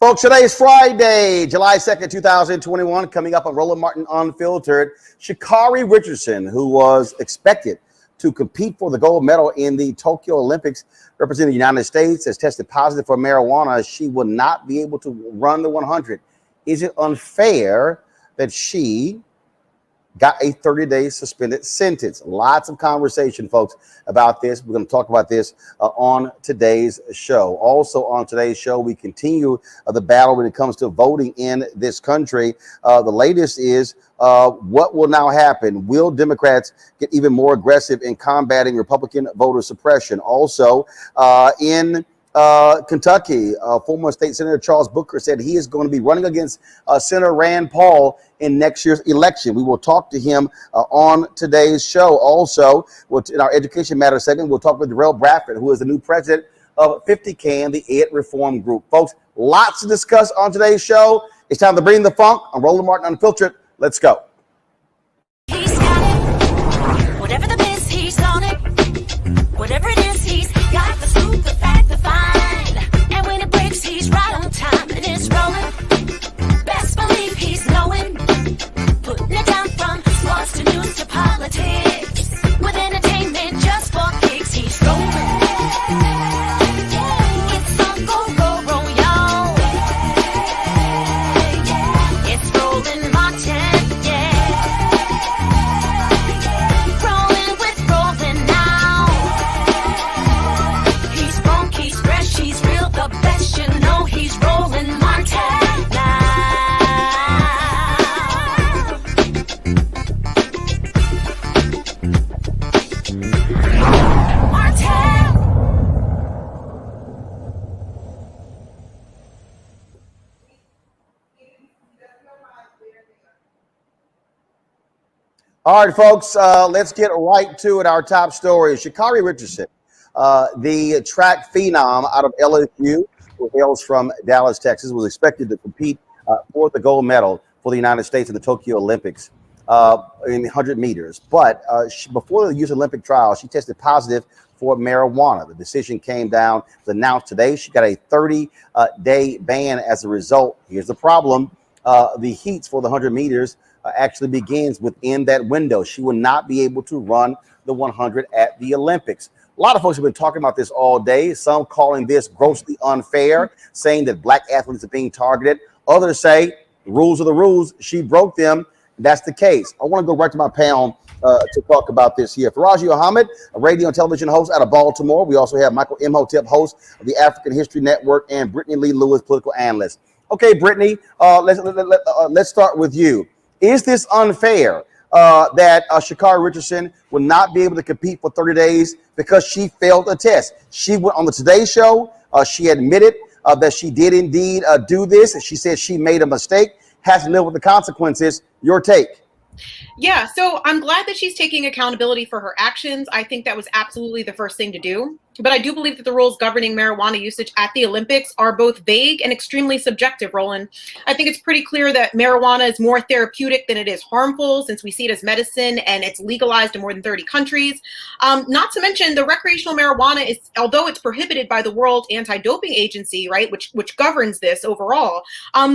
Folks, today is Friday, July 2nd, 2021. Coming up on Roland Martin Unfiltered, Sha'Carri Richardson, who was expected to compete for the gold medal in the Tokyo Olympics representing the United States, has tested positive for marijuana. She will not be able to run the 100. Is it unfair that she got a 30-day suspended sentence? Lots of conversation, folks, about this. We're going to talk about this on today's show. Also on today's show, we continue the battle when it comes to voting in this country. The latest is what will now happen? Will Democrats get even more aggressive in combating Republican voter suppression? Also, in Kentucky, former state senator Charles Booker said he is going to be running against Senator Rand Paul in next year's election. We will talk to him on today's show. Also, in our Education Matters segment, we'll talk with Darrell Bradford, who is the new president of 50 and the Ed Reform Group. Folks, lots to discuss on today's show. It's time to bring the funk. I'm Roland Martin Unfiltered. Let's go. He's got it. Whatever the biz, he's on it. Whatever it is, he's got the scoop, the fact, the find. And when it breaks, he's right on time and it's rolling. Best believe he's knowing. Putting it down from sports to news to politics. With entertainment just for kicks, he's rolling. It's on go, y'all. It's Roland Martin, Rolling with Roland now. He's funky, fresh, he's real, the best, you know he's Roland Martin now. All right, folks, let's get right to it. Our top story is Sha'Carri Richardson, the track phenom out of LSU, who hails from Dallas, Texas, was expected to compete for the gold medal for the United States in the Tokyo Olympics in 100 meters. But before the Youth Olympic trials, she tested positive for marijuana. The decision came down, was announced today. She got a 30-day ban as a result. Here's the problem. The heats for the 100 meters actually begins within that window. She will not be able to run the 100 at the Olympics. A lot of folks have been talking about this all day, some calling this grossly unfair, saying that black athletes are being targeted. Others say the rules are the rules. She broke them. That's the case. I want to go right to my panel to talk about this here. Faraji Ahmed, a radio and television host out of Baltimore. We also have Michael Imhotep, host of the African History Network, and Brittany Lee Lewis, political analyst. Okay, Brittany, let's start with you. Is this unfair that Sha'Carri Richardson will not be able to compete for 30 days because she failed a test? She went on the Today Show. She admitted that she did indeed do this. She said she made a mistake, has to live with the consequences. Your take? Yeah, so I'm glad that she's taking accountability for her actions. I think that was absolutely the first thing to do. But I do believe that the rules governing marijuana usage at the Olympics are both vague and extremely subjective, Roland. I think it's pretty clear that marijuana is more therapeutic than it is harmful, since we see it as medicine and it's legalized in more than 30 countries. Not to mention the recreational marijuana is, although it's prohibited by the World Anti-Doping Agency, right, which governs this overall,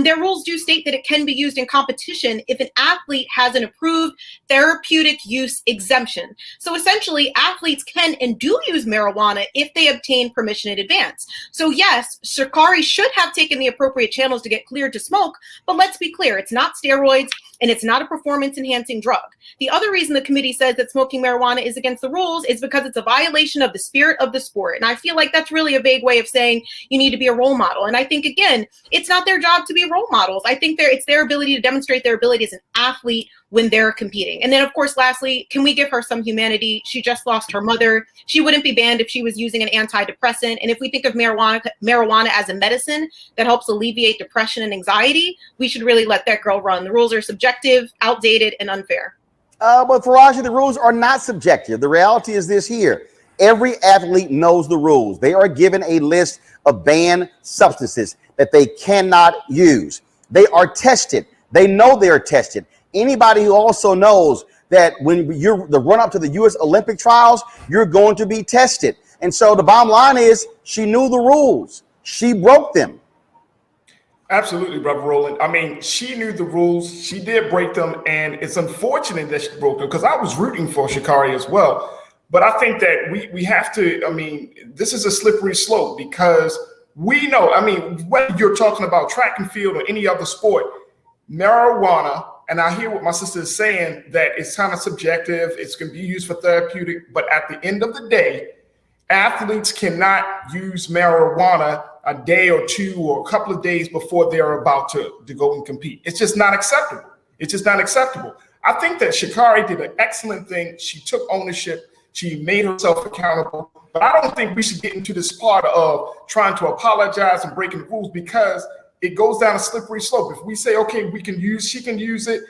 their rules do state that it can be used in competition if an athlete has an approved therapeutic use exemption. So essentially, athletes can and do use marijuana if they obtain permission in advance. So yes, Sha'Carri should have taken the appropriate channels to get cleared to smoke, but let's be clear, it's not steroids and it's not a performance-enhancing drug. The other reason the committee says that smoking marijuana is against the rules is because it's a violation of the spirit of the sport. And I feel like that's really a vague way of saying you need to be a role model. And I think, again, it's not their job to be role models. I think it's their ability to demonstrate their ability as an athlete when they're competing. And then, of course, lastly, can we give her some humanity? She just lost her mother. She wouldn't be banned if she was using an antidepressant. And if we think of marijuana as a medicine that helps alleviate depression and anxiety, we should really let that girl run. The rules are subjective, outdated, and unfair. But Faraji, the rules are not subjective. The reality is this here. Every athlete knows the rules. They are given a list of banned substances that they cannot use. They are tested. They know they are tested. Anybody who also knows that when you're the run up to the U.S. Olympic trials, you're going to be tested. And so the bottom line is she knew the rules. She broke them. Absolutely, Brother Roland. I mean, she knew the rules. She did break them, and it's unfortunate that she broke them because I was rooting for Sha'Carri as well. But I think that we have to, I mean, this is a slippery slope because we know, I mean, whether you're talking about track and field or any other sport, marijuana, and I hear what my sister is saying, that it's kind of subjective, it's going to be used for therapeutic, but at the end of the day, athletes cannot use marijuana a day or two or a couple of days before they're about to go and compete. It's just not acceptable. It's just not acceptable. I think that Sha'Carri did an excellent thing. She took ownership. She made herself accountable. But I don't think we should get into this part of trying to apologize and breaking the rules because it goes down a slippery slope. If we say, okay, she can use it,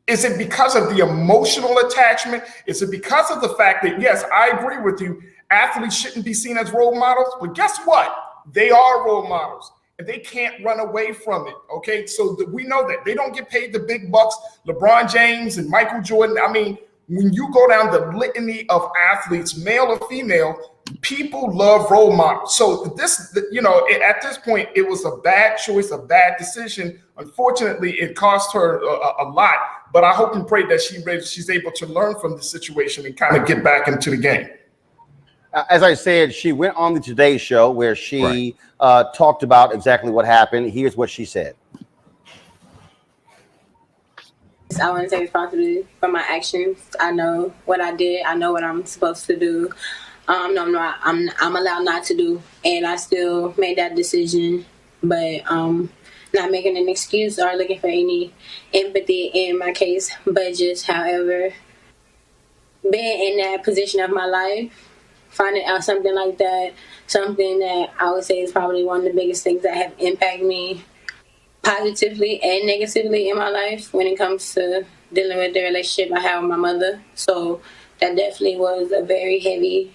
is it because of the emotional attachment? Is it because of the fact that, yes, I agree with you, athletes shouldn't be seen as role models, but guess what? They are role models and they can't run away from it. Okay. So we know that they don't get paid the big bucks. LeBron James and Michael Jordan. I mean, when you go down the litany of athletes, male or female, people love role models. So this, you know, at this point, it was a bad choice, a bad decision. Unfortunately, it cost her a lot, but I hope and pray that she's able to learn from the situation and kind of get back into the game. As I said, she went on the Today Show where she talked about exactly what happened. Here's what she said. I want to take responsibility for my actions. I know what I did. I know what I'm supposed to do. I'm allowed not to do, and I still made that decision. But not making an excuse or looking for any empathy in my case, but just, however, being in that position of my life, finding out something like that, something that I would say is probably one of the biggest things that have impacted me positively and negatively in my life when it comes to dealing with the relationship I have with my mother. So that definitely was a very heavy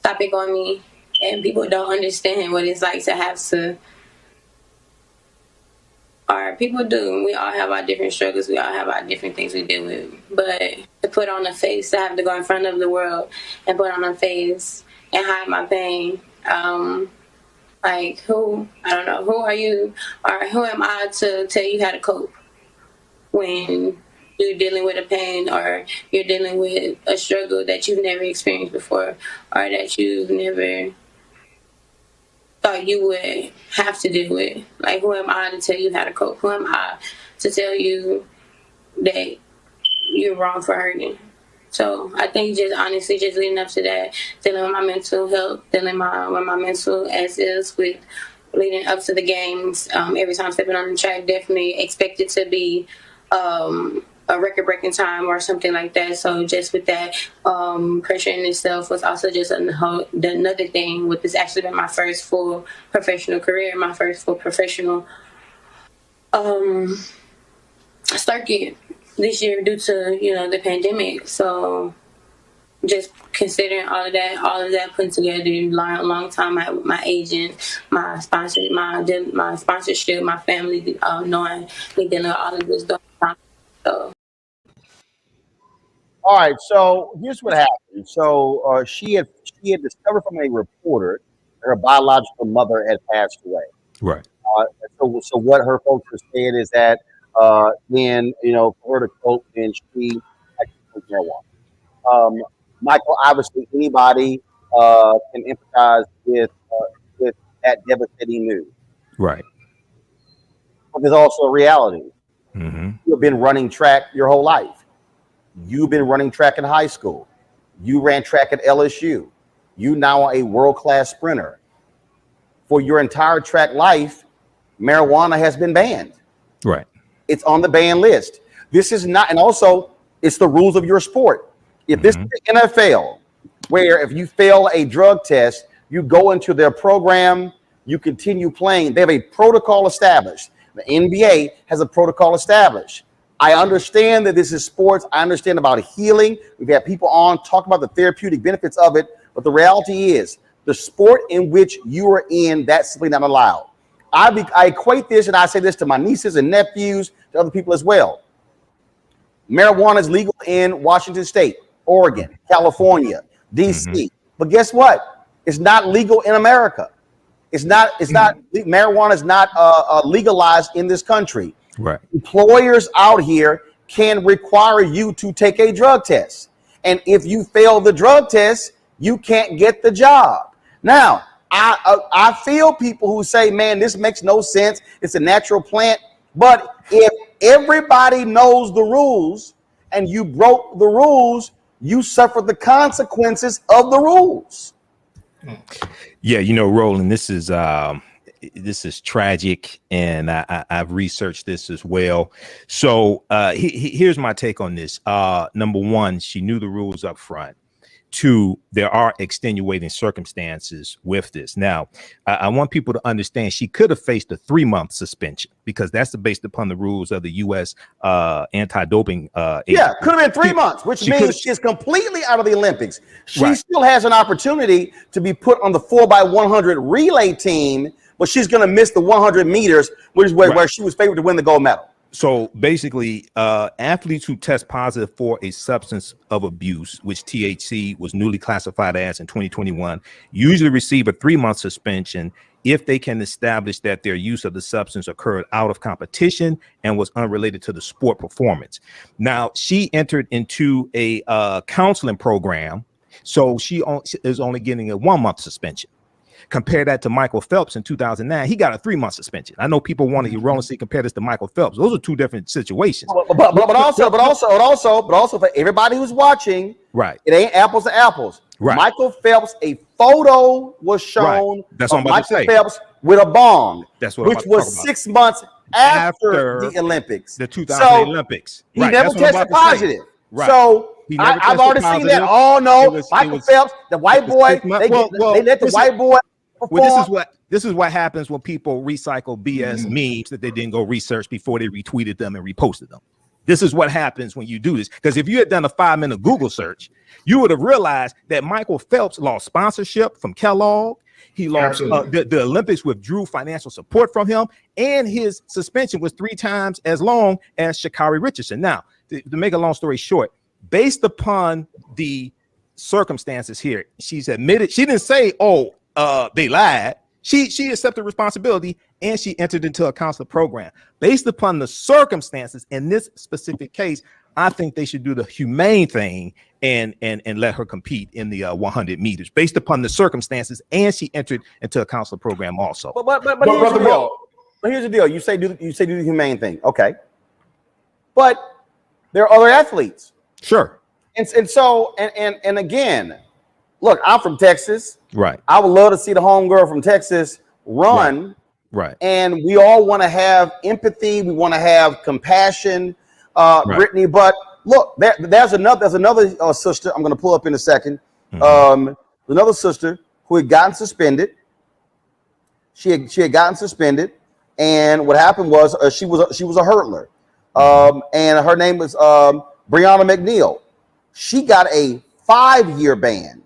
topic on me, and people don't understand what it's like to have to, or people do. We all have our different struggles. We all have our different things we deal with. But to put on a face, to have to go in front of the world and put on a face and hide my pain, like who are you, or who am I to tell you how to cope when you're dealing with a pain or you're dealing with a struggle that you've never experienced before or that you've never thought you would have to deal with. Like, who am I to tell you how to cope? Who am I to tell you that you're wrong for hurting? So I think just honestly, just leading up to that, dealing with my mental health, dealing with my mental as is with leading up to the games, every time stepping on the track, definitely expected to be a record-breaking time or something like that. So just with that, pressure in itself was also just another thing. With this actually been my first full professional career, my first full professional circuit this year due to, you know, the pandemic. So just considering all of that put together, long time with my agent, my sponsor, my sponsorship, my family, knowing we dealing with all of this during time. So. All right, so here's what happened. So she had discovered from a reporter that her biological mother had passed away. Right. So what her folks were saying is that then, you know, for her to cope, then she actually took marijuana. Michael, obviously anybody can empathize with that devastating news. Right. But there's also a reality. Mm-hmm. You've been running track your whole life. You've been running track in high school. You ran track at LSU. You now are a world-class sprinter. For your entire track life, marijuana has been banned. Right. It's on the ban list. This is not, and also it's the rules of your sport. If this is the NFL, where if you fail a drug test, you go into their program, you continue playing. They have a protocol established. The NBA has a protocol established. I understand that this is sports. I understand about healing. We've had people on talk about the therapeutic benefits of it. But the reality is the sport in which you are in, that's simply not allowed. I equate this, and I say this to my nieces and nephews, to other people as well. Marijuana is legal in Washington State, Oregon, California, DC. But guess what? It's not legal in America. marijuana is not legalized in this country. Right. Employers out here can require you to take a drug test. And if you fail the drug test, you can't get the job. Now, I feel people who say, man, this makes no sense. It's a natural plant. But if everybody knows the rules and you broke the rules, you suffer the consequences of the rules. Yeah, you know, Roland, this is tragic, and I've researched this as well. So here's my take on this. Number one, she knew the rules up front. Two, there are extenuating circumstances with this. Now, I want people to understand she could have faced a 3-month suspension because that's based upon the rules of the U.S. Anti-doping. Yeah, could have been 3 months, which means she's completely out of the Olympics. She still has an opportunity to be put on the 4x100 relay team, but she's going to miss the 100 meters, which is where she was favored to win the gold medal. So basically, athletes who test positive for a substance of abuse, which THC was newly classified as in 2021, usually receive a 3-month suspension if they can establish that their use of the substance occurred out of competition and was unrelated to the sport performance. Now, she entered into a counseling program, so she is only getting a 1-month suspension. Compare that to Michael Phelps in 2009. He got a 3-month suspension. I know people want to hear Roland see compare this to Michael Phelps. Those are two different situations. But also for everybody who's watching, right? It ain't apples to apples. Right. Michael Phelps, a photo was shown of Michael Phelps with a bong, which was 6 months after the Olympics, the 2000 Olympics. He never tested positive. Right. So I've already seen that. Oh no, Michael Phelps, the white boy, they let the white boy. Well, this is what happens when people recycle BS memes that they didn't go research before they retweeted them and reposted them. This is what happens when you do this. Because if you had done a 5-minute Google search, you would have realized that Michael Phelps lost sponsorship from Kellogg. He lost the Olympics withdrew financial support from him, and his suspension was 3 times as long as Sha'Carri Richardson. Now, to make a long story short, based upon the circumstances here, she's admitted, she didn't say, they lied. She accepted responsibility, and she entered into a counselor program. Based upon the circumstances in this specific case, I think they should do the humane thing and let her compete in the 100 meters based upon the circumstances, and she entered into a counselor program also. But here's the deal. But here's the deal. You say do the humane thing, okay? But there are other athletes. Sure. And so again, look, I'm from Texas. Right. I would love to see the homegirl from Texas run. Right. And we all want to have empathy. We want to have compassion, Brittany. But look, there's another sister I'm going to pull up in a second. Another sister who had gotten suspended. She had gotten suspended, and what happened was she was a hurdler, and her name was Brianna McNeil. She got a 5-year ban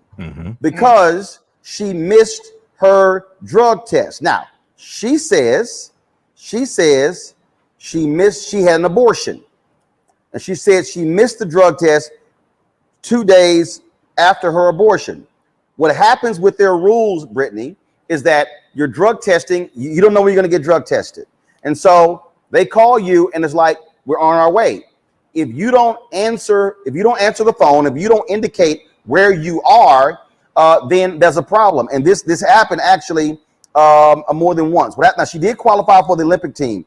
because she missed her drug test. Now, she says she had an abortion, and she said she missed the drug test 2 days after her abortion. What happens with their rules, Brittany, is that your drug testing, you don't know where you're going to get drug tested, and so they call you, and it's like, we're on our way. If you don't answer the phone, if you don't indicate where you are, then there's a problem. And this happened actually more than once. Now, she did qualify for the Olympic team.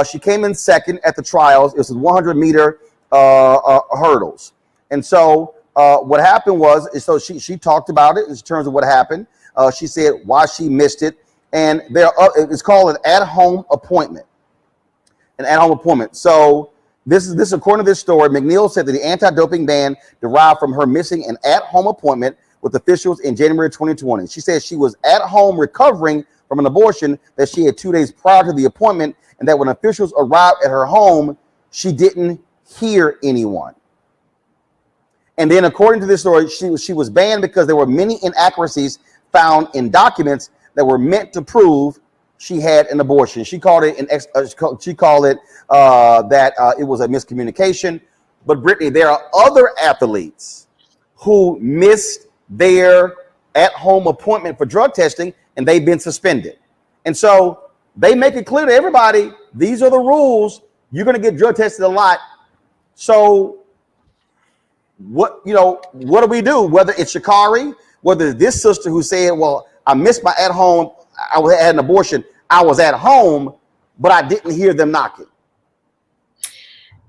She came in second at the trials. It was 100-meter hurdles. And so what happened was, so she talked about it in terms of what happened. She said why she missed it, and it's called an at-home appointment. An at-home appointment. So this is according to this story. McNeil said that the anti-doping ban derived from her missing an at-home appointment with officials in January 2020. She said she was at home recovering from an abortion that she had 2 days prior to the appointment, and that when officials arrived at her home, she didn't hear anyone. And then, according to this story, she was banned because there were many inaccuracies found in documents that were meant to prove she had an abortion. She called it that it was a miscommunication. But Brittany, there are other athletes who missed their at-home appointment for drug testing, and they've been suspended. And so they make it clear to everybody, these are the rules. You're going to get drug tested a lot. So what do we do? Whether it's Sha'Carri, whether it's this sister who said, well, I missed my at home, I had an abortion, I was at home, but I didn't hear them knocking.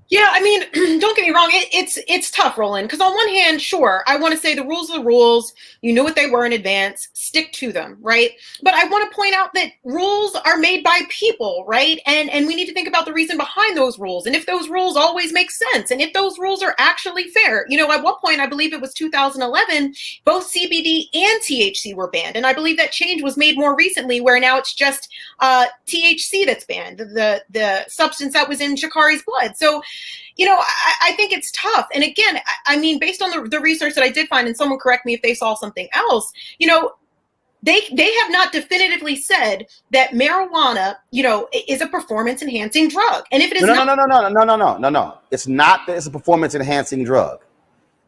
Yeah, I mean, don't get me wrong. It's tough, Roland, because on one hand, sure, I want to say the rules are the rules. You knew what they were in advance. Stick to them, right? But I want to point out that rules are made by people, right? And we need to think about the reason behind those rules, and if those rules always make sense, and if those rules are actually fair. You know, at one point, I believe it was 2011, both CBD and THC were banned, and I believe that change was made more recently, where now it's just THC that's banned, the substance that was in Sha'Carri's blood. So, you know, I think it's tough. And again, I mean, based on the research that I did find, and someone correct me if they saw something else, you know, they have not definitively said that marijuana, you know, is a performance enhancing drug. And if it is no. It's not that it's a performance enhancing drug.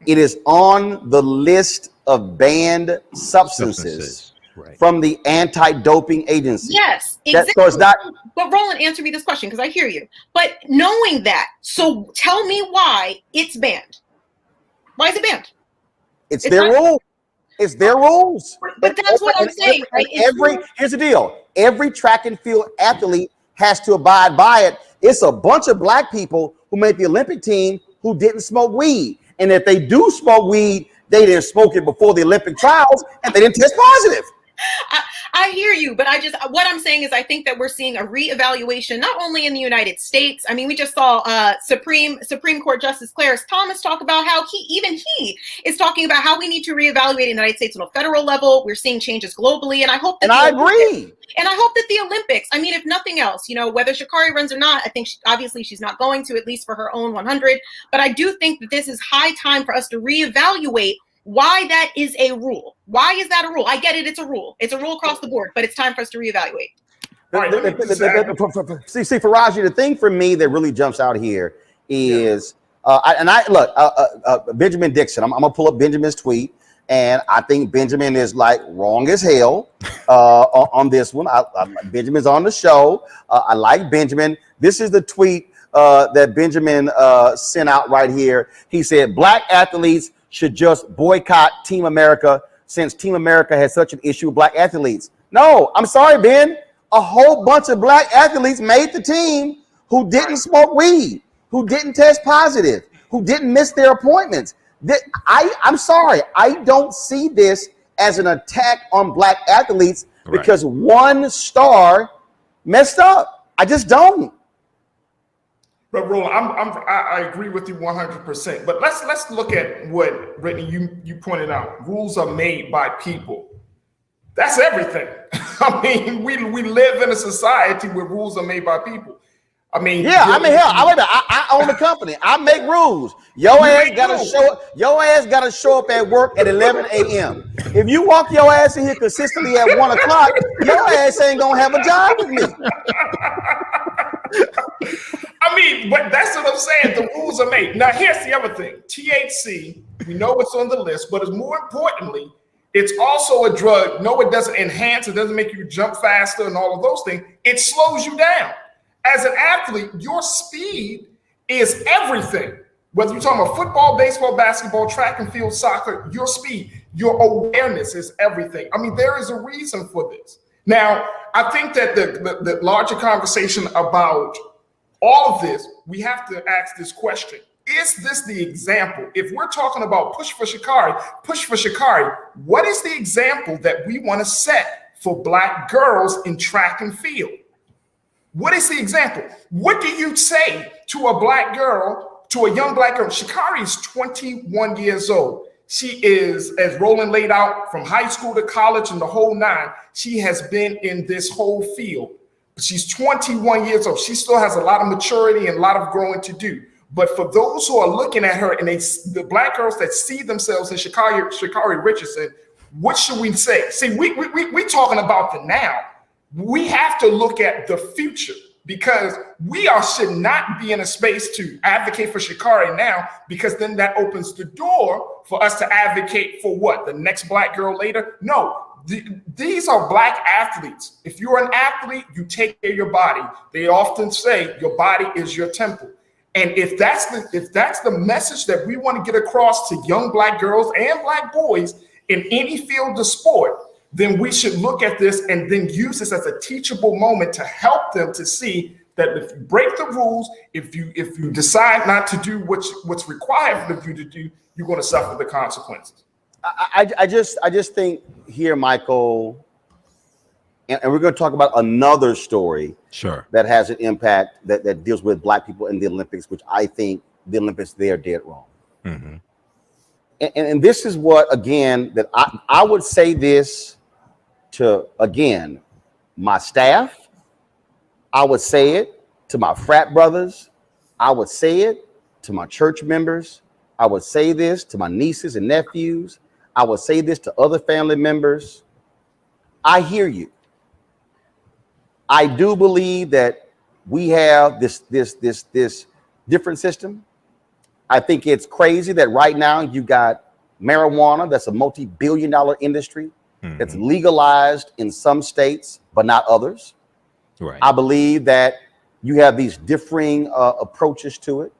It is on the list of banned substances. Right. From the anti-doping agency. Yes, exactly. So it's not. But Roland, answer me this question because I hear you. But knowing that, so tell me why it's banned. Why is it banned? It's their rule. It's their rules. But that's what I'm saying. Right? Here's the deal. Every track and field athlete has to abide by it. It's a bunch of black people who made the Olympic team who didn't smoke weed. And if they do smoke weed, they didn't smoke it before the Olympic trials and they didn't test positive. I hear you, but what I'm saying is I think that we're seeing a reevaluation, not only in the United States. I mean, we just saw Supreme Court Justice Clarence Thomas talk about how he is talking about how we need to reevaluate the United States on a federal level. We're seeing changes globally, and I hope that I agree. And I hope that the Olympics, I mean, if nothing else, you know, whether Sha'Carri runs or not, I think obviously she's not going to, at least for her own 100. But I do think that this is high time for us to reevaluate why that is a rule. Why is that a rule? I get it. It's a rule. It's a rule across the board, but it's time for us to reevaluate. See, Faraji, the thing for me that really jumps out here is, Benjamin Dixon, I'm going to pull up Benjamin's tweet, and I think Benjamin is like wrong as hell on this one. Benjamin's on the show. I like Benjamin. This is the tweet that Benjamin sent out right here. He said, black athletes should just boycott Team America since Team America has such an issue with black athletes. No, I'm sorry, Ben. A whole bunch of black athletes made the team who didn't smoke weed, who didn't test positive, who didn't miss their appointments. I'm sorry. I don't see this as an attack on black athletes because one star messed up. I just don't. But Roland, I agree with you 100%. But let's look at what Brittany you pointed out. Rules are made by people. That's everything. I mean, we live in a society where rules are made by people. I mean, yeah. I mean, hell, I own a company. I make rules. Your ass gotta show up at work at 11 a.m. If you walk your ass in here consistently at 1 o'clock, your ass ain't gonna have a job with me. I mean, but that's what I'm saying. The rules are made. Now, here's the other thing. THC, we know it's on the list, but it's more importantly, it's also a drug. No, it doesn't enhance. It doesn't make you jump faster and all of those things. It slows you down. As an athlete, your speed is everything. Whether you're talking about football, baseball, basketball, track and field, soccer, your speed, your awareness is everything. I mean, there is a reason for this. Now, I think that the larger conversation about all of this, we have to ask this question. Is this the example? If we're talking about push for Sha'Carri, what is the example that we want to set for black girls in track and field? What is the example? What do you say to a black girl, to a young black girl? Sha'Carri is 21 years old. She is, as Roland laid out, from high school to college and the whole nine. She has been in this whole field. She's 21 years old. She still has a lot of maturity and a lot of growing to do. But for those who are looking at her and the black girls that see themselves in Sha'Carri Richardson, what should we say? See, we talking about the now. We have to look at the future because should not be in a space to advocate for Sha'Carri now, because then that opens the door for us to advocate for what? The next black girl later? No, These are black athletes. If you're an athlete, you take care of your body. They often say your body is your temple. And if that's the message that we want to get across to young black girls and black boys in any field of sport, then we should look at this and then use this as a teachable moment to help them to see that if you break the rules, if you decide not to do what's required of you to do, you're going to suffer the consequences. I just think here, Michael, and we're going to talk about another story that has an impact that deals with black people in the Olympics, which I think the Olympics, they are dead wrong. Mm-hmm. And this is what, again, that I would say this to, again, my staff. I would say it to my frat brothers. I would say it to my church members. I would say this to my nieces and nephews. I would say this to other family members. I hear you. I do believe that we have this different system. I think it's crazy that right now you got marijuana, that's a multi-billion-dollar industry, that's legalized in some states, but not others. Right. I believe that you have these differing approaches to it.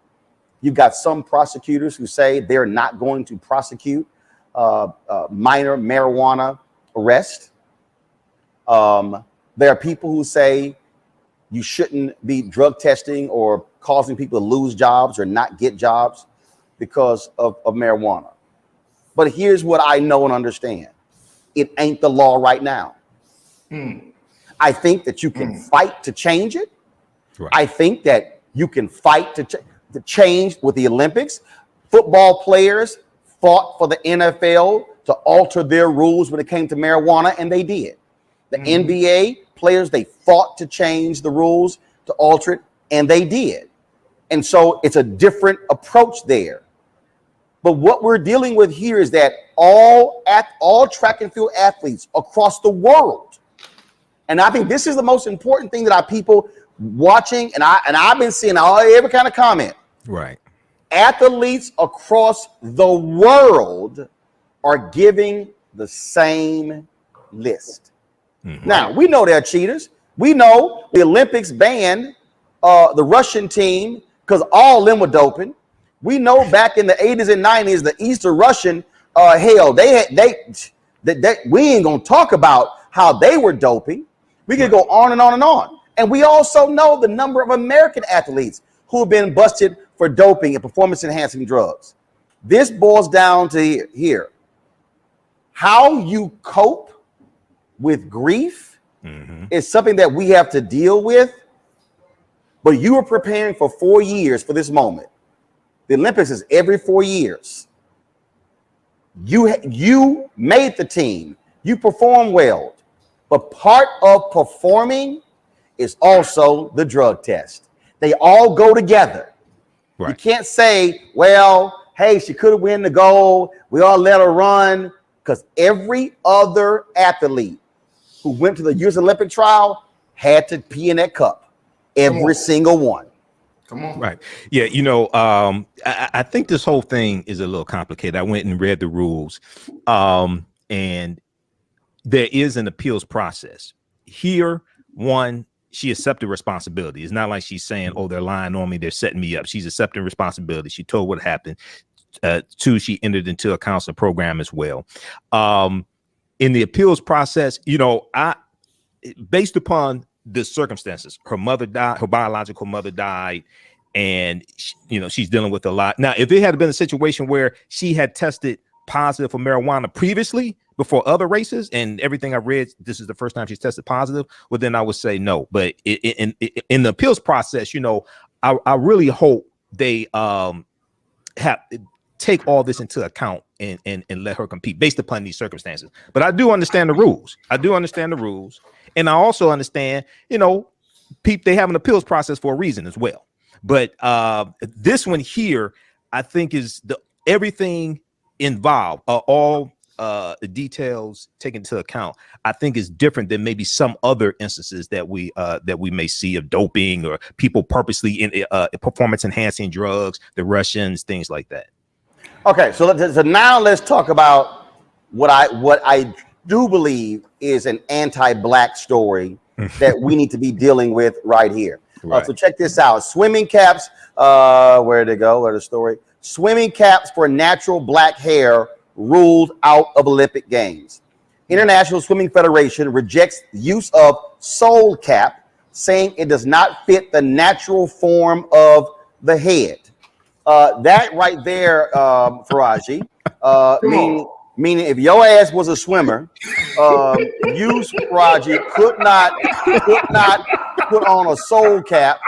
You've got some prosecutors who say they're not going to prosecute minor marijuana arrest. There are people who say you shouldn't be drug testing or causing people to lose jobs or not get jobs because of marijuana. But here's what I know and understand. It ain't the law right now. I think that you can fight to change it. Right. I think that you can fight to change with the Olympics. Football players fought for the NFL to alter their rules when it came to marijuana, and they did. The NBA players, they fought to change the rules, to alter it, and they did. And so it's a different approach there. But what we're dealing with here is that all track and field athletes across the world, and I think this is the most important thing that our people watching, and I've been seeing every kind of comment. Right. Athletes across the world are giving the same list. Now, we know they're cheaters. We know the Olympics banned the Russian team because all of them were doping. We know back in the 80s and 90s, the Eastern Russian, we ain't going to talk about how they were doping. We could go on and on and on. And we also know the number of American athletes who have been busted for doping and performance-enhancing drugs. This boils down to here. How you cope with grief is something that we have to deal with. But you were preparing for 4 years for this moment. The Olympics is every 4 years. You made the team. You performed well. But part of performing is also the drug test. They all go together. Right. You can't say, well, hey, she could have won the gold. We all let her run. Because every other athlete who went to the U.S. Olympic trial had to pee in that cup. Every single one. Come on. Right. Yeah. I think this whole thing is a little complicated. I went and read the rules. And there is an appeals process. Here, one, she accepted responsibility. It's not like she's saying, oh, they're lying on me, they're setting me up. She's accepting responsibility. She told what happened. Two, she entered into a counseling program as well. In the appeals process, based upon the circumstances, her mother died, her biological mother died, and she's dealing with a lot. Now, if it had been a situation where she had tested positive for marijuana previously before other races and everything I read, this is the first time she's tested positive, well, then I would say no. But in the appeals process, I really hope they have take all this into account and let her compete based upon these circumstances. But I do understand the rules. And I also understand, they have an appeals process for a reason as well. But this one here, I think is everything involved, all the details taken into account, I think is different than maybe some other instances that we may see of doping or people purposely in performance enhancing drugs, the Russians, things like that. Okay, so now let's talk about what I do believe is an anti-black story that we need to be dealing with right here. Right. So check this out. Swimming caps, where'd it go? Where's the story? Swimming caps for natural black hair ruled out of Olympic Games. International Swimming Federation rejects the use of soul cap, saying it does not fit the natural form of the head. That right there, Faraji, meaning if your ass was a swimmer, you, Faraji, could not put on a soul cap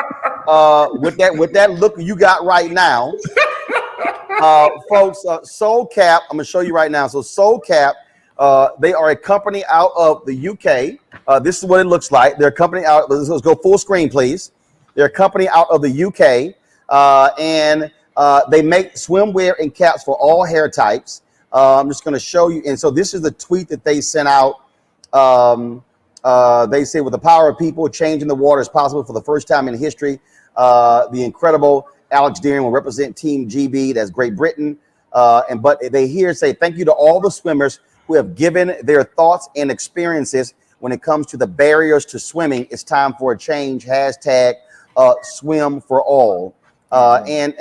with that look you got right now. Folks, Soul Cap, I'm gonna show you right now. So Soul Cap, they are a company out of the UK. This is what it looks like. They're a company out, let's go full screen, please. They're a company out of the UK, and they make swimwear and caps for all hair types. I'm just gonna show you. And so this is the tweet that they sent out. They say, with the power of people, changing the water is possible for the first time in history. The incredible Alex Deering will represent Team GB, that's Great Britain. But they here say, thank you to all the swimmers who have given their thoughts and experiences when it comes to the barriers to swimming. It's time for a change. Hashtag swim for all. And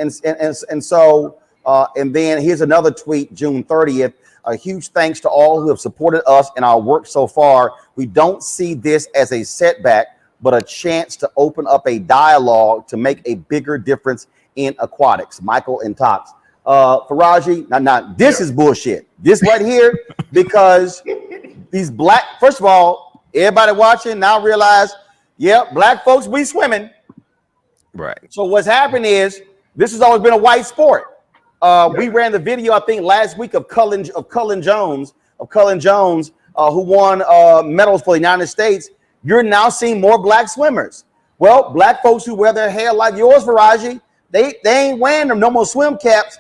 then here's another tweet, June 30th. A huge thanks to all who have supported us in our work so far. We don't see this as a setback, but a chance to open up a dialogue to make a bigger difference in aquatics. Michael and Tox. Faraji, now this is bullshit. This right here, because these black, first of all, everybody watching now realize, yeah, black folks, we swimming. Right. So what's happened is, this has always been a white sport. We ran the video, I think, last week of Cullen Jones, who won medals for the United States. You're now seeing more black swimmers. Well, black folks who wear their hair like yours, Faraji, they ain't wearing them no more swim caps.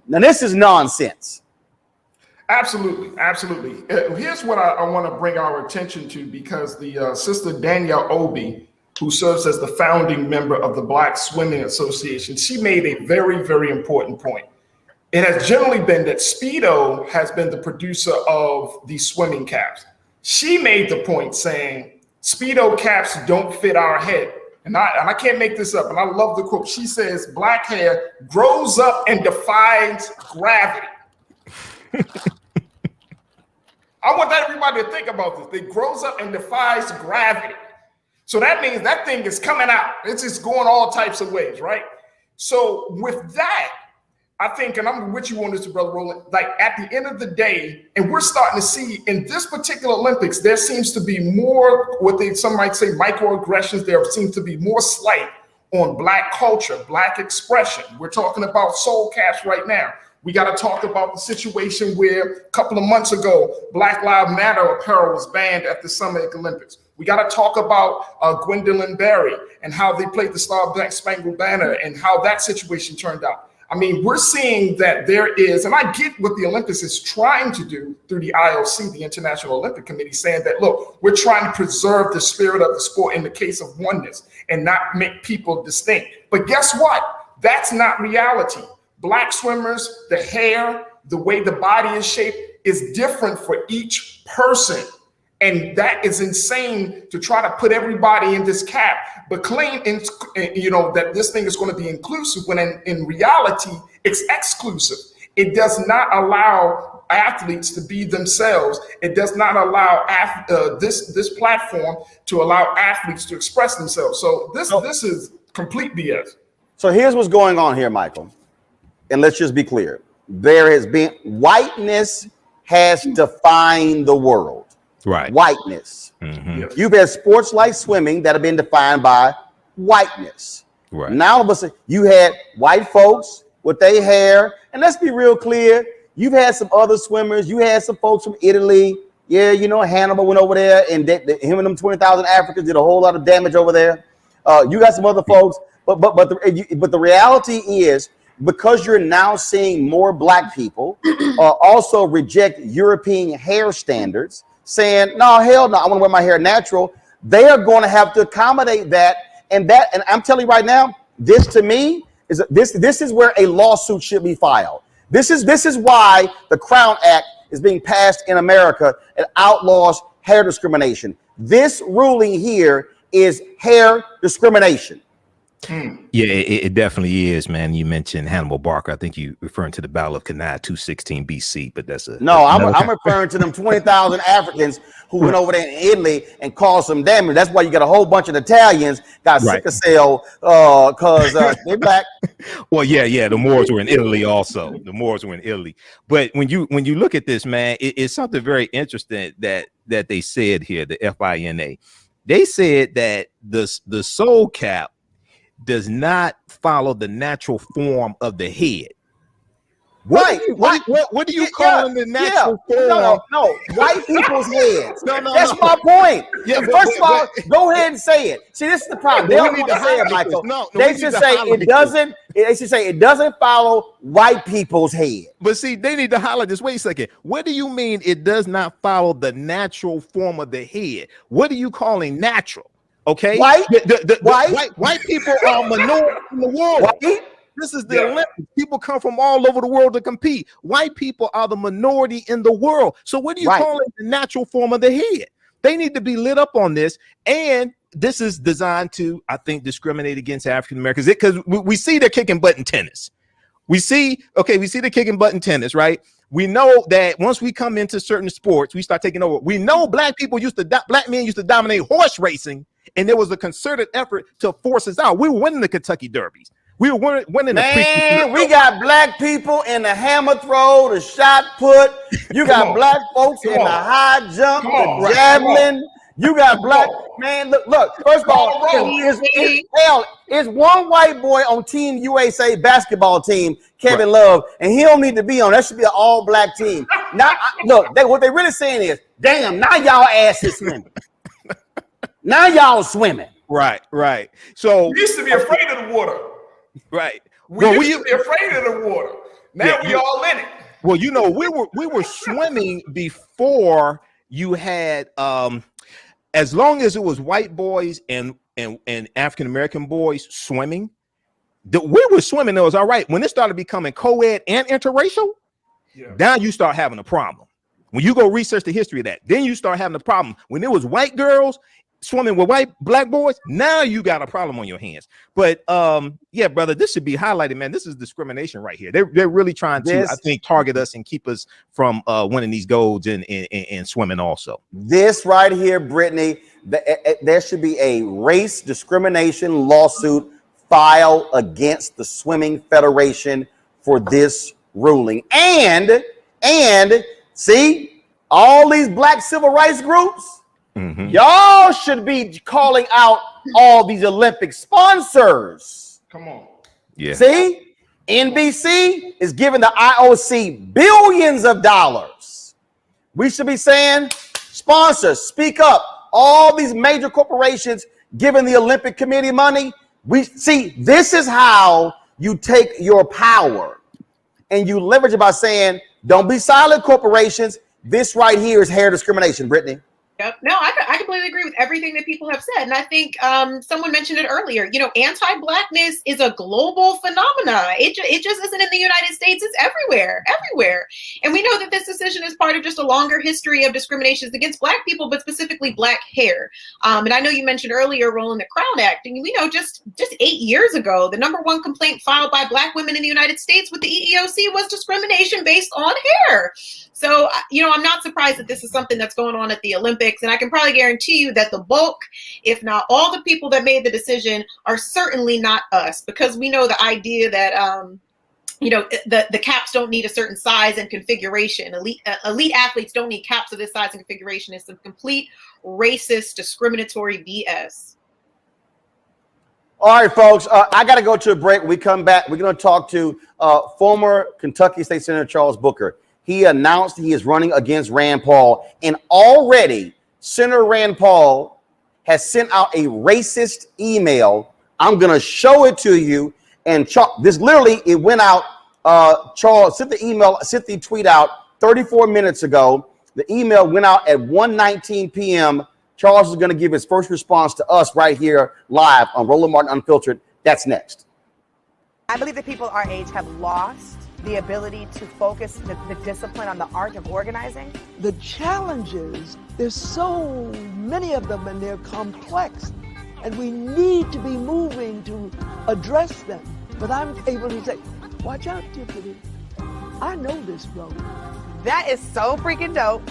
Now this is nonsense. Absolutely. Here's what I want to bring our attention to, because the sister Danielle Obi, who serves as the founding member of the Black Swimming Association, she made a very, very important point. It has generally been that Speedo has been the producer of these swimming caps. She made the point saying, Speedo caps don't fit our head. And I can't make this up, and I love the quote. She says, black hair grows up and defies gravity. I want everybody to think about this. It grows up and defies gravity. So that means that thing is coming out. It's just going all types of ways, right? So with that, I think, and I'm with you on this, Brother Roland, like at the end of the day, and we're starting to see in this particular Olympics, there seems to be more, some might say microaggressions. There seems to be more slight on black culture, black expression. We're talking about soul caps right now. We got to talk about the situation where a couple of months ago, Black Lives Matter apparel was banned at the Summer Olympics. We got to talk about Gwendolyn Berry and how they played the Star Spangled Banner and how that situation turned out. I mean, we're seeing that there is, and I get what the Olympics is trying to do through the IOC, the International Olympic Committee, saying that, look, we're trying to preserve the spirit of the sport in the case of oneness and not make people distinct. But guess what? That's not reality. Black swimmers, the hair, the way the body is shaped is different for each person. And that is insane to try to put everybody in this cap, but claim, that this thing is going to be inclusive when in reality, it's exclusive. It does not allow athletes to be themselves. It does not allow this platform to allow athletes to express themselves. So this is complete BS. So here's what's going on here, Michael. And let's just be clear. There has been, whiteness has defined the world. Right. Whiteness. Mm-hmm. Yes. You've had sports like swimming that have been defined by whiteness. Right. Now all of a sudden you had white folks with their hair, and let's be real clear, you've had some other swimmers, you had some folks from Italy. Yeah, Hannibal went over there, and him and them 20,000 Africans did a whole lot of damage over there. You got some other folks, but the reality is, because you're now seeing more black people also reject European hair standards, saying, no, hell no, I want to wear my hair natural. They are going to have to accommodate that. And I'm telling you right now, this to me this is where a lawsuit should be filed. This is why the Crown Act is being passed in America. It outlaws hair discrimination. This ruling here is hair discrimination. Yeah, it definitely is, man. You mentioned Hannibal Barker. I think you referring to the Battle of Cannae 216 BC, but that's a no. I'm referring to them 20,000 Africans who went over there in Italy and caused some damage. That's why you got a whole bunch of Italians got sickle cell because they're black. Well, yeah. The Moors were in Italy also. The Moors were in Italy. But when you look at this, man, it's something very interesting that they said here. The FINA, they said that the soul cap does not follow the natural form of the head. What do you call the natural form? No, white people's heads. That's my point. Yeah, first of all, go ahead and say it. See, this is the problem. They don't want to say it, Michael. They should say it doesn't. They should say it doesn't follow white people's head. But see, they need to highlight this. Wait a second. What do you mean it does not follow the natural form of the head? What are you calling natural? Okay, white people are minority in the world. White? This is the Olympics. People come from all over the world to compete. White people are the minority in the world. So what do you call it the natural form of the head? They need to be lit up on this. And this is designed to, I think, discriminate against African Americans because we see they're kicking butt in tennis. We see they're kicking butt in tennis, right? We know that once we come into certain sports, we start taking over. We know black men used to dominate horse racing. And there was a concerted effort to force us out. We were winning the Kentucky Derbies. We were winning the we got black people in the hammer throw, the shot put. You got black folks in the high jump, the javelin. You got black man. Look. First of all, it's one white boy on Team USA basketball team, Kevin Love, and he don't need to be on. That should be an all-black team. Now, look, what they really saying is, damn, now y'all ass is swimming. Now y'all swimming. Right. So we used to be afraid of the water. Right. We used to be afraid of the water. Now we all in it. Well, you know, we were swimming before you had as long as it was white boys and African American boys swimming, we were swimming. It was all right. When it started becoming co-ed and interracial, now you start having a problem. When you go research the history of that, then you start having a problem. When it was white girls swimming with black boys, now you got a problem on your hands. But yeah, brother, this should be highlighted, man. This is discrimination right here. They're really trying to, I think, target us and keep us from winning these golds and swimming also. This right here, Brittany, there should be a race discrimination lawsuit filed against the Swimming Federation for this ruling. And see, all these black civil rights groups, y'all should be calling out all these Olympic sponsors. Come on. Yeah. See, NBC is giving the IOC billions of dollars. We should be saying, sponsors, speak up. All these major corporations giving the Olympic Committee money. We see, this is how you take your power and you leverage it by saying, don't be silent, corporations. This right here is hair discrimination, Brittany. Yep. No, I completely agree with everything that people have said. And I think someone mentioned it earlier, you know, anti-blackness is a global phenomena. It just isn't in the United States. It's everywhere. And we know that this decision is part of just a longer history of discriminations against black people, but specifically black hair. And I know you mentioned earlier, Roland, the Crown Act. And we know just 8 years ago, the #1 complaint filed by black women in the United States with the EEOC was discrimination based on hair. So, you know, I'm not surprised that this is something that's going on at the Olympics. And I can probably guarantee you that the bulk, if not all the people that made the decision are certainly not us, because we know the idea that, you know, the caps don't need a certain size and configuration. Elite athletes don't need caps of this size and configuration. It's some complete racist, discriminatory BS. All right, folks, I got to go to a break. When we come back, we're going to talk to former Kentucky State Senator Charles Booker. He announced he is running against Rand Paul, and already Senator Rand Paul has sent out a racist email. I'm going to show it to you. And this literally, it went out. Charles sent the tweet out 34 minutes ago. The email went out at 1:19 p.m. Charles is going to give his first response to us right here live on Roland Martin Unfiltered. That's next. I believe that people our age have lost the ability to focus the discipline on the art of organizing? The challenges, there's so many of them and they're complex, and we need to be moving to address them. But I'm able to say, watch out, Tiffany. I know this road. That is so freaking dope.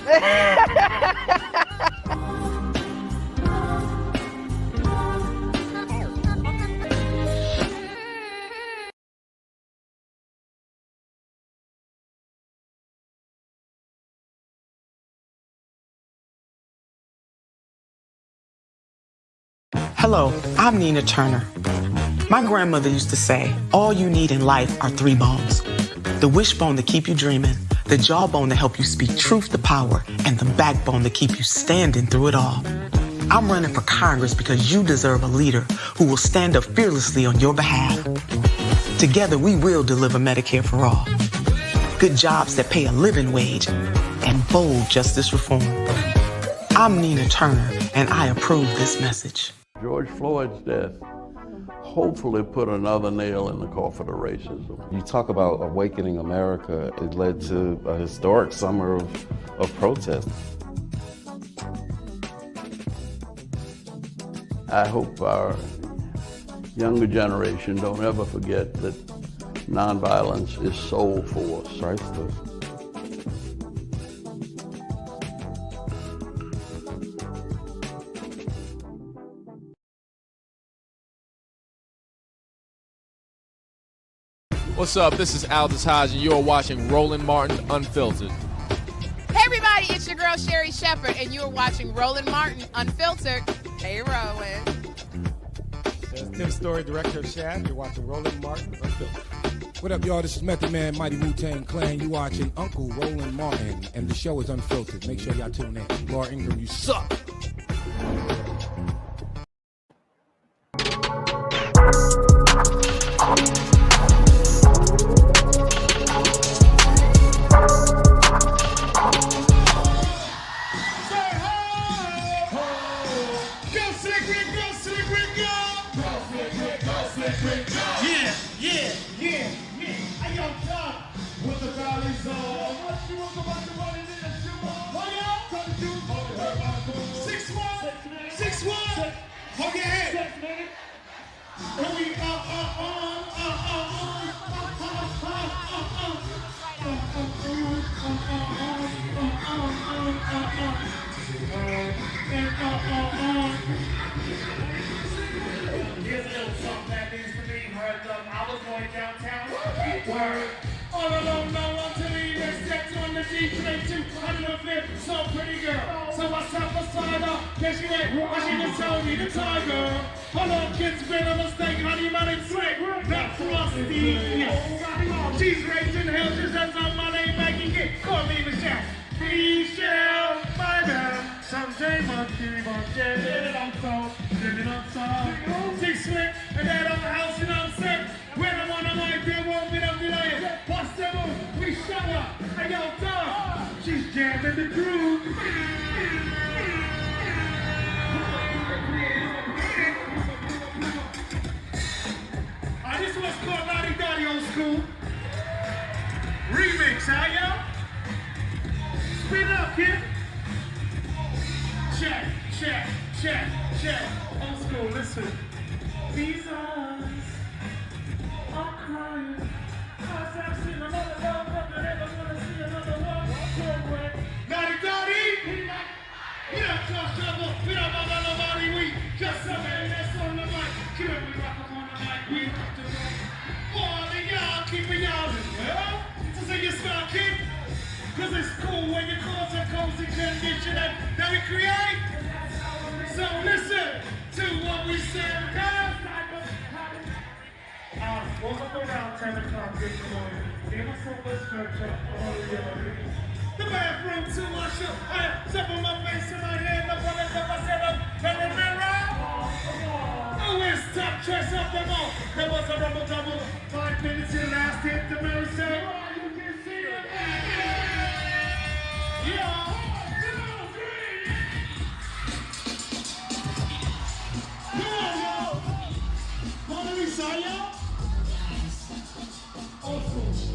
Hello, I'm Nina Turner. My grandmother used to say, all you need in life are 3 bones. The wishbone to keep you dreaming, the jawbone to help you speak truth to power, and the backbone to keep you standing through it all. I'm running for Congress because you deserve a leader who will stand up fearlessly on your behalf. Together, we will deliver Medicare for all, good jobs that pay a living wage, and bold justice reform. I'm Nina Turner, and I approve this message. George Floyd's death hopefully put another nail in the coffin of racism. You talk about awakening America. It led to a historic summer of protest. I hope our younger generation don't ever forget that nonviolence is soul force. Priceless. What's up? This is Aldous Hodge, and you're watching Roland Martin Unfiltered. Hey, everybody, it's your girl, Sherry Shepherd, and you're watching Roland Martin Unfiltered. Hey, Roland. There's Tim Story, director of Shaft. You're watching Roland Martin Unfiltered. What up, y'all? This is Method Man, Mighty Wu-Tang Clan. You watching Uncle Roland Martin, and the show is Unfiltered. Make sure y'all tune in. Laura Ingram, you suck.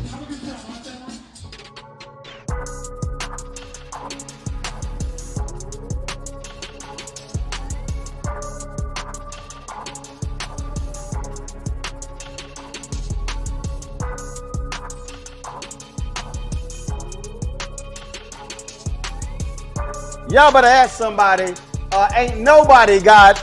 Have a good time. Y'all better ask somebody. Ain't nobody got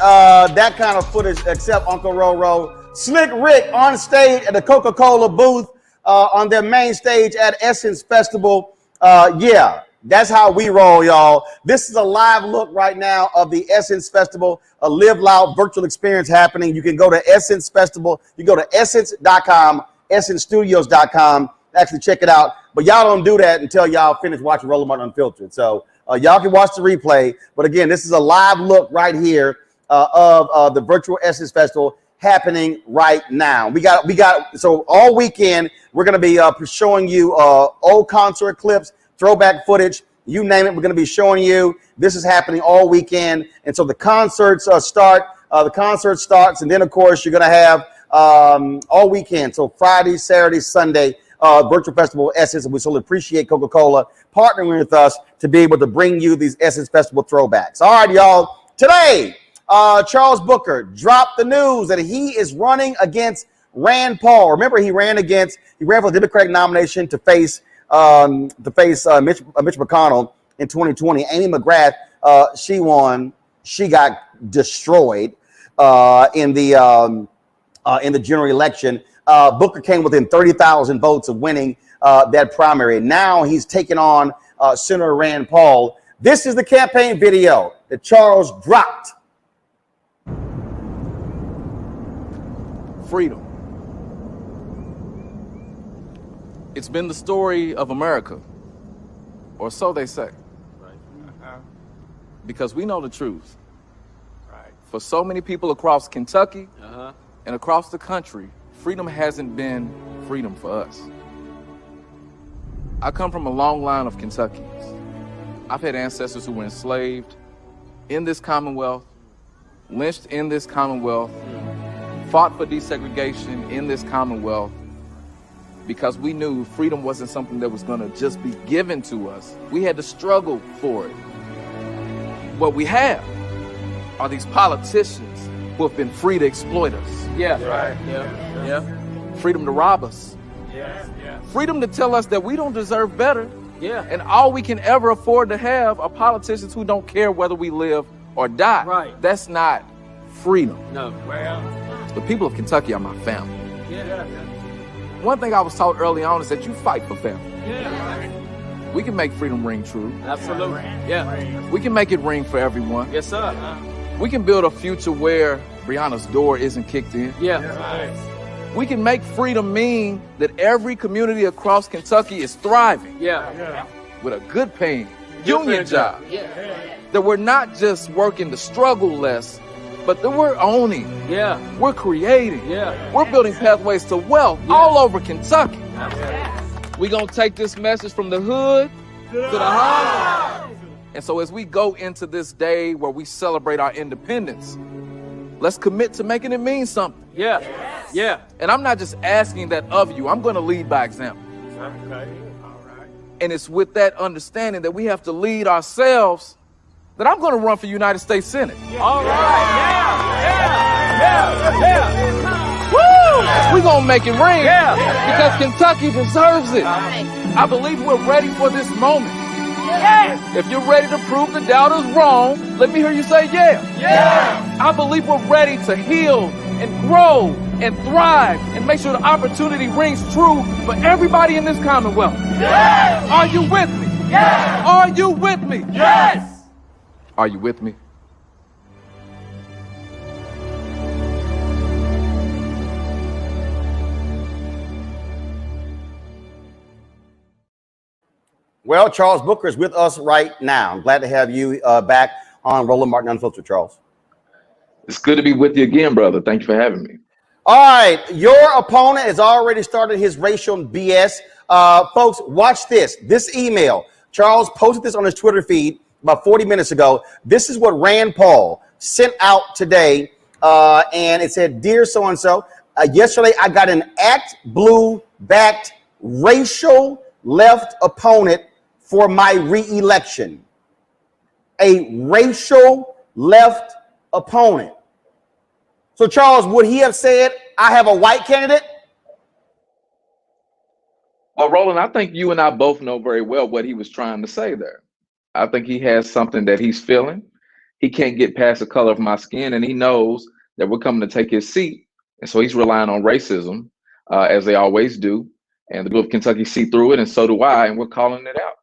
that kind of footage except Uncle Roro. Slick Rick on stage at the Coca-Cola booth on their main stage at Essence Festival. Yeah, that's how we roll, y'all. This is a live look right now of the Essence Festival, a Live Loud virtual experience happening. You can go to Essence Festival. You go to essence.com, essencestudios.com. Actually check it out. But y'all don't do that until y'all finish watching Roland Martin Unfiltered. So y'all can watch the replay. But again, this is a live look right here of the virtual Essence Festival happening right now. We got so all weekend we're going to be showing you old concert clips, throwback footage, you name it. We're going to be showing you. This is happening all weekend, and so the concerts start. The concert starts, and then of course you're going to have all weekend. So Friday, Saturday, Sunday. Virtual Festival Essence, and we so appreciate Coca-Cola partnering with us to be able to bring you these Essence Festival throwbacks. All right, y'all. Today, Charles Booker dropped the news that he is running against Rand Paul. Remember, he ran for the Democratic nomination to face Mitch McConnell in 2020. Amy McGrath, she won. She got destroyed in the general election. Booker came within 30,000 votes of winning that primary. Now he's taking on Senator Rand Paul. This is the campaign video that Charles dropped. Freedom. It's been the story of America, or so they say. Because we know the truth. For so many people across Kentucky and across the country, freedom hasn't been freedom for us. I come from a long line of Kentuckians. I've had ancestors who were enslaved in this Commonwealth, lynched in this Commonwealth, fought for desegregation in this Commonwealth, because we knew freedom wasn't something that was going to just be given to us. We had to struggle for it. What we have are these politicians who have been free to exploit us. Yeah. Right. Yeah. Freedom to rob us. Yeah. Freedom to tell us that we don't deserve better. Yeah. And all we can ever afford to have are politicians who don't care whether we live or die. Right. That's not freedom. No. Well, the people of Kentucky are my family. Yeah. One thing I was taught early on is that you fight for family. Yeah. We can make freedom ring true. Absolutely. Yeah. We can make it ring for everyone. Yes, sir. We can build a future where Breonna's door isn't kicked in. Yeah. We can make freedom mean that every community across Kentucky is thriving. Yeah. With a good paying union job. Yeah. That we're not just working to struggle less, but that we're owning. Yeah. We're creating. Yeah. We're building pathways to wealth all over Kentucky. We're going to take this message from the hood to the home. And so as we go into this day where we celebrate our independence, let's commit to making it mean something. Yeah. Yes. Yeah. And I'm not just asking that of you. I'm going to lead by example. Okay. All right. And it's with that understanding that we have to lead ourselves that I'm going to run for United States Senate. Yeah. All right. Yeah. Woo! We're going to make it ring. Yeah. Because Kentucky deserves it. I believe we're ready for this moment. Yes. If you're ready to prove the doubters wrong, let me hear you say yeah. Yes. I believe we're ready to heal and grow and thrive and make sure the opportunity rings true for everybody in this Commonwealth. Yes. Are you with me? Yes. Are you with me? Yes. Are you with me? Well, Charles Booker is with us right now. I'm glad to have you back on Roland Martin Unfiltered, Charles. It's good to be with you again, brother. Thank you for having me. All right. Your opponent has already started his racial BS. Folks, watch this. This email. Charles posted this on his Twitter feed about 40 minutes ago. This is what Rand Paul sent out today. And it said, "Dear so-and-so, yesterday I got an Act Blue-backed racial left opponent for my re-election." A racial left opponent. So, Charles, would he have said, "I have a white candidate"? Well, Roland, I think you and I both know very well what he was trying to say there. I think he has something that he's feeling. He can't get past the color of my skin, and he knows that we're coming to take his seat. And so he's relying on racism, as they always do. And the people of Kentucky see through it, and so do I, and we're calling it out.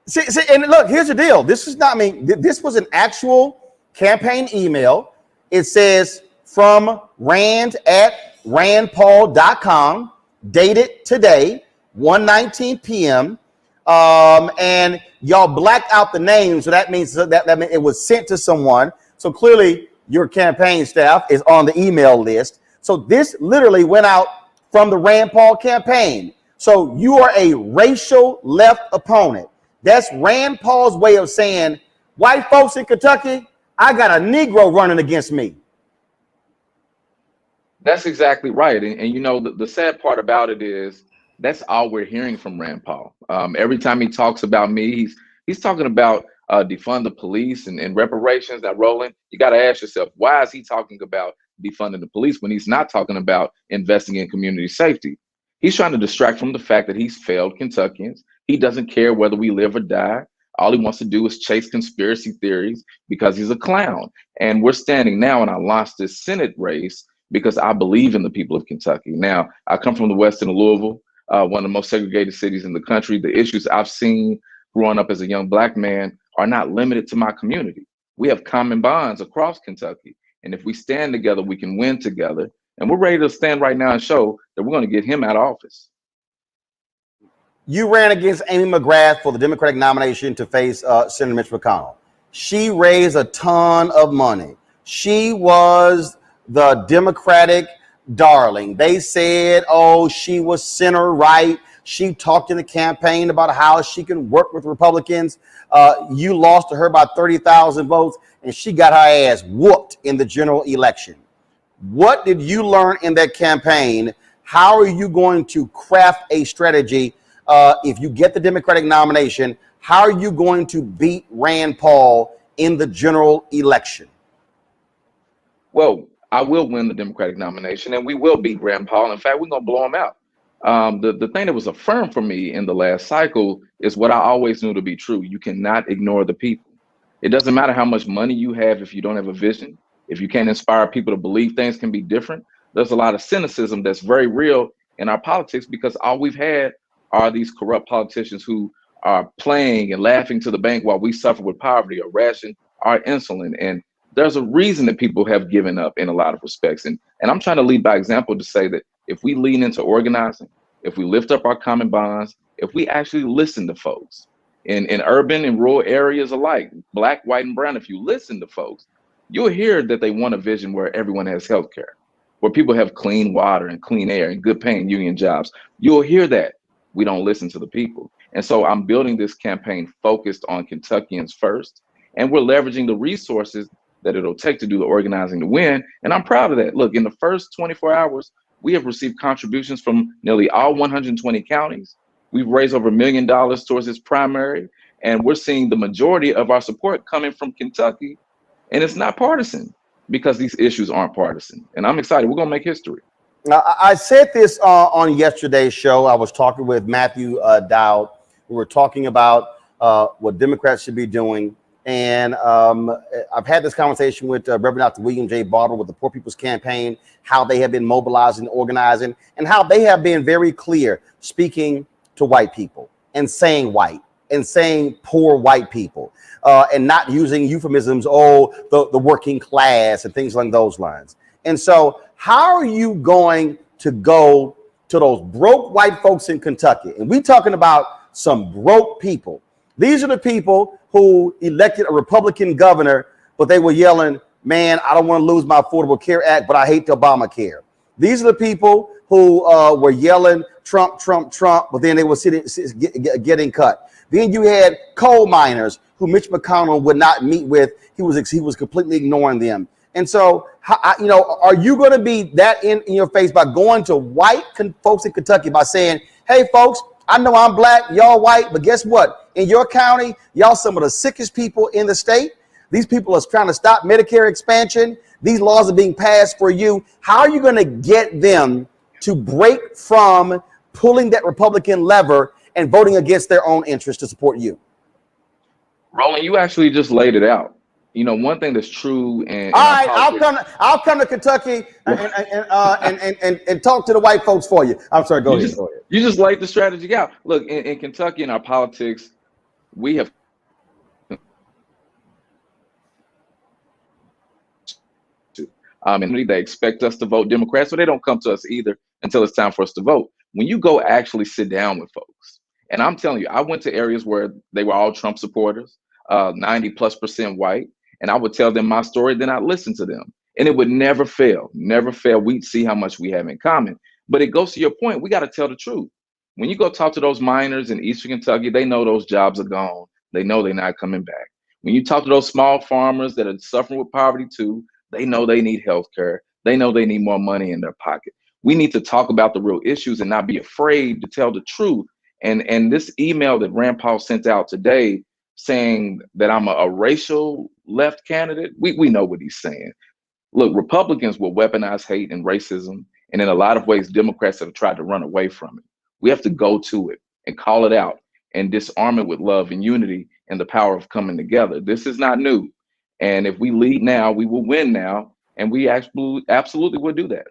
See, and look, here's the deal. This is not me. This was an actual campaign email. It says from Rand at randpaul.com, dated today, 1:19 p.m. And y'all blacked out the name, so that means that means it was sent to someone. So clearly, your campaign staff is on the email list. So this literally went out from the Rand Paul campaign. So you are a racial left opponent. That's Rand Paul's way of saying, white folks in Kentucky, I got a Negro running against me. That's exactly right. And you know, the sad part about it is that's all we're hearing from Rand Paul. Every time he talks about me, he's talking about defund the police and reparations. Now, Roland, you got to ask yourself, why is he talking about defunding the police when he's not talking about investing in community safety? He's trying to distract from the fact that he's failed Kentuckians. He doesn't care whether we live or die. All he wants to do is chase conspiracy theories because he's a clown. And we're standing now, and I launched this Senate race because I believe in the people of Kentucky. Now, I come from the west end of Louisville, one of the most segregated cities in the country. The issues I've seen growing up as a young Black man are not limited to my community. We have common bonds across Kentucky. And if we stand together, we can win together. And we're ready to stand right now and show that we're going to get him out of office. You ran against Amy McGrath for the Democratic nomination to face Senator Mitch McConnell. She raised a ton of money. She was the Democratic darling. They said, oh, she was center right. She talked in the campaign about how she can work with Republicans. You lost to her by 30,000 votes, and she got her ass whooped in the general election. What did you learn in that campaign? How are you going to craft a strategy if you get the Democratic nomination? How are you going to beat Rand Paul in the general election? Well, I will win the Democratic nomination, and we will beat Rand Paul. In fact, we're going to blow him out. The thing that was affirmed for me in the last cycle is what I always knew to be true. You cannot ignore the people. It doesn't matter how much money you have if you don't have a vision, if you can't inspire people to believe things can be different. There's a lot of cynicism that's very real in our politics because all we've had are these corrupt politicians who are playing and laughing to the bank while we suffer with poverty or ration our insulin. And there's a reason that people have given up in a lot of respects. And I'm trying to lead by example to say that if we lean into organizing, if we lift up our common bonds, if we actually listen to folks in urban and rural areas alike, Black, white, and brown, if you listen to folks, you'll hear that they want a vision where everyone has health care, where people have clean water and clean air and good paying union jobs. You'll hear that. We don't listen to the people. And so I'm building this campaign focused on Kentuckians first, and we're leveraging the resources that it'll take to do the organizing to win. And I'm proud of that. Look, in the first 24 hours, we have received contributions from nearly all 120 counties. We've raised over $1 million towards this primary, and we're seeing the majority of our support coming from Kentucky. And it's not partisan because these issues aren't partisan. And I'm excited. We're going to make history. Now, I said this on yesterday's show. I was talking with Matthew Dowd. We were talking about what Democrats should be doing. And I've had this conversation with Reverend Dr. William J. Barber with the Poor People's Campaign, how they have been mobilizing, organizing, and how they have been very clear speaking to white people and saying white and saying poor white people and not using euphemisms, the working class and things along those lines. And so how are you going to go to those broke white folks in Kentucky? And we're talking about some broke people. These are the people who elected a Republican governor, but they were yelling, man, I don't want to lose my Affordable Care Act, but I hate the Obamacare. These are the people who were yelling Trump, Trump, Trump, but then they were getting cut. Then you had coal miners who Mitch McConnell would not meet with. He was completely ignoring them. And so, are you going to be that in your face by going to white folks in Kentucky by saying, hey, folks, I know I'm Black, y'all white, but guess what? In your county, y'all some of the sickest people in the state. These people are trying to stop Medicare expansion. These laws are being passed for you. How are you going to get them to break from pulling that Republican lever and voting against their own interests to support you? Roland, you actually just laid it out. You know, one thing that's true in All our right, politics, I'll come to Kentucky and talk to the white folks for you. I'm sorry, go ahead. You just laid the strategy out. Look, in Kentucky, in our politics, we have and they expect us to vote Democrats, so they don't come to us either until it's time for us to vote. When you go actually sit down with folks, and I'm telling you, I went to areas where they were all Trump supporters, 90+% white, and I would tell them my story, then I'd listen to them. And it would never fail, never fail. We'd see how much we have in common. But it goes to your point, we got to tell the truth. When you go talk to those miners in Eastern Kentucky, they know those jobs are gone. They know they're not coming back. When you talk to those small farmers that are suffering with poverty too, they know they need health care. They know they need more money in their pocket. We need to talk about the real issues and not be afraid to tell the truth. And this email that Rand Paul sent out today saying that I'm a racial left candidate, we know what he's saying. Look, Republicans will weaponize hate and racism. And in a lot of ways, Democrats have tried to run away from it. We have to go to it and call it out and disarm it with love and unity and the power of coming together. This is not new. And if we lead now, we will win now. And we absolutely will do that.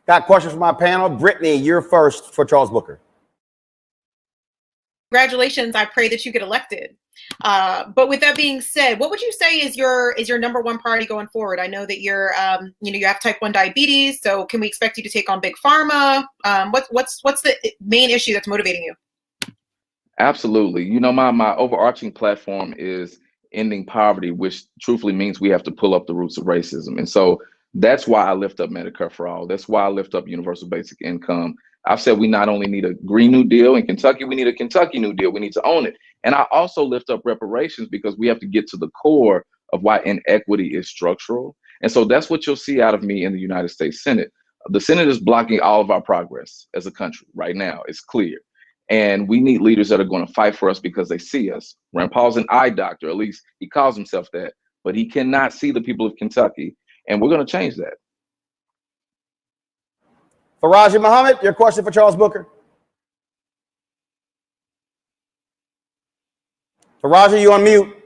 Got questions from my panel. Brittany, you're first for Charles Booker. Congratulations. I pray that you get elected. But with that being said, what would you say is your number one priority going forward? I know that you're, you have type 1 diabetes. So can we expect you to take on big pharma? What's the main issue that's motivating you? Absolutely. You know, my overarching platform is ending poverty, which truthfully means we have to pull up the roots of racism. And so that's why I lift up Medicare for all. That's why I lift up universal basic income. I've said we not only need a Green New Deal in Kentucky, we need a Kentucky New Deal. We need to own it. And I also lift up reparations because we have to get to the core of why inequity is structural. And so that's what you'll see out of me in the United States Senate. The Senate is blocking all of our progress as a country right now. It's clear. And we need leaders that are going to fight for us because they see us. Rand Paul's an eye doctor, at least he calls himself that, but he cannot see the people of Kentucky. And we're going to change that. Faraji Muhammad, your question for Charles Booker. Faraji, you on mute.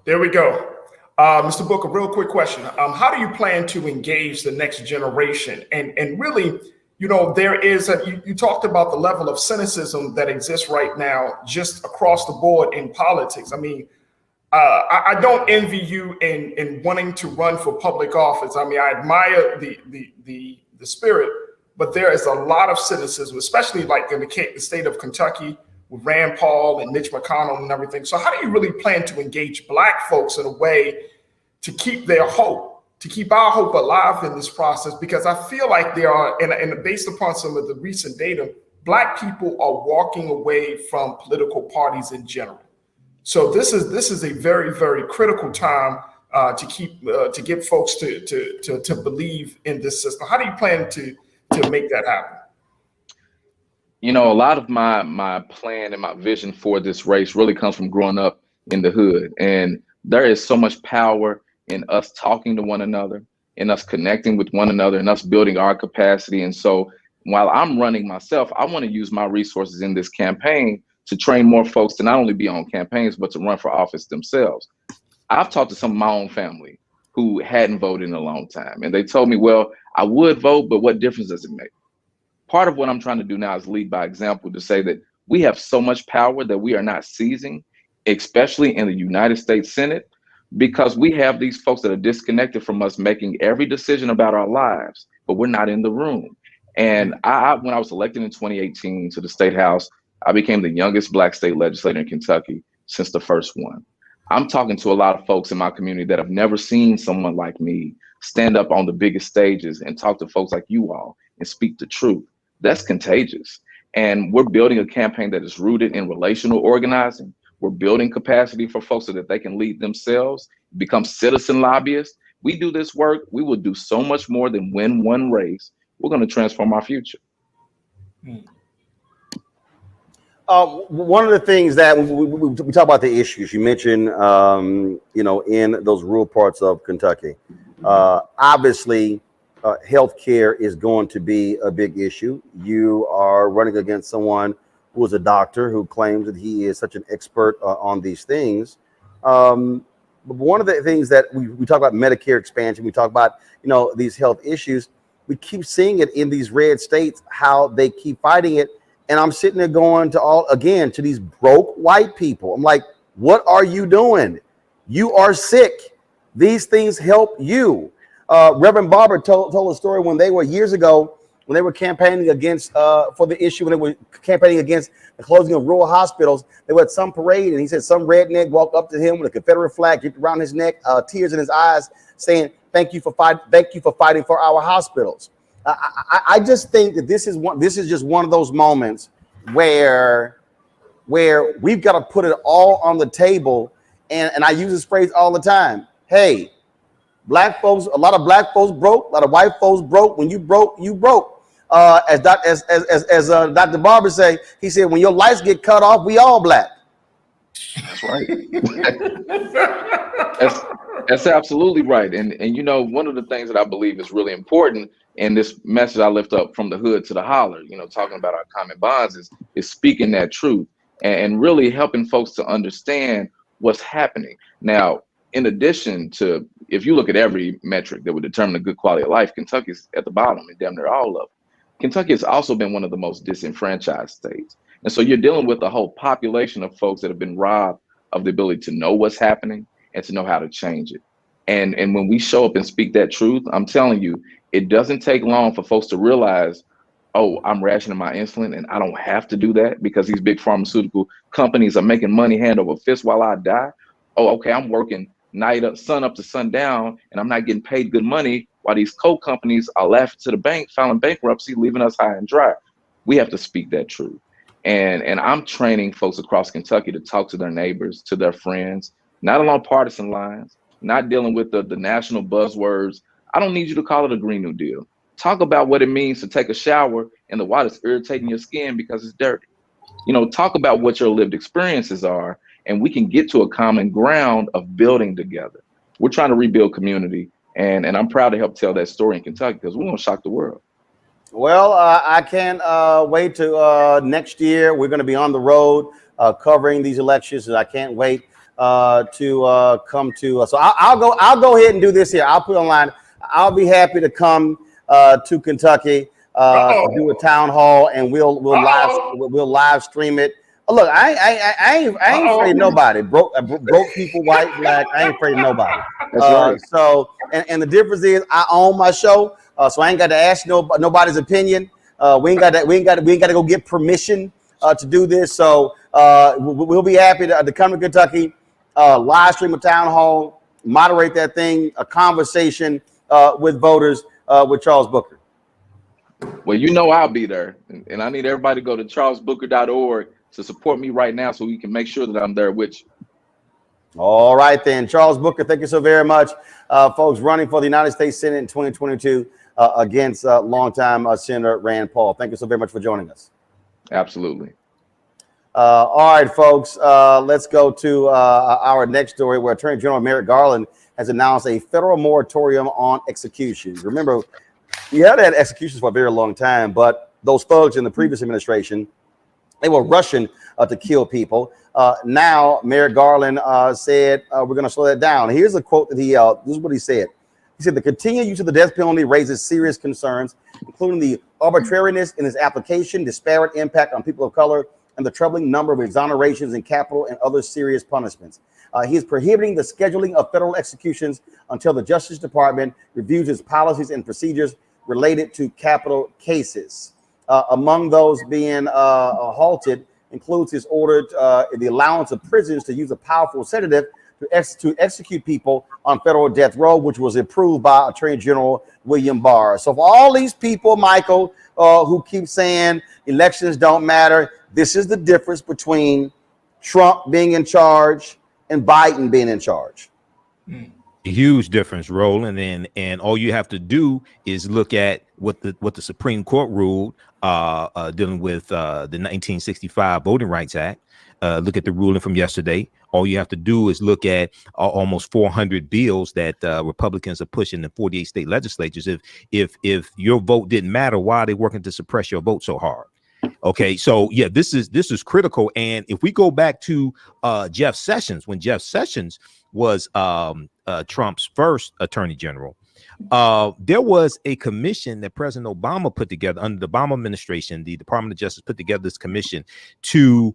There we go. Mr. Booker, real quick question. How do you plan to engage the next generation? And really, there is you talked about the level of cynicism that exists right now just across the board in politics. I mean, I don't envy you in wanting to run for public office. I mean, I admire the spirit, but there is a lot of cynicism, especially like in the state of Kentucky with Rand Paul and Mitch McConnell and everything. So how do you really plan to engage Black folks in a way to keep their hope, to keep our hope alive in this process? Because I feel like there are, and based upon some of the recent data, Black people are walking away from political parties in general. So this is a very, very critical time to get folks to believe in this system. How do you plan to make that happen? A lot of my plan and my vision for this race really comes from growing up in the hood. And there is so much power in us talking to one another, in us connecting with one another, and us building our capacity. And so while I'm running myself, I want to use my resources in this campaign to train more folks to not only be on campaigns, but to run for office themselves. I've talked to some of my own family who hadn't voted in a long time. And they told me, well, I would vote, but what difference does it make? Part of what I'm trying to do now is lead by example, to say that we have so much power that we are not seizing, especially in the United States Senate, because we have these folks that are disconnected from us making every decision about our lives, but we're not in the room. And when I was elected in 2018 to the State House, I became the youngest Black state legislator in Kentucky since the first one. I'm talking to a lot of folks in my community that have never seen someone like me stand up on the biggest stages and talk to folks like you all and speak the truth. That's contagious. And we're building a campaign that is rooted in relational organizing. We're building capacity for folks so that they can lead themselves, become citizen lobbyists. We do this work, we will do so much more than win one race. We're going to transform our future. One of the things that we talk about the issues you mentioned, in those rural parts of Kentucky, obviously, healthcare is going to be a big issue. You are running against someone who is a doctor who claims that he is such an expert on these things. But one of the things that we talk about Medicare expansion, we talk about, these health issues, we keep seeing it in these red states, how they keep fighting it. And I'm sitting there going to these broke white people. I'm like, what are you doing? You are sick. These things help you. Reverend Barber told a story when they were years ago, when they were campaigning against for the issue, when they were campaigning against the closing of rural hospitals. They were at some parade, and he said some redneck walked up to him with a Confederate flag draped around his neck, tears in his eyes, saying, "Thank you for fighting for our hospitals." I just think that this is just one of those moments where we've got to put it all on the table, and I use this phrase all the time. Hey, black folks, a lot of black folks broke, a lot of white folks broke. When you broke, you broke. As Dr. Barber say, he said, when your lights get cut off, we all black. That's right. That's absolutely right. And one of the things that I believe is really important in this message I lift up from the hood to the holler, talking about our common bonds is speaking that truth and really helping folks to understand what's happening. Now, in addition to, if you look at every metric that would determine a good quality of life, Kentucky's at the bottom and damn near all of them. Kentucky has also been one of the most disenfranchised states. And so you're dealing with a whole population of folks that have been robbed of the ability to know what's happening and to know how to change it. And when we show up and speak that truth, I'm telling you, it doesn't take long for folks to realize, oh, I'm rationing my insulin and I don't have to do that because these big pharmaceutical companies are making money hand over fist while I die. Oh, okay, I'm working sun up to sundown and I'm not getting paid good money while these coke companies are left to the bank, filing bankruptcy, leaving us high and dry. We have to speak that truth. And I'm training folks across Kentucky to talk to their neighbors, to their friends, not along partisan lines, not dealing with the national buzzwords. I don't need you to call it a Green New Deal. Talk about what it means to take a shower and the water's irritating your skin because it's dirty. Talk about what your lived experiences are, and we can get to a common ground of building together. We're trying to rebuild community, and I'm proud to help tell that story in Kentucky because we're going to shock the world. Well, I can't wait to next year. We're going to be on the road covering these elections, and I can't wait to come to. So I'll go ahead and do this here. I'll put online. I'll be happy to come to Kentucky, do a town hall, and we'll live stream it. Look, I ain't afraid of nobody. Broke people, white, black. I ain't afraid of nobody. That's right. So, and the difference is I own my show, so I ain't got to ask nobody's opinion. We ain't got to go get permission to do this. So we'll be happy to come to Kentucky, live stream a town hall, moderate that thing, a conversation with voters with Charles Booker. Well, I'll be there, and I need everybody to go to charlesbooker.org to support me right now so we can make sure that I'm there with you. All right, then. Charles Booker, thank you so very much. Folks, running for the United States Senate in 2022 against longtime Senator Rand Paul. Thank you so very much for joining us. Absolutely. All right, folks, let's go to our next story where Attorney General Merrick Garland has announced a federal moratorium on executions. Remember, we had executions for a very long time, but those thugs in the previous administration, they were rushing to kill people. Now, Merrick Garland said, we're going to slow that down. Here's a quote that this is what he said. He said, the continued use of the death penalty raises serious concerns, including the arbitrariness in its application, disparate impact on people of color, and the troubling number of exonerations in capital and other serious punishments. He is prohibiting the scheduling of federal executions until the Justice Department reviews its policies and procedures related to capital cases. Among those being halted includes his order the allowance of prisons to use a powerful sedative to execute people on federal death row, which was approved by Attorney General William Barr. So for all these people, Michael, who keep saying elections don't matter, this is the difference between Trump being in charge and Biden being in charge. Huge difference, Roland, and all you have to do is look at what the Supreme Court ruled dealing with the 1965 Voting Rights Act. Look at the ruling from yesterday. All you have to do is look at almost 400 bills that Republicans are pushing in 48 state legislatures. If your vote didn't matter, why are they working to suppress your vote so hard? Okay, so yeah, this is critical. And if we go back to Jeff Sessions, when Jeff Sessions was Trump's first attorney general, there was a commission that President Obama put together under the Obama administration. The Department of Justice put together this commission to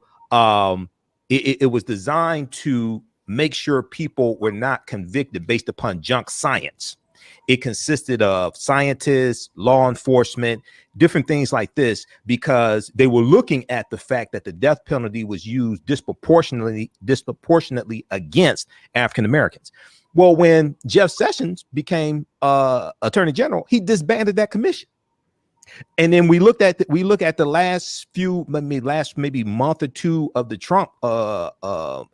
it was designed to make sure people were not convicted based upon junk science. It consisted of scientists, law enforcement, different things like this, because they were looking at the fact that the death penalty was used disproportionately against African Americans. Well, when Jeff Sessions became attorney general, he disbanded that commission. And then we look at the last maybe month or two of the Trump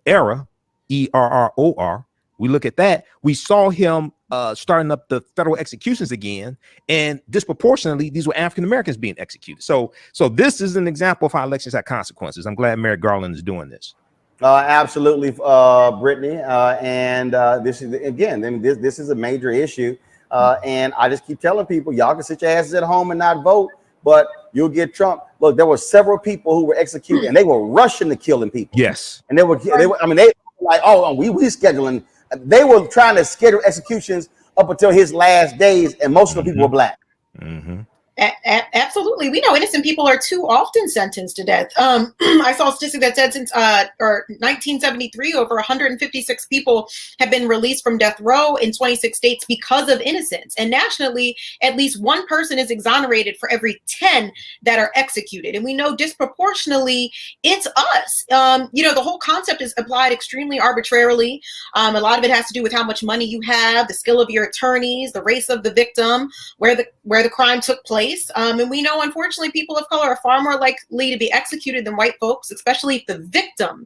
era, ERROR. We look at that. We saw him starting up the federal executions again, and disproportionately, these were African Americans being executed. So this is an example of how elections have consequences. I'm glad Merrick Garland is doing this. Absolutely, Brittany. And this is again, this is a major issue. And I just keep telling people, y'all can sit your asses at home and not vote, but you'll get Trump. Look, there were several people who were executed, and they were rushing to killing people. Yes, and they were I mean, they were like, oh, we scheduling. They were trying to schedule executions up until his last days, and most of the people were black. Mm-hmm. Absolutely. We know innocent people are too often sentenced to death. I saw a statistic that said since 1973, over 156 people have been released from death row in 26 states because of innocence. And nationally, at least one person is exonerated for every 10 that are executed. And we know disproportionately it's us. The whole concept is applied extremely arbitrarily. A lot of it has to do with how much money you have, the skill of your attorneys, the race of the victim, where the crime took place. And we know, unfortunately, people of color are far more likely to be executed than white folks, especially if the victim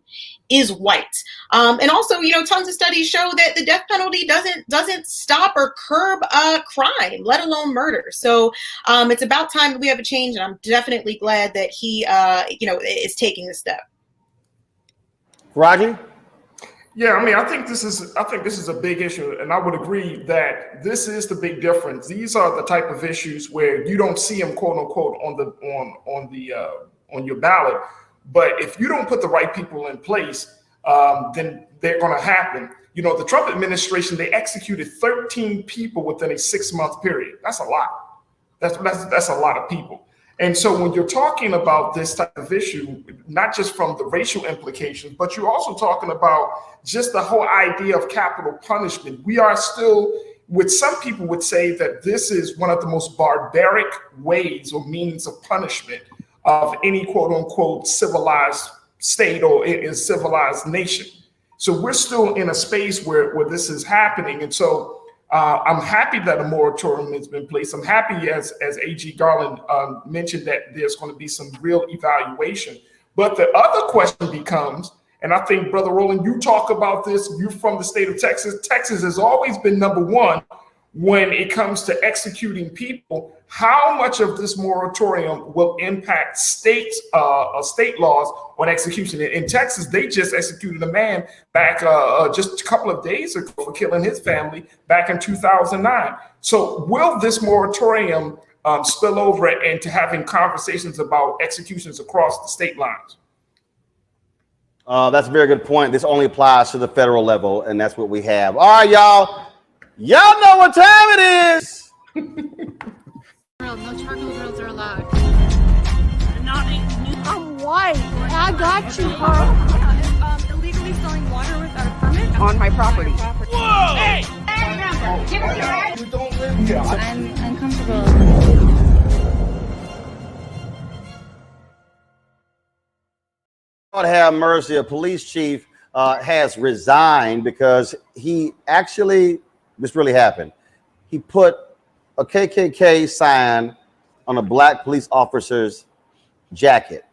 is white. And also, tons of studies show that the death penalty doesn't stop or curb crime, let alone murder. So it's about time that we have a change, and I'm definitely glad that he, is taking this step. Roger? Yeah, I mean, I think this is a big issue, and I would agree that this is the big difference. These are the type of issues where you don't see them, quote unquote, on your ballot. But if you don't put the right people in place, then they're going to happen. The Trump administration, they executed 13 people within a 6-month period. That's a lot. That's a lot of people. And so when you're talking about this type of issue, not just from the racial implications, but you're also talking about just the whole idea of capital punishment. We are still, with some people would say that this is one of the most barbaric ways or means of punishment of any quote unquote civilized state or a civilized nation. So we're still in a space where this is happening. And so I'm happy that a moratorium has been placed. I'm happy, as A.G. Garland mentioned, that there's going to be some real evaluation. But the other question becomes, and I think, Brother Roland, you talk about this, you're from the state of Texas. Texas has always been number one when it comes to executing people. How much of this moratorium will impact state laws on execution? In Texas, they just executed a man back just a couple of days ago for killing his family back in 2009. So will this moratorium spill over into having conversations about executions across the state lines? That's a very good point. This only applies to the federal level, and that's what we have. All right, y'all. Y'all know what time it is. No charcoal grills are allowed. I'm white. I got you, huh? Illegally selling water without a permit On my property. Whoa! Hey! Give us your right. You don't live here. I'm uncomfortable. God have mercy. A police chief has resigned because he actually, this really happened. He put a KKK sign on a black police officer's jacket.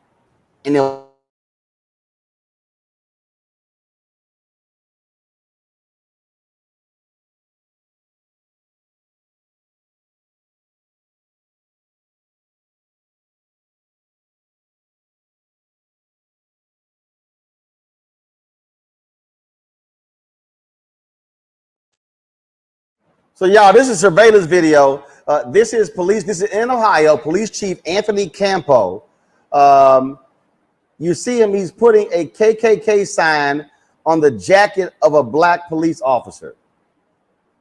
And so y'all, this is surveillance video. This is in Ohio, Police Chief Anthony Campo You see him, he's putting a KKK sign on the jacket of a black police officer.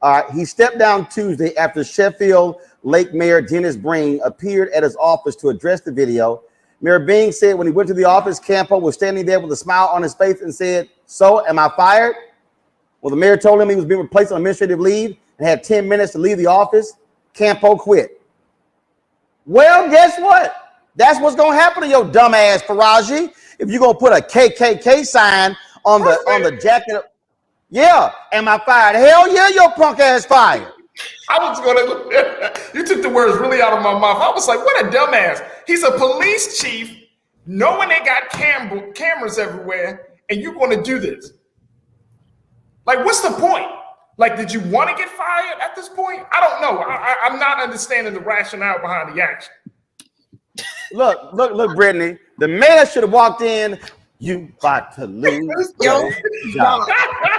All right, he stepped down Tuesday after Sheffield Lake Mayor Dennis Breen appeared at his office to address the video. Mayor Breen said when he went to the office, Campo was standing there with a smile on his face and said, "So, am I fired?" Well, the mayor told him he was being replaced on administrative leave and had 10 minutes to leave the office. Campo quit. Well, guess what? That's what's going to happen to your dumb ass, Faraji. If you're going to put a KKK sign on the jacket. Yeah, am I fired? Hell yeah, your punk ass fired. I was gonna. You took the words really out of my mouth. I was like, "What a dumbass!" He's a police chief, knowing they got cameras everywhere, and you're going to do this. Like, what's the point? Like, did you want to get fired at this point? I don't know. I'm not understanding the rationale behind the action. Look, Brittany. The mayor should have walked in. You about to lose your job.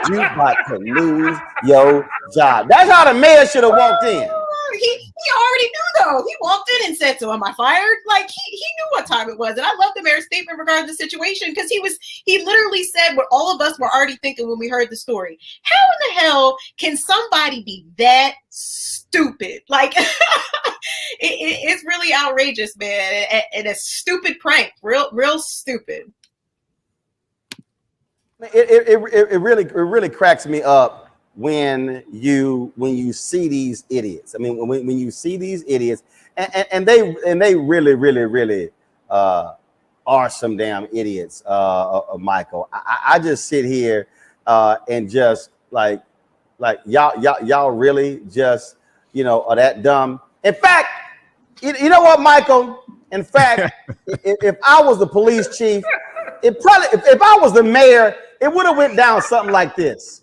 You about to lose your job. That's how the mayor should have walked in. He already knew, though. He walked in and said, "So am I fired?" Like he knew what time it was. And I love the mayor's statement regarding the situation because he literally said what all of us were already thinking when we heard the story. How in the hell can somebody be that stupid? Like it's really outrageous, man, and a stupid prank. Real stupid. It really cracks me up when you see these idiots. I mean, when you see these idiots, and they really are some damn idiots, Michael. I just sit here and just like y'all really just are that dumb. In fact, you know what, Michael? In fact, if I was the police chief, it probably if I was the mayor, it would have went down something like this.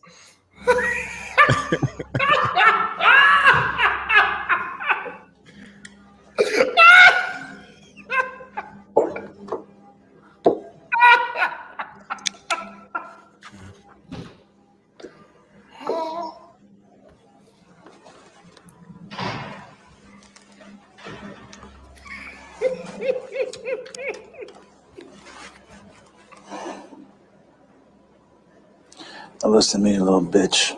Now listen to me, little bitch.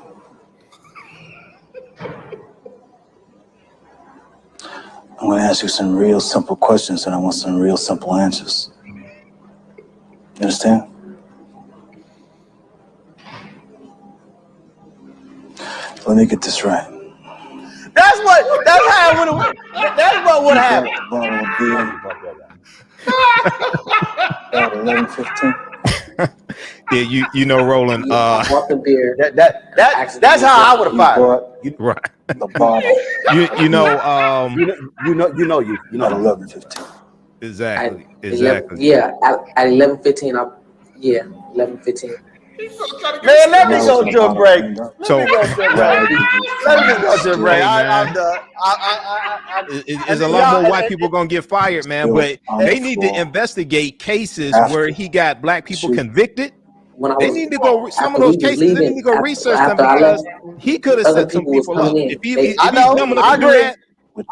I'm going to ask you some real simple questions and I want some real simple answers. You understand? Let me get this right. That's how it would have went. That's what would happen. About 11:15. Yeah, you know, Roland. That's how I would have fired. Right. The bottle. You know. You know. 11:15. Exactly. Yeah, at 11:15. 11:15. Man, let me go to a break. So let me go to a break. I'm done. There's a lot more white people gonna get fired, man. But they need to investigate cases where he got black people convicted. They need to go. Some of those cases, they need to go research them because he could have set some people up. If he's coming up to do that.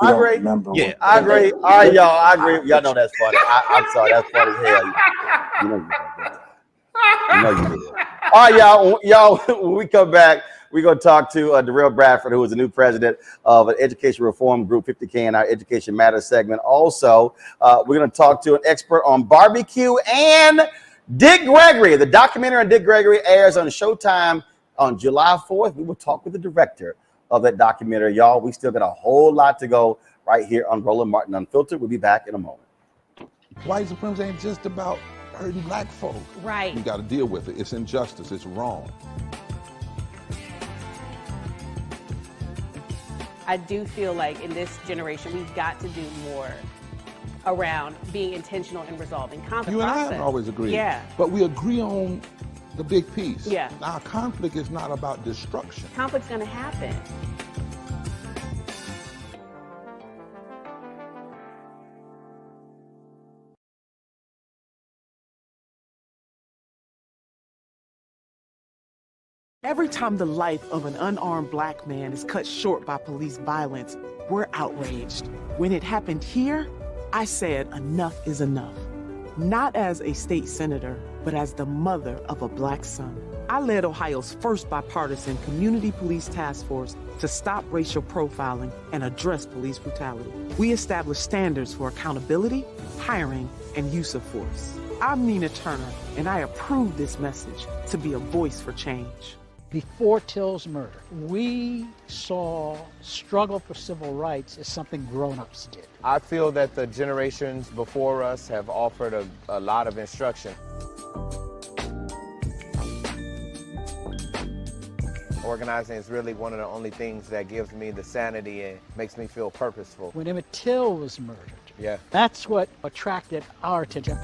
I agree. Yeah, I agree. All right, y'all. I agree. Y'all know that's funny. I'm sorry. That's funny as hell. You know you did. All right, y'all. When we come back, we're going to talk to Darrell Bradford, who is the new president of an education reform group, 50K, in our Education Matters segment. Also, we're going to talk to an expert on barbecue and Dick Gregory. The documentary on Dick Gregory airs on Showtime on July 4th. We will talk with the director of that documentary. Y'all, we still got a whole lot to go right here on Roland Martin Unfiltered. We'll be back in a moment. White supremacy ain't just about hurting black folk. Right. You got to deal with it. It's injustice. It's wrong. I do feel like in this generation, we've got to do more around being intentional in resolving conflict. You and I have always agreed. Yeah. But we agree on the big piece. Yeah. Now, conflict is not about destruction. Conflict's going to happen. Every time the life of an unarmed black man is cut short by police violence, we're outraged. When it happened here, I said enough is enough. not as a state senator, but as the mother of a black son. I led Ohio's first bipartisan community police task force to stop racial profiling and address police brutality. We established standards for accountability, hiring, and use of force. I'm Nina Turner, and I approve this message to be a voice for change. Before Till's murder, we saw struggle for civil rights as something grown-ups did. I feel that the generations before us have offered a lot of instruction. Organizing is really one of the only things that gives me the sanity and makes me feel purposeful. When Emmett Till was murdered, yeah, that's what attracted our attention.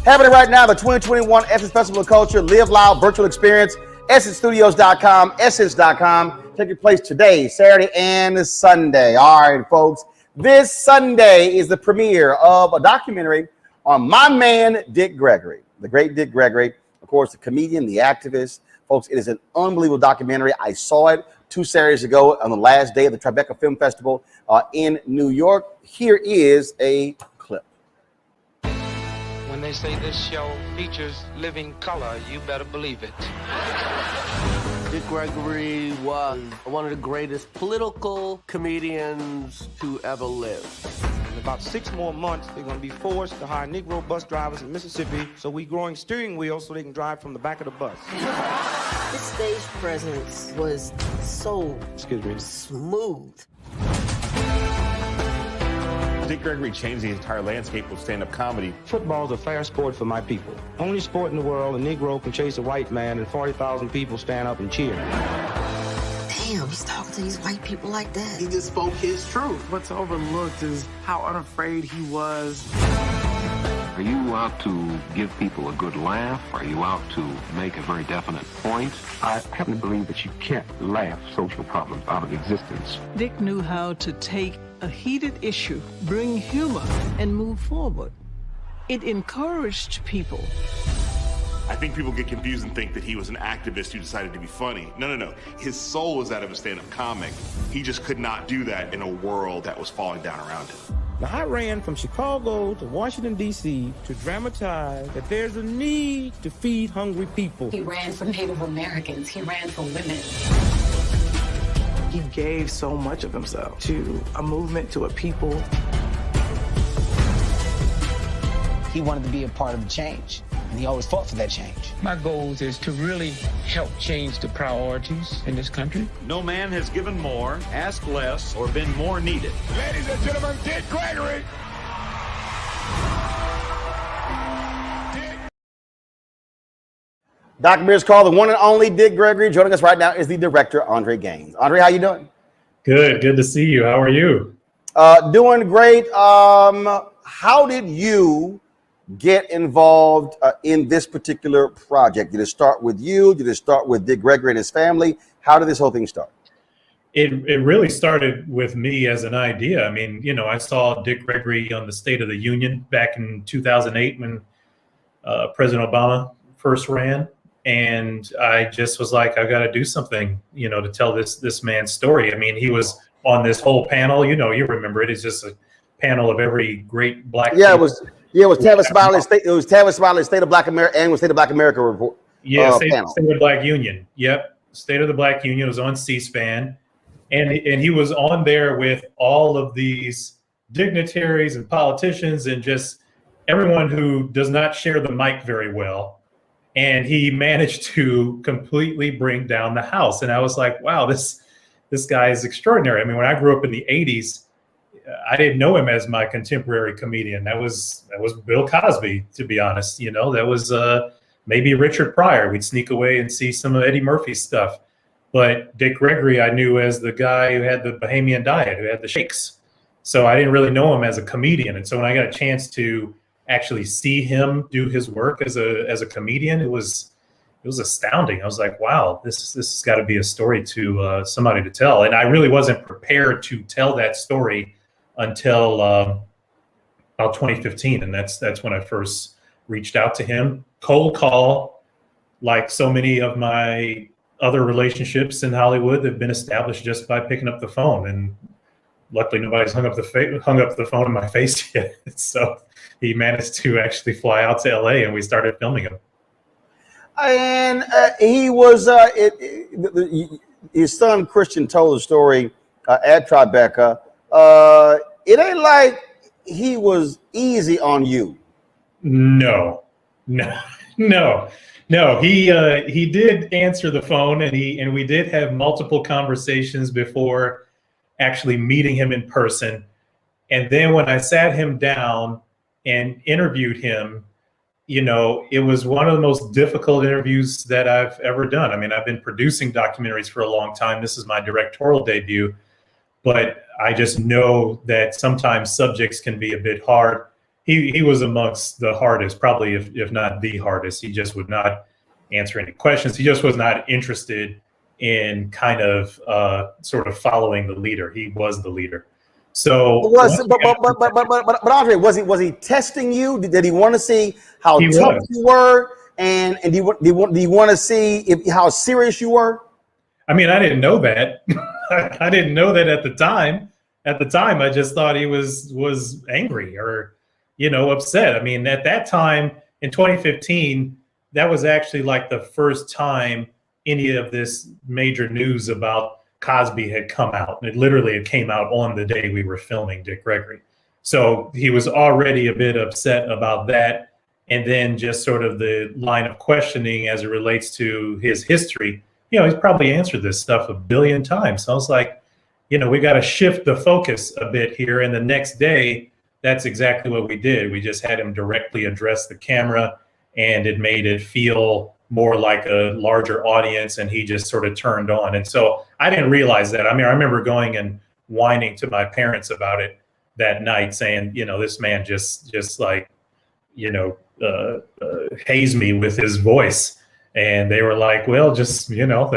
Happening right now, the 2021 Essence Festival of Culture, Live Loud Virtual Experience, EssenceStudios.com, Essence.com. Taking place today, Saturday and Sunday. All right, folks. This Sunday is the premiere of a documentary on my man, Dick Gregory, the great Dick Gregory, of course, the comedian, the activist. Folks, it is an unbelievable documentary. I saw it 2 Saturdays ago on the last day of the Tribeca Film Festival in New York. Here is a clip. When they say this show features living color, you better believe it. Dick Gregory was one of the greatest political comedians to ever live. In about 6 more months, they're going to be forced to hire Negro bus drivers in Mississippi, so we're growing steering wheels so they can drive from the back of the bus. His stage presence was so smooth. Dick Gregory changed the entire landscape of stand-up comedy. Football's a fair sport for my people. Only sport in the world a Negro can chase a white man and 40,000 people stand up and cheer. Damn, he's talking to these white people like that. He just spoke his truth. What's overlooked is how unafraid he was. Are you out to give people a good laugh? Are you out to make a very definite point? I happen to believe that you can't laugh social problems out of existence. Dick knew how to take a heated issue, bring humor, and move forward. It encouraged people. I think people get confused and think that he was an activist who decided to be funny. No. His soul was that of a stand-up comic. He just could not do that in a world that was falling down around him. Now, I ran from Chicago to Washington, D.C. to dramatize that there's a need to feed hungry people. He ran for Native Americans. He ran for women. He gave so much of himself to a movement, to a people. He wanted to be a part of the change, and he always fought for that change. My goal is to really help change the priorities in this country. No man has given more, asked less, or been more needed. Ladies and gentlemen, Dick Gregory. Documentary is called The One and Only Dick Gregory. Joining us right now is the director, Andre Gaines. Andre, how you doing? Good to see you. How are you? Doing great. How did you get involved in this particular project? Did it start with you? Did it start with Dick Gregory and his family? How did this whole thing start? It really started with me as an idea. I mean, you know, I saw Dick Gregory on the State of the Union back in 2008 when President Obama first ran. And I just was like, I've got to do something, you know, to tell this man's story. I mean, he was on this whole panel, you know, you remember it. It's just a panel of every great black. Yeah, it was Tavis Smiley's State. It was Tavis Smiley's State of Black America and State of Black America report. Yeah, panel. State of the Black Union. Yep, State of the Black Union was on C-SPAN, and he was on there with all of these dignitaries and politicians and just everyone who does not share the mic very well. And he managed to completely bring down the house. And I was like, wow, this guy is extraordinary. I mean, when I grew up in the 80s, I didn't know him as my contemporary comedian. That was Bill Cosby, to be honest. You know, that was maybe Richard Pryor. We'd sneak away and see some of Eddie Murphy's stuff. But Dick Gregory, I knew as the guy who had the Bahamian diet, who had the shakes. So I didn't really know him as a comedian. And so when I got a chance to actually see him do his work as a comedian, it was astounding. I was like, wow, this has got to be a story to somebody to tell. And I really wasn't prepared to tell that story until about 2015, and that's when I first reached out to him. Cold call, like so many of my other relationships in Hollywood have been established just by picking up the phone. And luckily, nobody's hung up the phone in my face yet. So he managed to actually fly out to LA, and we started filming him. And he was his son Christian told the story at Tribeca. It ain't like he was easy on you. No. He did answer the phone, and we did have multiple conversations before actually meeting him in person. And then when I sat him down and interviewed him, you know, it was one of the most difficult interviews that I've ever done. I mean, I've been producing documentaries for a long time. This is my directorial debut, but I just know that sometimes subjects can be a bit hard. He was amongst the hardest, probably if not the hardest. He just would not answer any questions. He just was not interested in kind of sort of following the leader. He was the leader. So, but Andre, was he testing you? Did he want to see how tough you were, and do you want to see how serious you were? I mean, I didn't know that. I didn't know that at the time. At the time, I just thought he was angry or, you know, upset. I mean, at that time in 2015, that was actually like the first time any of this major news about Cosby had come out. It came out on the day we were filming Dick Gregory. So he was already a bit upset about that. And then just sort of the line of questioning as it relates to his history, you know, he's probably answered this stuff a billion times. So I was like, you know, we got to shift the focus a bit here. And the next day, that's exactly what we did. We just had him directly address the camera, and it made it feel more like a larger audience, and he just sort of turned on. And so I didn't realize that. I mean, I remember going and whining to my parents about it that night, saying, you know, this man just like, you know, hazed me with his voice. And they were like, well, just, you know,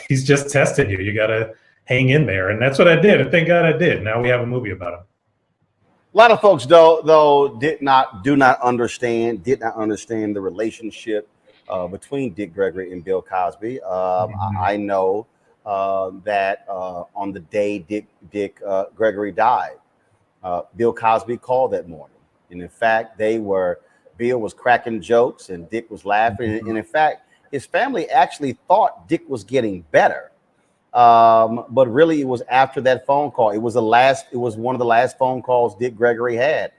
he's just testing you. You got to hang in there. And that's what I did. And thank God I did. Now we have a movie about him. A lot of folks, though, do not understand the relationship between Dick Gregory and Bill Cosby. I know that on the day Dick Gregory died, Bill Cosby called that morning. And in fact, Bill was cracking jokes and Dick was laughing. And in fact, his family actually thought Dick was getting better. But really it was after that phone call. It was one of the last phone calls Dick Gregory had.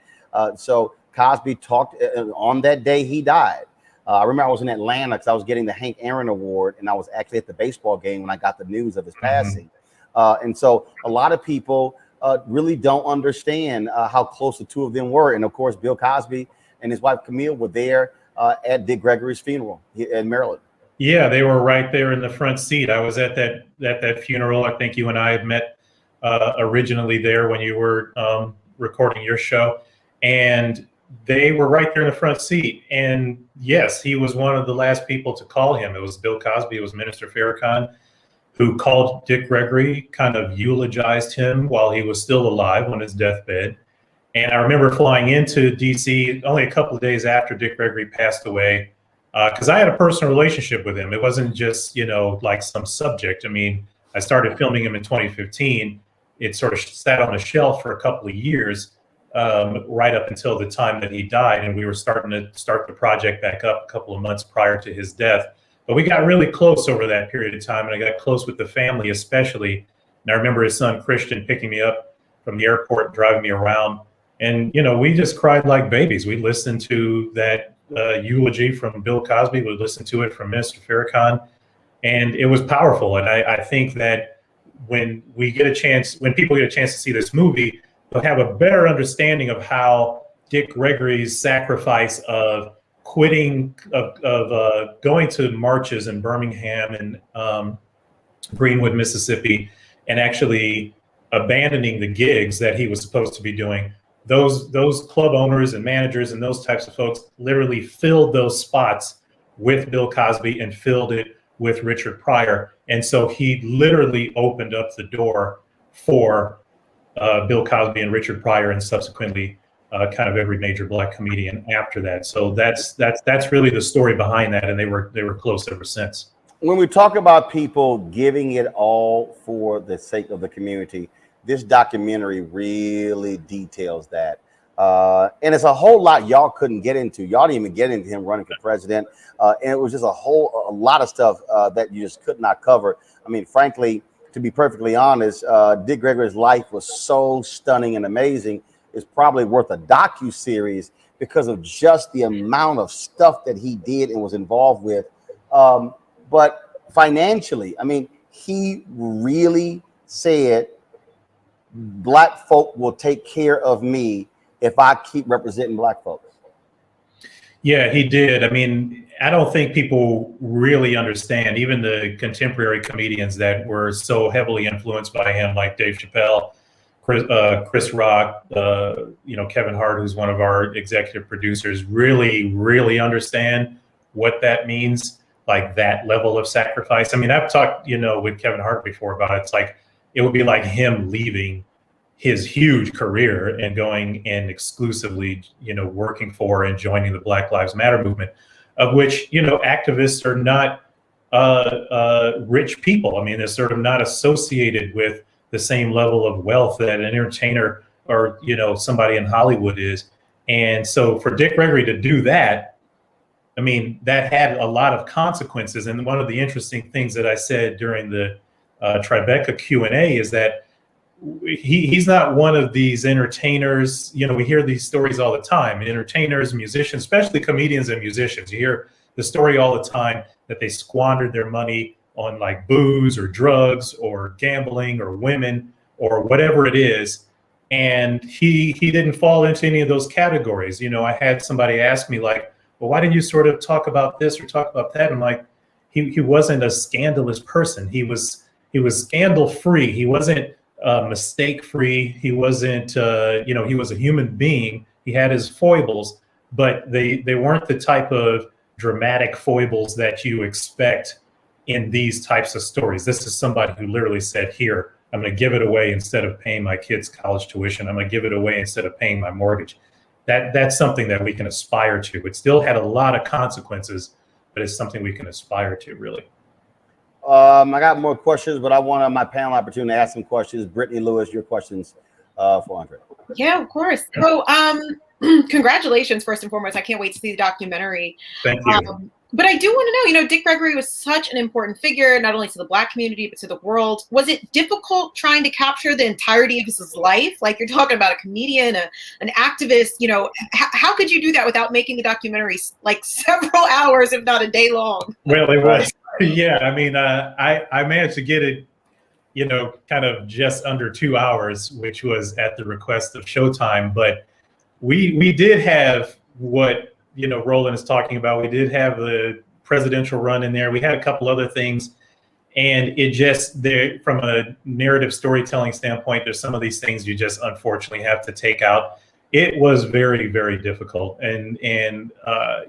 So Cosby talked on that day he died. I remember I was in Atlanta because I was getting the Hank Aaron Award, and I was actually at the baseball game when I got the news of his passing. And so a lot of people really don't understand how close the two of them were. And of course, Bill Cosby and his wife Camille were there at Dick Gregory's funeral in Maryland. Yeah, they were right there in the front seat. I was at that funeral. I think you and I had met originally there when you were recording your show. And they were right there in the front seat. And yes, he was one of the last people to call him. It was Bill Cosby, it was Minister Farrakhan, who called Dick Gregory, kind of eulogized him while he was still alive on his deathbed. And I remember flying into DC only a couple of days after Dick Gregory passed away, because I had a personal relationship with him. It wasn't just, like some subject. I mean, I started filming him in 2015. It sort of sat on a shelf for a couple of years, right up until the time that he died. And we were starting to start the project back up a couple of months prior to his death. But we got really close over that period of time, and I got close with the family especially. And I remember his son, Christian, picking me up from the airport, driving me around. And, we just cried like babies. We listened to that eulogy from Bill Cosby. We listened to it from Minister Farrakhan. And it was powerful. And I think that when people get a chance to see this movie, they'll have a better understanding of how Dick Gregory's sacrifice of quitting, of going to marches in Birmingham and Greenwood, Mississippi, and actually abandoning the gigs that he was supposed to be doing. Those club owners and managers and those types of folks literally filled those spots with Bill Cosby and filled it with Richard Pryor. And so he literally opened up the door for Bill Cosby and Richard Pryor, and subsequently kind of every major Black comedian after that. So that's really the story behind that, and they were close ever since. When we talk about people giving it all for the sake of the community, this documentary really details that. And it's a whole lot y'all couldn't get into. Y'all didn't even get into him running for president. And it was just a lot of stuff that you just could not cover. I mean, frankly, to be perfectly honest, Dick Gregory's life was so stunning and amazing. It's probably worth a docu-series because of just the amount of stuff that he did and was involved with. But financially, I mean, he really said, Black folk will take care of me if I keep representing Black folks. Yeah, he did. I mean, I don't think people really understand, even the contemporary comedians that were so heavily influenced by him, like Dave Chappelle, Chris Rock, Kevin Hart, who's one of our executive producers, really understand what that means, like that level of sacrifice. I mean, I've talked, with Kevin Hart before about it. It's like, it would be like him leaving his huge career and going and exclusively, working for and joining the Black Lives Matter movement, of which, activists are not rich people. I mean, they're sort of not associated with the same level of wealth that an entertainer or, somebody in Hollywood is. And so for Dick Gregory to do that, I mean, that had a lot of consequences. And one of the interesting things that I said during the Tribeca Q&A is that he's not one of these entertainers. We hear these stories all the time. Entertainers, musicians, especially comedians and musicians. You hear the story all the time that they squandered their money on like booze or drugs or gambling or women or whatever it is. And he didn't fall into any of those categories. I had somebody ask me like, well, why didn't you sort of talk about this or talk about that? I'm like, he wasn't a scandalous person. He was scandal free. He wasn't mistake free. He wasn't, he was a human being. He had his foibles, but they weren't the type of dramatic foibles that you expect in these types of stories. This is somebody who literally said, here, I'm going to give it away instead of paying my kids' college tuition. I'm going to give it away instead of paying my mortgage. That's something that we can aspire to. It still had a lot of consequences, but it's something we can aspire to, really. I got more questions, but I want my panel opportunity to ask some questions. Brittany Lewis, your questions for Andre. Yeah, of course. So congratulations, first and foremost. I can't wait to see the documentary. Thank you. But I do want to know, Dick Gregory was such an important figure, not only to the Black community, but to the world. Was it difficult trying to capture the entirety of his life? Like, you're talking about a comedian, an activist, how could you do that without making the documentary like several hours, if not a day long? Well, it was. Yeah, I mean, I managed to get it, kind of just under 2 hours, which was at the request of Showtime. But we did have what, Roland is talking about. We did have the presidential run in there. We had a couple other things. And it just, from a narrative storytelling standpoint, there's some of these things you just unfortunately have to take out. it was very, very difficult. And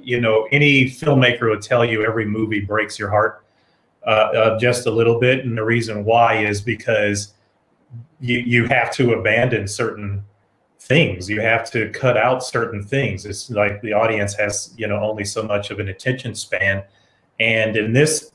you know, any filmmaker would tell you every movie breaks your heart just a little bit. And the reason why is because you have to abandon certain things. You have to cut out certain things. It's like the audience has, you know, only so much of an attention span. And in this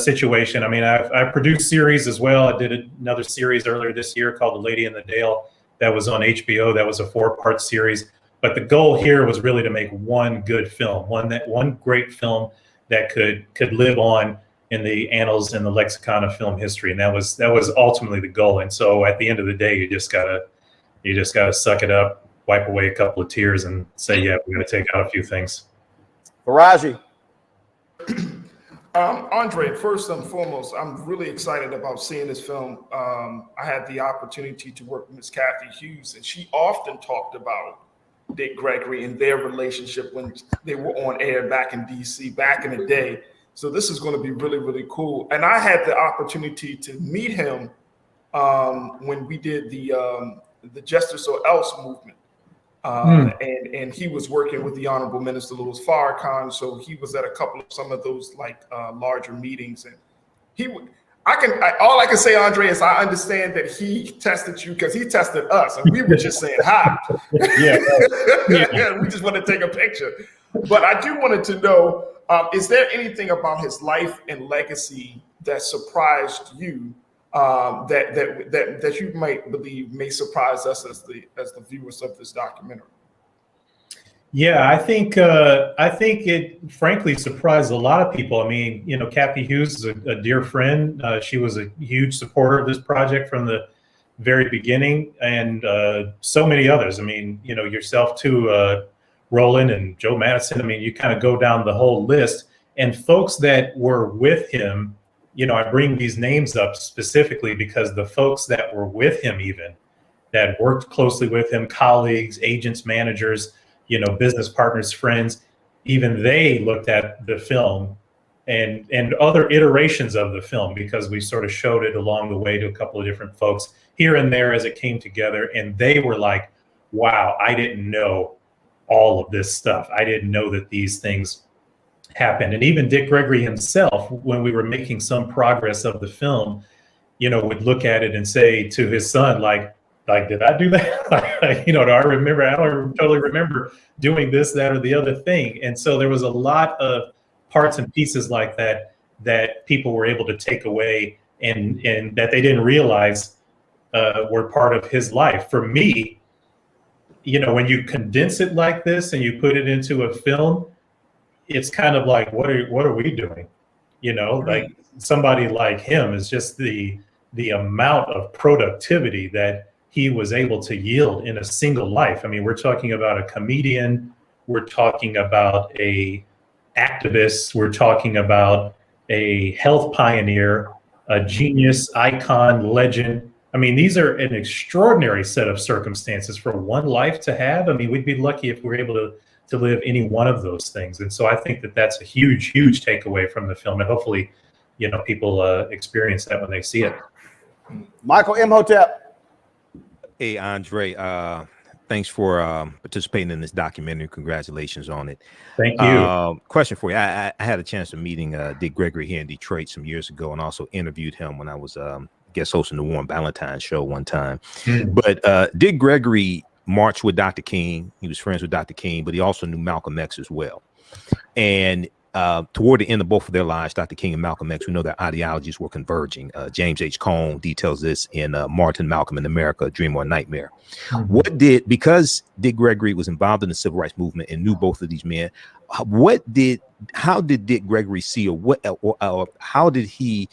situation, I mean, I produced series as well. I did another series earlier this year called The Lady in the Dale. That was on HBO. That was a 4-part series. But the goal here was really to make one good film, one great film that could live on in the annals and the lexicon of film history. And that was ultimately the goal. And so at the end of the day, you just gotta suck it up, wipe away a couple of tears, and say, yeah, we're gonna take out a few things. Faraji. Andre, first and foremost, I'm really excited about seeing this film. I had the opportunity to work with Miss Kathy Hughes, and she often talked about Dick Gregory and their relationship when they were on air back in DC, back in the day. So this is going to be really, really cool. And I had the opportunity to meet him when we did the Justice or Else movement. And he was working with the Honorable Minister Louis Farrakhan, so he was at some of those like larger meetings, and all I can say, Andre, is I understand that he tested you because he tested us, and we were just saying hi. Yeah, we just want to take a picture. But I do wanted to know, is there anything about his life and legacy that surprised you? That you might believe may surprise us as the viewers of this documentary? Yeah, I think it frankly surprised a lot of people. I mean, you know, Kathy Hughes is a dear friend. She was a huge supporter of this project from the very beginning, and so many others. I mean, you know, yourself too, Roland and Joe Madison. I mean, you kind of go down the whole list, and folks that were with him. You know, I bring these names up specifically because the folks that were with him, even that worked closely with him, colleagues, agents, managers, you know, business partners, friends, even they looked at the film and other iterations of the film, because we sort of showed it along the way to a couple of different folks here and there as it came together. And they were like, wow, I didn't know all of this stuff. I didn't know that these things happened. And even Dick Gregory himself, when we were making some progress of the film, you know, would look at it and say to his son, like, did I do that? You know, I don't totally remember doing this, that, or the other thing. And so there was a lot of parts and pieces like that people were able to take away and that they didn't realize were part of his life. For me, you know, when you condense it like this and you put it into a film, it's kind of like, what are we doing? You know, like somebody like him is just the amount of productivity that he was able to yield in a single life. I mean, we're talking about a comedian, we're talking about a activist, we're talking about a health pioneer, a genius, icon, legend. I mean, these are an extraordinary set of circumstances for one life to have. I mean, we'd be lucky if we were able to live any one of those things. And so I think that that's a huge, huge takeaway from the film. And hopefully, you know, people experience that when they see it. Michael Imhotep. Hey, Andre, thanks for participating in this documentary. Congratulations on it. Thank you. Question for you. I had a chance of meeting Dick Gregory here in Detroit some years ago, and also interviewed him when I was guest hosting the Warren Ballantyne show one time. But Dick Gregory marched with Dr. King. He was friends with Dr. King, but he also knew Malcolm X as well. And toward the end of both of their lives, Dr. King and Malcolm X, we know their ideologies were converging. James H. Cone details this in Martin, Malcolm in America, A Dream or a Nightmare. Because Dick Gregory was involved in the civil rights movement and knew both of these men, how did Dick Gregory see, or how did he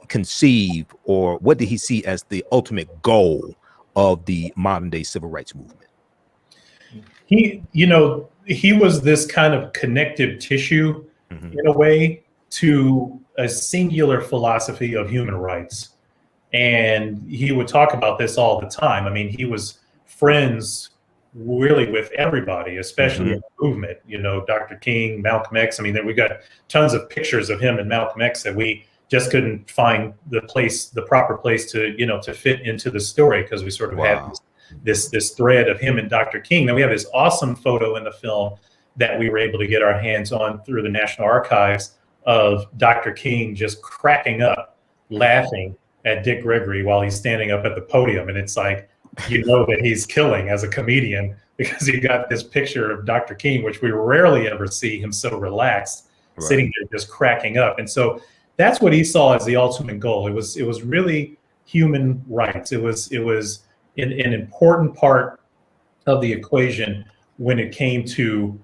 conceive, or what did he see as the ultimate goal of the modern day civil rights movement? He was this kind of connective tissue in a way to a singular philosophy of human rights. And he would talk about this all the time. I mean, he was friends really with everybody, especially in the movement, you know, Dr. King, Malcolm X. I mean, we got tons of pictures of him and Malcolm X that we just couldn't find the proper place to, you know, to fit into the story, because we sort of had this thread of him and Dr. King. Now we have this awesome photo in the film that we were able to get our hands on through the National Archives of Dr. King just cracking up, laughing at Dick Gregory while he's standing up at the podium. And it's like, you know that he's killing as a comedian because he got this picture of Dr. King, which we rarely ever see him so relaxed, sitting there just cracking up. And so that's what he saw as the ultimate goal. It was really human rights. It was an important part of the equation when it came to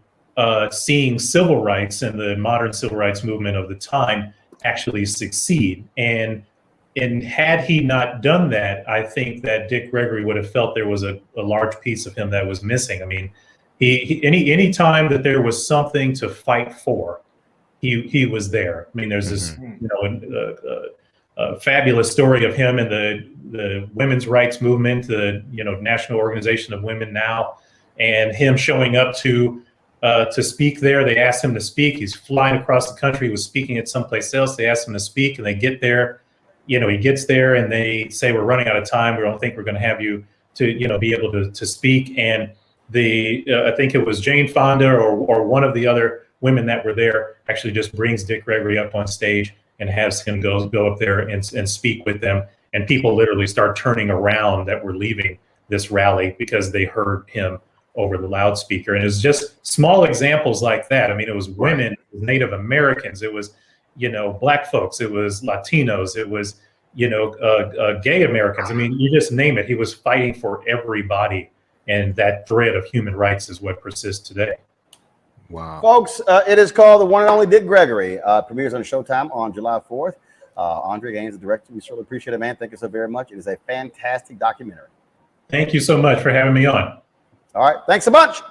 seeing civil rights and the modern civil rights movement of the time actually succeed. And had he not done that, I think that Dick Gregory would have felt there was a large piece of him that was missing. I mean, any time that there was something to fight for, he was there. I mean, there's this a fabulous story of him and the women's rights movement, the National Organization of Women now, and him showing up to speak there. They asked him to speak. He's flying across the country. He was speaking at someplace else. They asked him to speak, and they get there. He gets there and they say, we're running out of time. We don't think we're going to have you to, be able to speak. And I think it was Jane Fonda or one of the other women that were there actually just brings Dick Gregory up on stage and has him go up there and speak with them. And people literally start turning around that were leaving this rally because they heard him over the loudspeaker. And it was just small examples like that. I mean, it was women, it was Native Americans, it was Black folks, it was Latinos, it was, gay Americans. I mean, you just name it. He was fighting for everybody. And that thread of human rights is what persists today. Wow. Folks, it is called The One and Only Dick Gregory. Premieres on Showtime on July 4th. Andre Gaines, the director. We certainly appreciate it, man. Thank you so very much. It is a fantastic documentary. Thank you so much for having me on. All right. Thanks a bunch.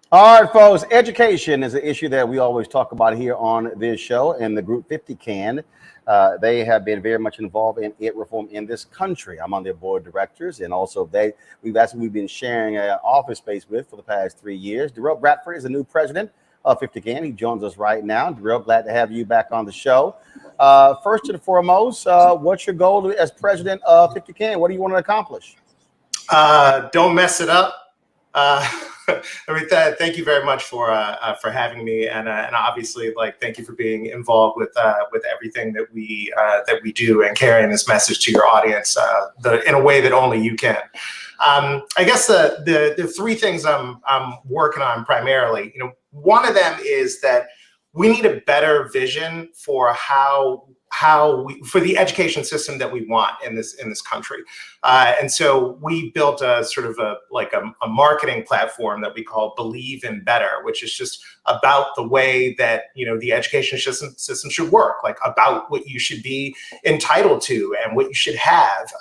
All right, folks, education is an issue that we always talk about here on this show, and the group 50 Can. They have been very much involved in ed reform in this country. I'm on their board of directors, and also we've been sharing an office space with for the past 3 years. Darrell Bradford is the new president of 50 Can. He joins us right now. Darrell, glad to have you back on the show. First and foremost, what's your goal as president of 50 Can? What do you want to accomplish? Don't mess it up. Thank you very much for having me, and obviously, thank you for being involved with everything that we do and carrying this message to your audience in a way that only you can. I guess the three things I'm working on primarily. One of them is that we need a better vision for for the education system that we want in this country. And so we built a sort of a marketing platform that we call Believe in Better, which is just about the way that, the education system should work, about what you should be entitled to and what you should have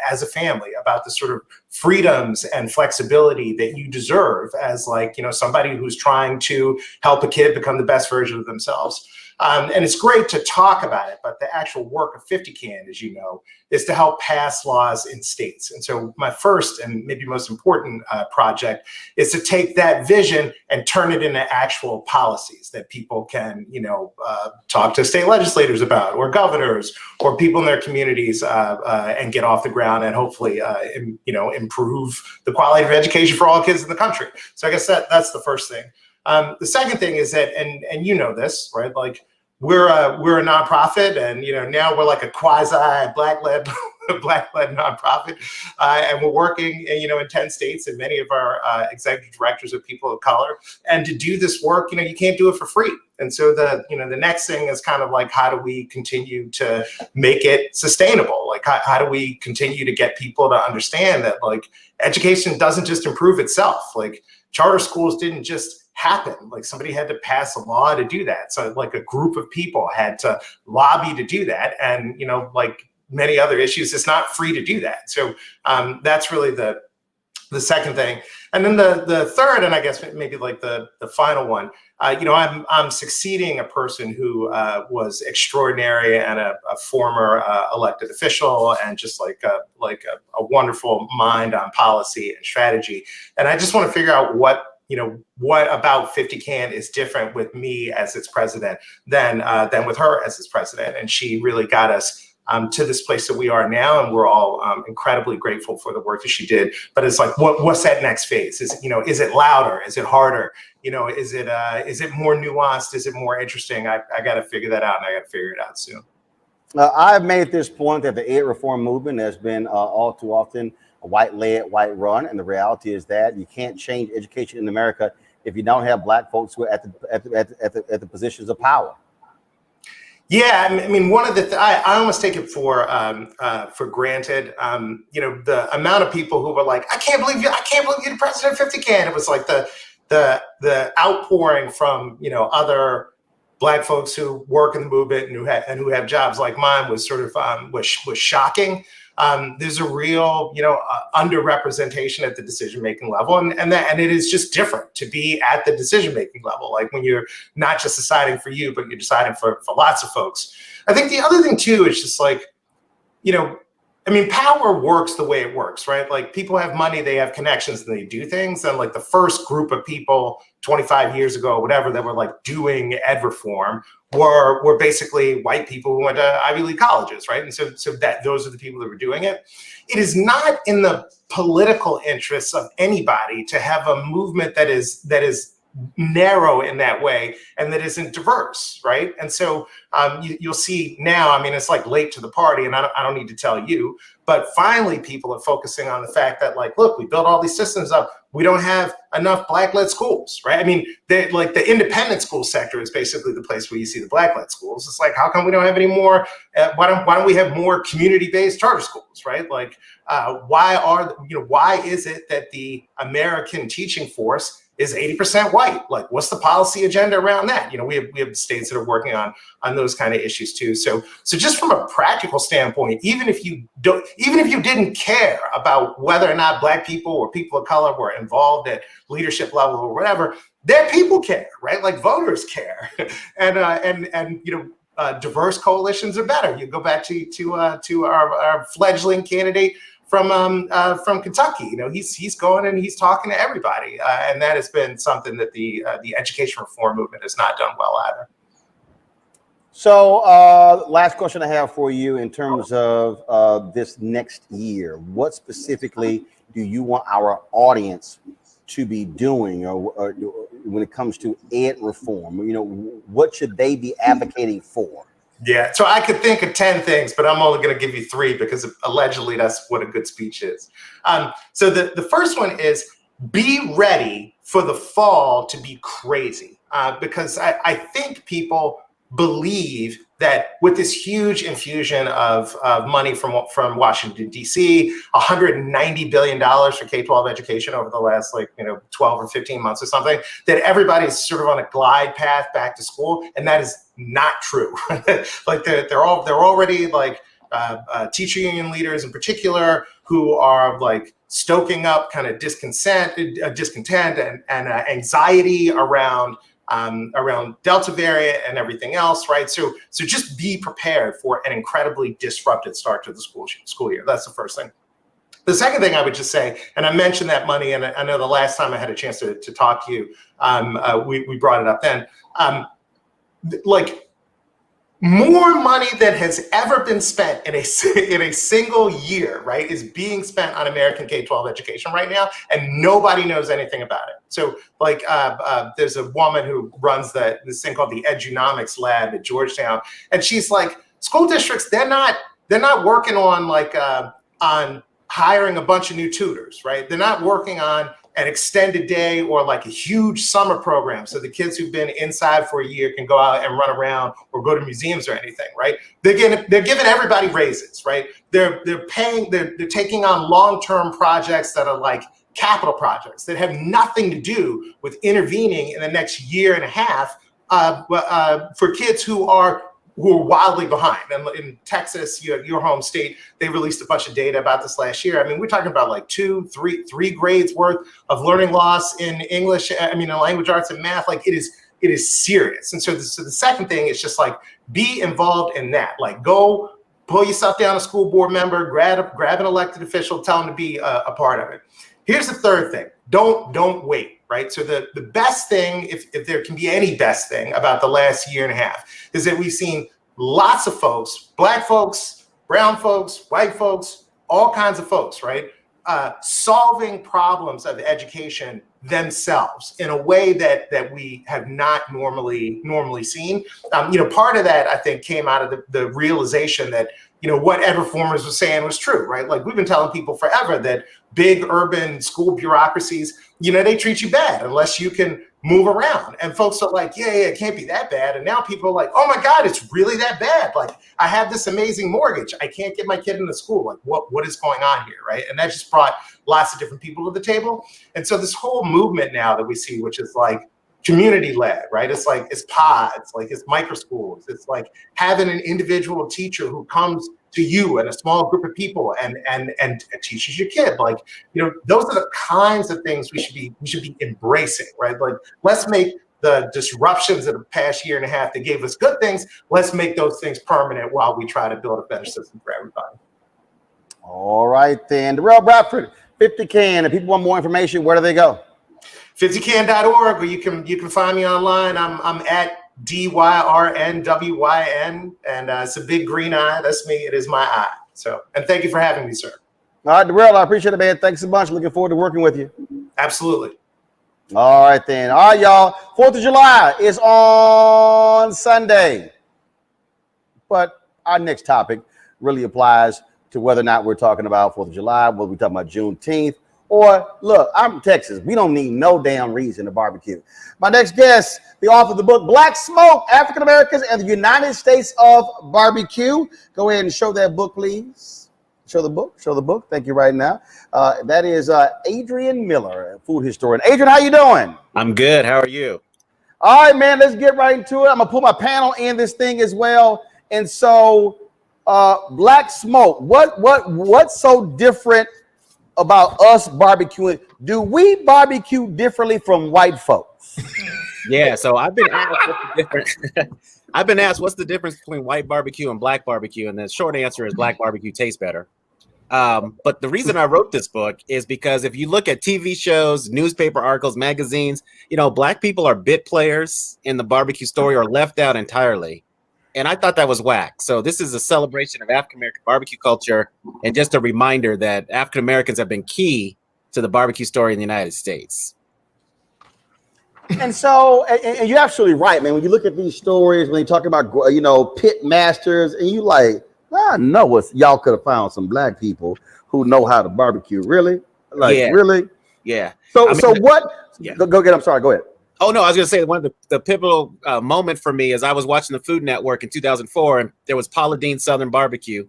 as a family, about the sort of freedoms and flexibility that you deserve as somebody who's trying to help a kid become the best version of themselves. And it's great to talk about it, but the actual work of 50 Can, as you know, is to help pass laws in states. And so my first and maybe most important project is to take that vision and turn it into actual policies that people can, talk to state legislators about, or governors, or people in their communities, and get off the ground and hopefully, improve the quality of education for all kids in the country. So I guess that's the first thing. The second thing is that, and you know this, right? We're a nonprofit, and now we're like a quasi black-led nonprofit, and we're working in 10 states, and many of our executive directors are people of color. And to do this work, you can't do it for free. And so the next thing is kind of how do we continue to make it sustainable? How do we continue to get people to understand that education doesn't just improve itself? Charter schools didn't just happen. Somebody had to pass a law to do that. So a group of people had to lobby to do that. And, many other issues, it's not free to do that. So that's really the the second thing. And then the third, and I guess maybe like the final one, I'm succeeding a person who was extraordinary and a former elected official and just like a wonderful mind on policy and strategy. And I just want to figure out what about 50 Can is different with me as its president than with her as its president. And she really got us to this place that we are now, and we're all incredibly grateful for the work that she did. But it's like, what's that next phase? Is it louder? Is it harder? Is it more nuanced? Is it more interesting? I got to figure that out, and I got to figure it out soon. I've made this point that the ed reform movement has been all too often a white-led, white-run, and the reality is that you can't change education in America if you don't have Black folks who are at the positions of power. Yeah, I mean, one of the I almost take it for granted. The amount of people who were like, I can't believe you're the president of 50 Can. It was like the outpouring from other Black folks who work in the movement and who have jobs like mine was sort of was shocking. There's a real underrepresentation at the decision-making level, and it is just different to be at the decision-making level, like when you're not just deciding for you, but you're deciding for lots of folks. I think the other thing too is just like, power works the way it works, right? Like people have money, they have connections, and they do things. And like the first group of people 25 years ago, whatever, that were like doing ed reform were basically white people who went to Ivy League colleges, right? And so that those are the people that were doing it. It is not in the political interests of anybody to have a movement that is narrow in that way and that isn't diverse, right? And so you'll see now, it's like late to the party, and I don't need to tell you, but finally people are focusing on the fact that like, look, we built all these systems up, we don't have enough Black-led schools, right? Like the independent school sector is basically the place where you see the Black-led schools. It's like, how come we don't have any more? Why don't we have more community-based charter schools, right? Like, why is it that the American teaching force is 80% white? Like, what's the policy agenda around that? We have states that are working on those kind of issues too. So just from a practical standpoint, even if you didn't care about whether or not Black people or people of color were involved at leadership level or whatever, their people care, right? Like voters care, and diverse coalitions are better. You go back to our fledgling candidate from Kentucky. He's going and he's talking to everybody, and that has been something that the education reform movement has not done well either. So last question I have for you in terms of this next year, what specifically do you want our audience to be doing, or when it comes to ed reform? What should they be advocating for? Yeah, so I could think of 10 things, but I'm only going to give you 3 because allegedly that's what a good speech is. So the first one is be ready for the fall to be crazy, because I think people believe that with this huge infusion of money from Washington, D.C., $190 billion for K-12 education over the last 12 or 15 months or something, that everybody's sort of on a glide path back to school, and that is not true. Like they're already like teacher union leaders in particular who are like stoking up kind of discontent and anxiety around Delta variant and everything else, right? So just be prepared for an incredibly disrupted start to the school year. That's the first thing. The second thing I would just say, and I mentioned that money, and I know the last time I had a chance to talk to you, we brought it up then. Like more money than has ever been spent in a single year, right, is being spent on American K-12 education right now, and nobody knows anything about it. So like there's a woman who runs this thing called the Edunomics Lab at Georgetown, and she's like, school districts, they're not working on on hiring a bunch of new tutors, right? They're not working on an extended day or like a huge summer program so the kids who've been inside for a year can go out and run around or go to museums or anything, right? They're giving everybody raises, right? They're taking on long-term projects that are like capital projects that have nothing to do with intervening in the next year and a half for kids who are who are wildly behind. And in Texas, your home state, they released a bunch of data about this last year. I mean, we're talking about like three grades worth of learning loss in English. I mean, in language arts and math. Like it is serious. And so the second thing is just like be involved in that. Like go pull yourself down a school board member, grab an elected official, tell them to be a part of it. Here's the third thing. Don't wait. Right. So the best thing, if there can be any best thing about the last year and a half, is that we've seen lots of folks, Black folks, brown folks, white folks, all kinds of folks, right, solving problems of education themselves in a way that we have not normally seen. Part of that, I think, came out of the realization that, what Ed reformers was saying was true, right? Like we've been telling people forever that big urban school bureaucracies, they treat you bad unless you can move around. And folks are like, yeah, it can't be that bad. And now people are like, oh my God, it's really that bad. Like I have this amazing mortgage. I can't get my kid into school. Like what is going on here, right? And that just brought lots of different people to the table. And so this whole movement now that we see, which is like community-led, right? It's like, it's pods, like it's micro schools. It's like having an individual teacher who comes to you and a small group of people and teaches your kid. Like, those are the kinds of things we should be embracing, right? Like, let's make the disruptions of the past year and a half that gave us good things, let's make those things permanent while we try to build a better system for everybody. All right, then. Darrell Bradford, 50 Can. If people want more information, where do they go? 50can.org, or you can find me online. I'm at DYRNWYN, and it's a big green eye. That's me. It is my eye. So, and thank you for having me, sir. All right, Darrell, I appreciate it, man. Thanks a bunch. Looking forward to working with you. Absolutely. All right, then. All right, y'all. 4th of July is on Sunday. But our next topic really applies to whether or not we're talking about 4th of July, whether we're talking about Juneteenth, or look, I'm from Texas. We don't need no damn reason to barbecue. My next guest, the author of the book, Black Smoke, African Americans and the United States of Barbecue. Go ahead and show that book, please. Show the book. Thank you right now. That is Adrian Miller, a food historian. Adrian, how you doing? I'm good. How are you? All right, man, let's get right into it. I'm going to put my panel in this thing as well. And so, Black Smoke, what's so different about us barbecuing? Do we barbecue differently from white folks? Yeah, so I've been asked what's the difference between white barbecue and black barbecue, and the short answer is black barbecue tastes better. But the reason I wrote this book is because if you look at TV shows, newspaper articles, magazines, black people are bit players in the barbecue story or left out entirely. And I thought that was whack. So this is a celebration of African-American barbecue culture and just a reminder that African-Americans have been key to the barbecue story in the United States. And so, and you're absolutely right, man. When you look at these stories, when they talk about, pit masters, and you like, I know what y'all could have found some black people who know how to barbecue. Really? Like, yeah. Really? Yeah. So what? Yeah. Go get. I'm sorry. Go ahead. Oh, no, I was going to say one of the pivotal moment for me is I was watching the Food Network in 2004, and there was Paula Deen's Southern Barbecue,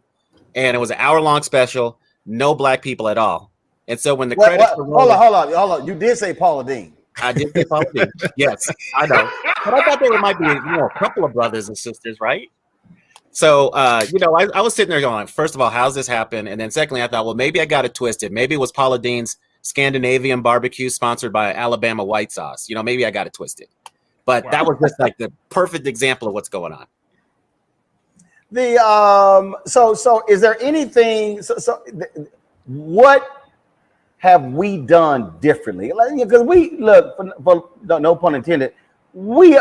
and it was an hour-long special, no black people at all. And so when the credits were rolling, hold on. You did say Paula Deen. I did say Paula Deen. Yes, I know. But I thought there might be a couple of brothers and sisters, right? So, I was sitting there going, first of all, how's this happen? And then secondly, I thought, well, maybe I got it twisted. Maybe it was Paula Deen's Scandinavian barbecue sponsored by Alabama white sauce. Maybe I got it twisted, but that was just like the perfect example of what's going on. So is there anything? What have we done differently? Because we look, for no pun intended, we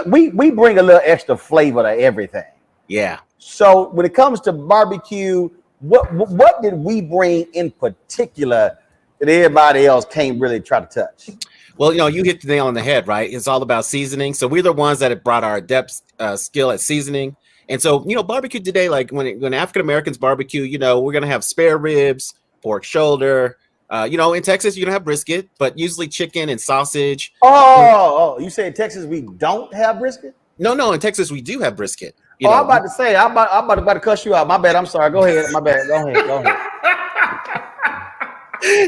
bring a little extra flavor to everything. Yeah. So when it comes to barbecue, what did we bring in particular that everybody else can't really try to touch? Well, you hit the nail on the head, right? It's all about seasoning. So we're the ones that have brought our adept skill at seasoning. And so, barbecue today, like when African Americans barbecue, we're going to have spare ribs, pork shoulder. In Texas, you're going to have brisket, but usually chicken and sausage. Oh, you say in Texas we don't have brisket? No, in Texas we do have brisket. I'm about to say, I'm about to cuss you out. My bad. I'm sorry. Go ahead. My bad. Go ahead.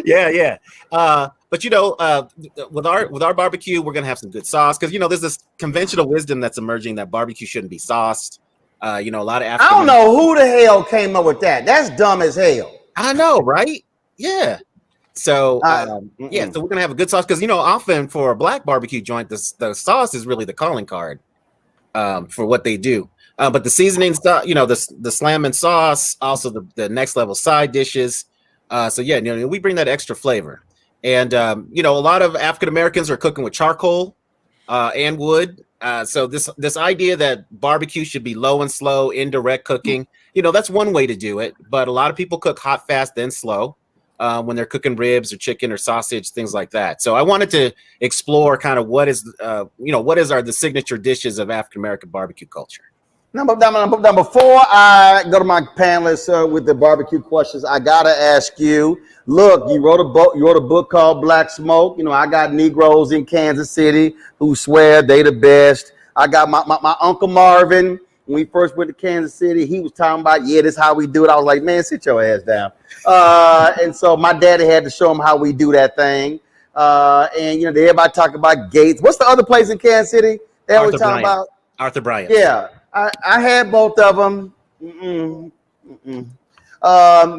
Yeah. But with our barbecue, we're gonna have some good sauce because there's this conventional wisdom that's emerging that barbecue shouldn't be sauced. You know, a lot of I African. don't know who the hell came up with that. That's dumb as hell. I know, right? Yeah. So yeah, so we're gonna have a good sauce because you know, often for a black barbecue joint, the sauce is really the calling card for what they do. But the seasoning stuff, you know, the slamming sauce, also the next level side dishes. So yeah, you know, we bring that extra flavor. And you know, a lot of African Americans are cooking with charcoal and wood. So this idea that barbecue should be low and slow, indirect cooking, you know, that's one way to do it. But a lot of people cook hot, fast, then slow when they're cooking ribs or chicken or sausage, things like that. So I wanted to explore kind of what is, you know, what is the signature dishes of African American barbecue culture. Now, before I go to my panelists with the barbecue questions, I gotta ask you. Look, you wrote a book called Black Smoke. You know, I got Negroes in Kansas City who swear they the best. I got my Uncle Marvin. When we first went to Kansas City, he was talking about, yeah, this is how we do it. I was like, man, sit your ass down. And so my daddy had to show him how we do that thing. And you know, everybody talking about Gates. What's the other place in Kansas City they always talking about? Arthur Bryant. Yeah. I had both of them.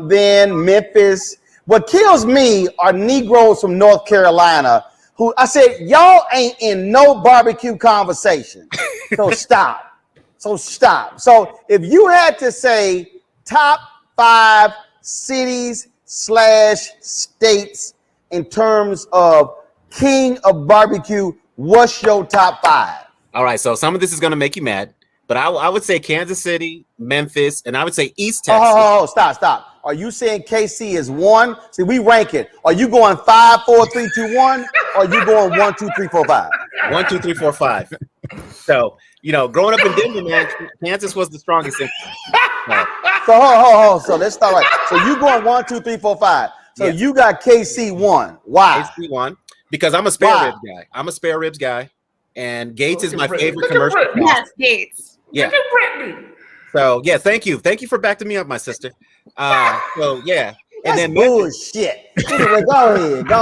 Then Memphis. What kills me are Negroes from North Carolina who I said, y'all ain't in no barbecue conversation. So stop. So if you had to say top 5 cities / states in terms of king of barbecue, what's your top 5? All right. So some of this is going to make you mad. But I would say Kansas City, Memphis, and I would say East Texas. Oh, stop. Are you saying KC is 1? See, we rank it. Are you going 5, 4, 3, 2, 1? Or are you going 1, 2, 3, 4, 5? 1, 2, 3, 4, 5. So, you know, growing up in Denver, man, Kansas was the strongest. So let's start right. So you going 1, 2, 3, 4, 5. So yes. You got KC 1. Why? KC 1 because I'm a spare ribs guy. I'm a spare ribs guy, and Gates is my favorite commercial. Yes, Gates. Yeah. So yeah, thank you for backing me up, my sister. So yeah, and then bullshit. Anyway, go ahead.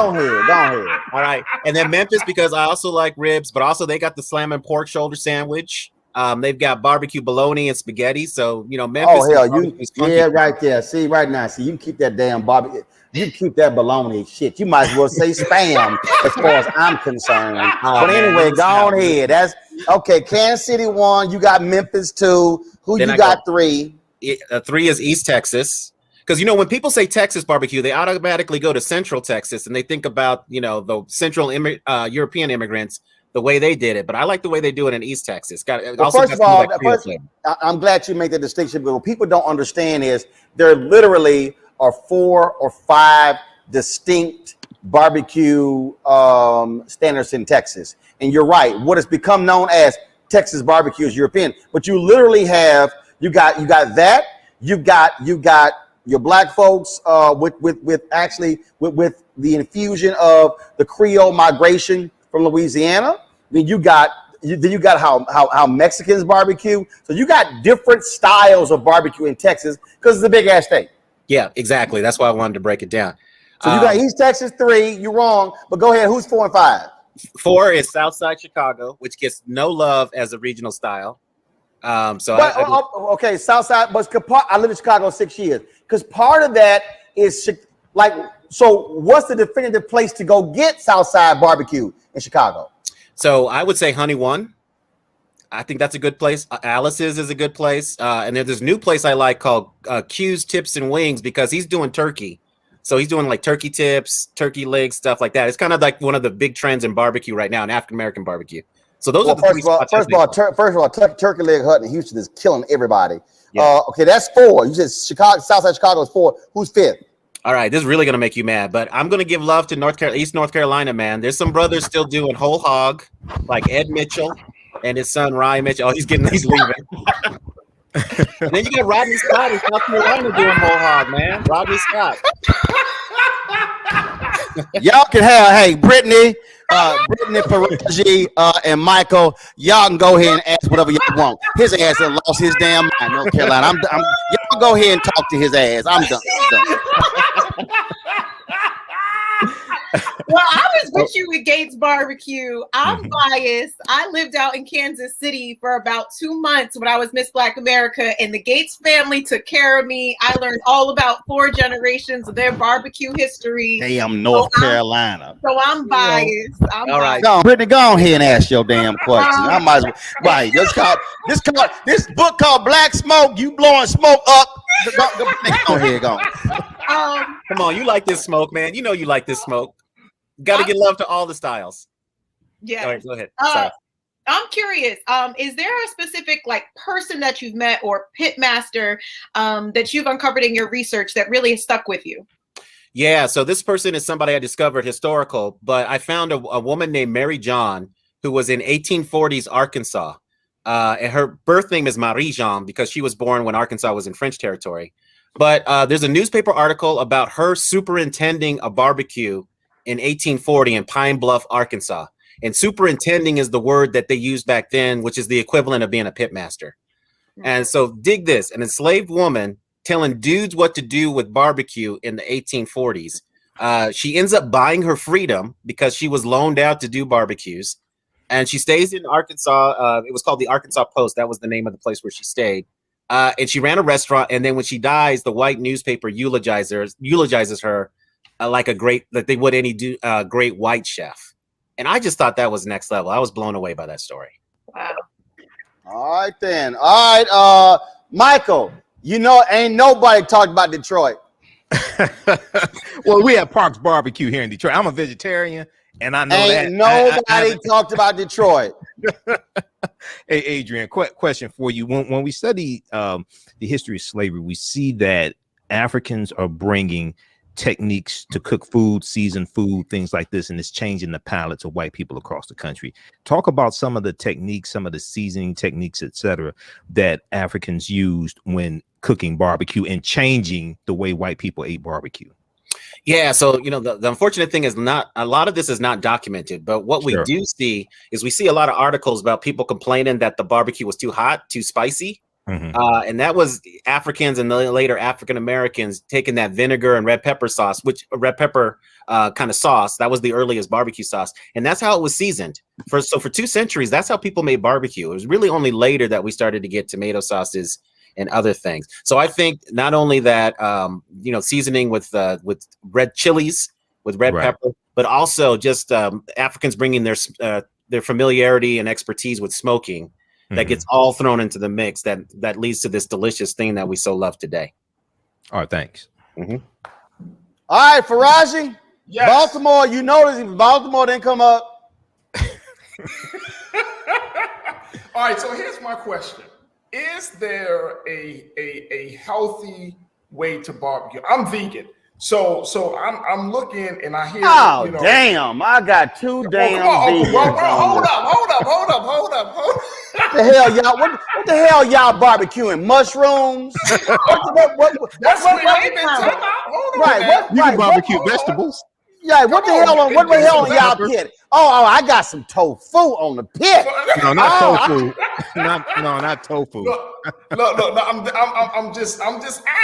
All right, and then Memphis because I also like ribs, but also they got the slamming pork shoulder sandwich. They've got barbecue bologna and spaghetti. So you know, Memphis. Oh hell, right there. See right now. See, you can keep that damn barbecue. You keep that bologna shit. You might as well say spam as far as I'm concerned. But anyway, go on ahead. That's okay. Kansas City 1. You got Memphis 2. Who then you got 3? 3 is East Texas. Because, you know, when people say Texas barbecue, they automatically go to Central Texas and they think about, you know, the Central European immigrants, the way they did it. But I like the way they do it in East Texas. First of all, I'm glad you make the distinction. But what people don't understand is there literally are 4 or 5 distinct barbecue standards in Texas. And you're right. What has become known as Texas barbecue is European. But you literally have you got that. You got your black folks with the infusion of the Creole migration from Louisiana. Then you got how Mexicans barbecue. So you got different styles of barbecue in Texas because it's a big ass state. Yeah, exactly. That's why I wanted to break it down. So you got East Texas 3. You're wrong, but go ahead. Who's 4 and 5? 4 is Southside Chicago, which gets no love as a regional style. Okay, Southside, but I lived in Chicago 6 years. Because part of that is like, so what's the definitive place to go get Southside barbecue in Chicago? So I would say Honey One. I think that's a good place. Alice's is a good place. And there's this new place I like called Q's Tips and Wings because he's doing turkey. So he's doing like turkey tips, turkey legs, stuff like that. It's kind of like one of the big trends in barbecue right now, in African American barbecue. So those are the 3 spots. First of all, Turkey Leg Hut in Houston is killing everybody. Yeah. Okay, that's 4. You said Southside Chicago is 4. Who's 5th? All right, this is really gonna make you mad, but I'm gonna give love to East North Carolina, man. There's some brothers still doing whole hog, like Ed Mitchell and his son Ryan Mitchell. Oh, he's leaving. And then you got Rodney Scott in South Carolina doing whole hog, man. Rodney Scott. Y'all can have, Brittany, Paraji, and Michael. Y'all can go ahead and ask whatever y'all want. His ass has lost his damn mind, North Carolina. Y'all go ahead and talk to his ass. I'm done. Well, I was with you with Gates Barbecue. I'm biased. I lived out in Kansas City for about 2 months when I was Miss Black America, and the Gates family took care of me. I learned all about 4 generations of their barbecue history. Damn North Carolina. So I'm biased. All right, Brittany, go ahead and ask your damn question. I might as well. Right, this book called Black Smoke. You blowing smoke up? Go ahead, go. Come on, you like this smoke, man. You know you like this smoke. Got to give love to all the styles. Yeah. All right, go ahead. I'm curious. Is there a specific person that you've met or pitmaster that you've uncovered in your research that really stuck with you? Yeah. So this person is somebody I discovered historical, but I found a woman named Mary John who was in 1840s Arkansas. And her birth name is Marie Jean because she was born when Arkansas was in French territory. But there's a newspaper article about her superintending a barbecue in 1840 in Pine Bluff, Arkansas. And superintending is the word that they used back then, which is the equivalent of being a pitmaster. And so dig this, an enslaved woman telling dudes what to do with barbecue in the 1840s. She ends up buying her freedom because she was loaned out to do barbecues. And she stays in Arkansas. It was called the Arkansas Post. That was the name of the place where she stayed. And she ran a restaurant. And then when she dies, the white newspaper eulogizes her like they would any great white chef. And I just thought that was next level. I was blown away by that story. Wow. All right, then. All right, Michael, ain't nobody talked about Detroit. Well, we have Parks Barbecue here in Detroit. I'm a vegetarian, and I know ain't nobody talked about Detroit. Hey, Adrian, question for you. When we study the history of slavery, we see that Africans are bringing techniques to cook food, season food, things like this, and it's changing the palates of white people across the country. Talk about some of the techniques, some of the seasoning techniques, etc., that Africans used when cooking barbecue and changing the way white people ate barbecue. Yeah, so the unfortunate thing is a lot of this is not documented, but what we do see is we see a lot of articles about people complaining that the barbecue was too hot, too spicy. And that was Africans and later African Americans taking that vinegar and red pepper sauce, which red pepper kind of sauce, that was the earliest barbecue sauce, and that's how it was seasoned. For 2 centuries, that's how people made barbecue. It was really only later that we started to get tomato sauces and other things. So I think not only that seasoning with red chilies, with red pepper, but also just Africans bringing their familiarity and expertise with smoking. That gets all thrown into the mix that leads to this delicious thing that we so love today. All right, thanks. All right, Faraji. Yes. Baltimore, you notice if Baltimore didn't come up. All right, so here's my question. Is there a healthy way to barbecue? I'm vegan. So I'm looking and I hear. Oh, damn! I got 2 damn vegans. Hold up. What the hell, y'all? What the hell, y'all barbecuing? Mushrooms? That's what we've been talking about. Hold on, you can barbecue vegetables. Yeah, what the hell on y'all pit? Oh, I got some tofu on the pit. No, not tofu. Not tofu. Look, I'm just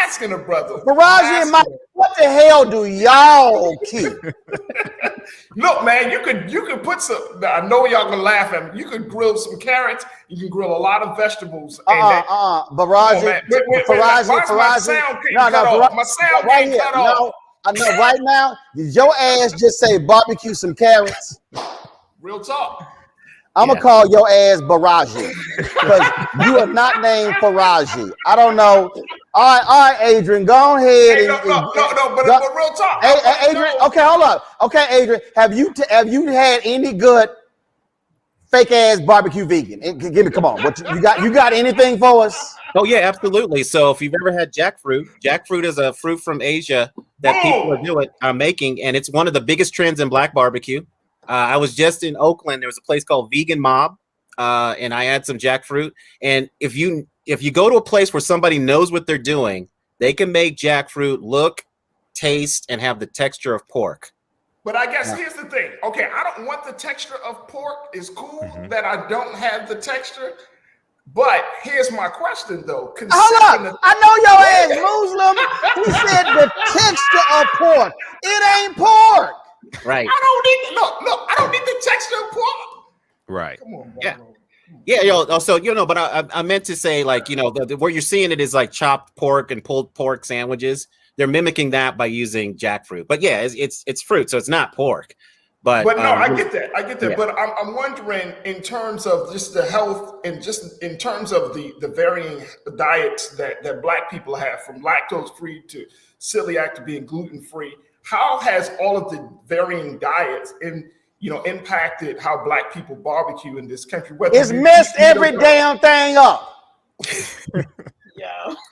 asking a brother. Faraji and Mike, what the hell do y'all keep? Look, man, you could put some. I know y'all gonna laugh at me. You could grill some carrots. You can grill a lot of vegetables. Faraji. My sound can't cut off. My sound can't cut off. I know right now, did your ass just say barbecue some carrots? Real talk. I'm going to call your ass Baraji because you are not named Faraji. I don't know. All right, Adrian, go ahead. But real talk. Adrian, okay, hold up. Okay, Adrian, have you had any good fake ass barbecue vegan? Give me, come on. What you got anything for us? Oh yeah, absolutely. So if you've ever had jackfruit is a fruit from Asia that people are making, and it's one of the biggest trends in black barbecue. I was just in Oakland. There was a place called Vegan Mob, and I had some jackfruit. And if you go to a place where somebody knows what they're doing, they can make jackfruit look, taste, and have the texture of pork. But I guess here's the thing. Okay, I don't want the texture of pork. It's cool that I don't have the texture. But here's my question, though. Hold up. I know your ass Muslim. He said the texture of pork. It ain't pork. Right. I don't need look. I don't need the texture of pork. Right. Come on, Yeah. Yeah, also, but I meant to say, like, where you're seeing it is like chopped pork and pulled pork sandwiches. They're mimicking that by using jackfruit. But yeah, it's fruit, so it's not pork. But no, I get that. Yeah. But I'm wondering, in terms of just the health and just in terms of the varying diets that Black people have, from lactose free to celiac to being gluten free, how has all of the varying diets impacted how Black people barbecue in this country? It's messed every damn thing up.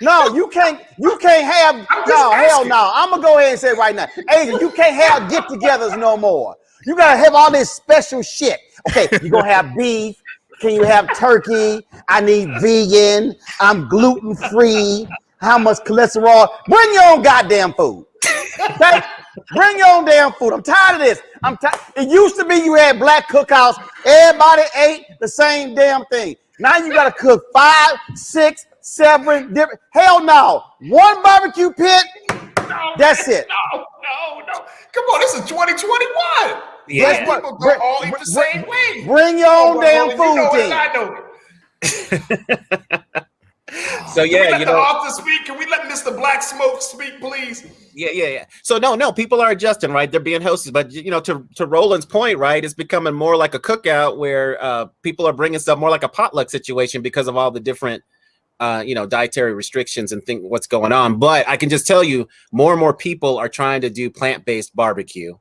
No, you can't have hell no. I'm gonna go ahead and say it right now. Adrian, you can't have get-togethers no more. You gotta have all this special shit. Okay, you're gonna have beef. Can you have turkey? I need vegan. I'm gluten-free. How much cholesterol? Bring your own goddamn food. Okay? Bring your own damn food. I'm tired of this. It used to be you had Black cookouts. Everybody ate the same damn thing. Now you gotta cook 5, 6, 7 different. Hell no. One barbecue pit. That's it. No. Come on, this is 2021. Yeah. People don't all eat the same way. Bring your own damn food team. I know it. So yeah, Can we let the author speak? Can we let Mr. Black Smoke speak, please? Yeah. So no, people are adjusting, right? They're being hosted, but to Roland's point, right? It's becoming more like a cookout where people are bringing stuff more like a potluck situation because of all the different, dietary restrictions and what's going on. But I can just tell you, more and more people are trying to do plant-based barbecue,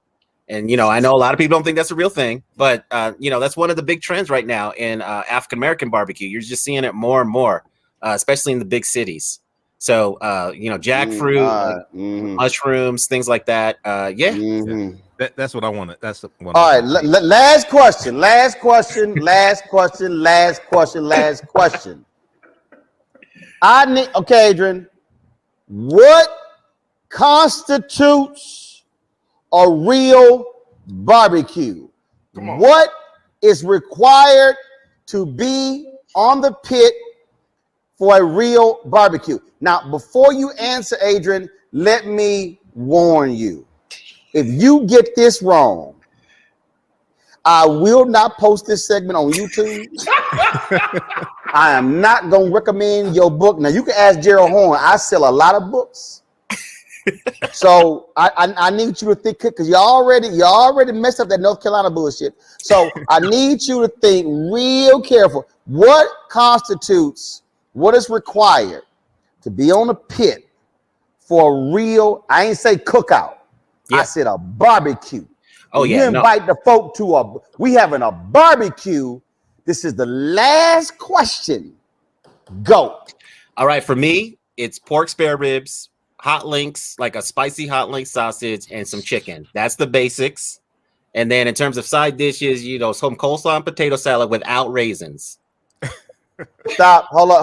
and I know a lot of people don't think that's a real thing, but that's one of the big trends right now in African American barbecue. You're just seeing it more and more. Especially in the big cities. So, jackfruit, mushrooms, things like that. That's what I wanted. That's one. All right. Last question. Okay, Adrian. What constitutes a real barbecue? What is required to be on the pit for a real barbecue? Now, before you answer, Adrian, let me warn you. If you get this wrong, I will not post this segment on YouTube. I am not going to recommend your book. Now, you can ask Gerald Horn. I sell a lot of books. So I need you to think, because you already messed up that North Carolina bullshit. So I need you to think real careful. What is required to be on a pit for a real, I ain't say cookout. Yeah. I said a barbecue. Oh, yeah. You invite the folk to we having a barbecue. This is the last question. Go. All right. For me, it's pork spare ribs, hot links, like a spicy hot link sausage, and some chicken. That's the basics. And then in terms of side dishes, some coleslaw and potato salad without raisins. Stop. Hold up.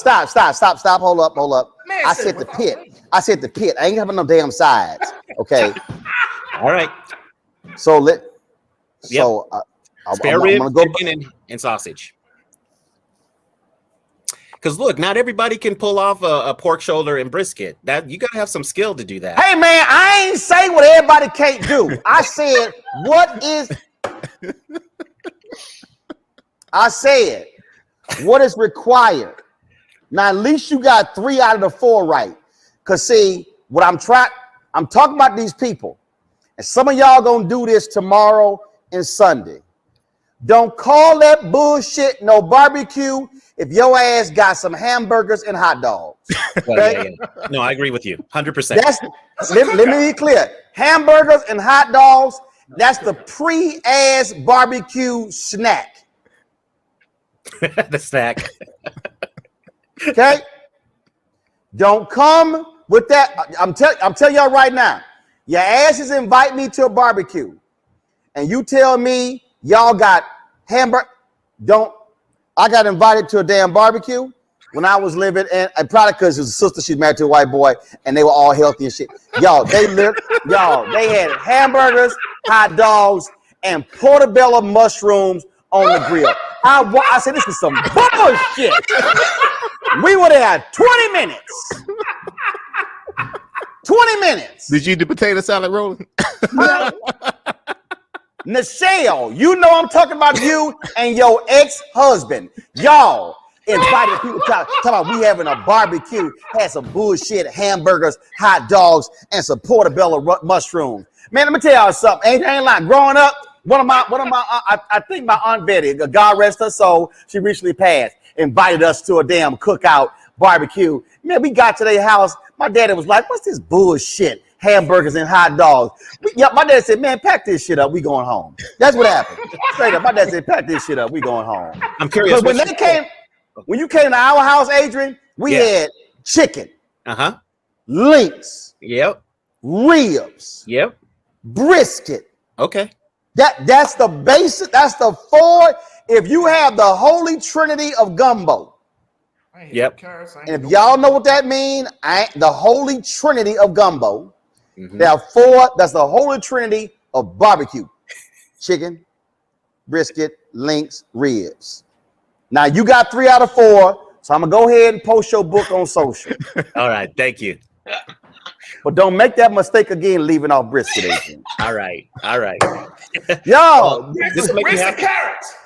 Stop. Hold up. Man, I said the pit. I ain't having no damn sides. Okay. All right. So spare rib, chicken, and sausage. Because look, not everybody can pull off a pork shoulder and brisket. That you gotta have some skill to do that. Hey man, I ain't say what everybody can't do. I said what is required. Now at least you got 3 out of the 4 right. Cause see, I'm talking about these people, and some of y'all gonna do this tomorrow and Sunday. Don't call that bullshit no barbecue if your ass got some hamburgers and hot dogs. Okay? Yeah. No, I agree with you 100%. Let me be clear. Hamburgers and hot dogs, that's the pre-ass barbecue snack. The snack. Okay? Don't come with that. I'm telling y'all right now, your asses invite me to a barbecue, and you tell me y'all got hamburger. I got invited to a damn barbecue when I was living, and probably because his sister, she's married to a white boy, and they were all healthy and shit. They had hamburgers, hot dogs, and portobello mushrooms on the grill. I said, this is some bullshit. We would have had 20 minutes. 20 minutes. Did you eat the potato salad, Roland? Nichelle, you know I'm talking about you and your ex-husband. Y'all invited people talk about we having a barbecue, had some bullshit hamburgers, hot dogs, and some portobello mushrooms. Man, let me tell y'all something. Ain't lying. Growing up, one of my I think my Aunt Betty, God rest her soul, she recently passed, invited us to a damn cookout barbecue. Man, we got to their house. My daddy was like, "What's this bullshit? Hamburgers and hot dogs." My dad said, "Man, pack this shit up. We going home." That's what happened. Straight up, my dad said, "Pack this shit up. We going home." I'm curious. When you came to our house, Adrian, we had chicken, links, ribs, brisket. Okay. That's the basic. That's the four. If you have the holy trinity of gumbo. Yep. And if y'all know what that means, the holy trinity of gumbo. There are four. That's the holy trinity of barbecue: chicken, brisket, links, ribs. Now you got 3 out of 4, so I'm gonna go ahead and post your book on social. All right, thank you. But don't make that mistake again, leaving off brisket. Adrian. All right. Yo, this make me happy.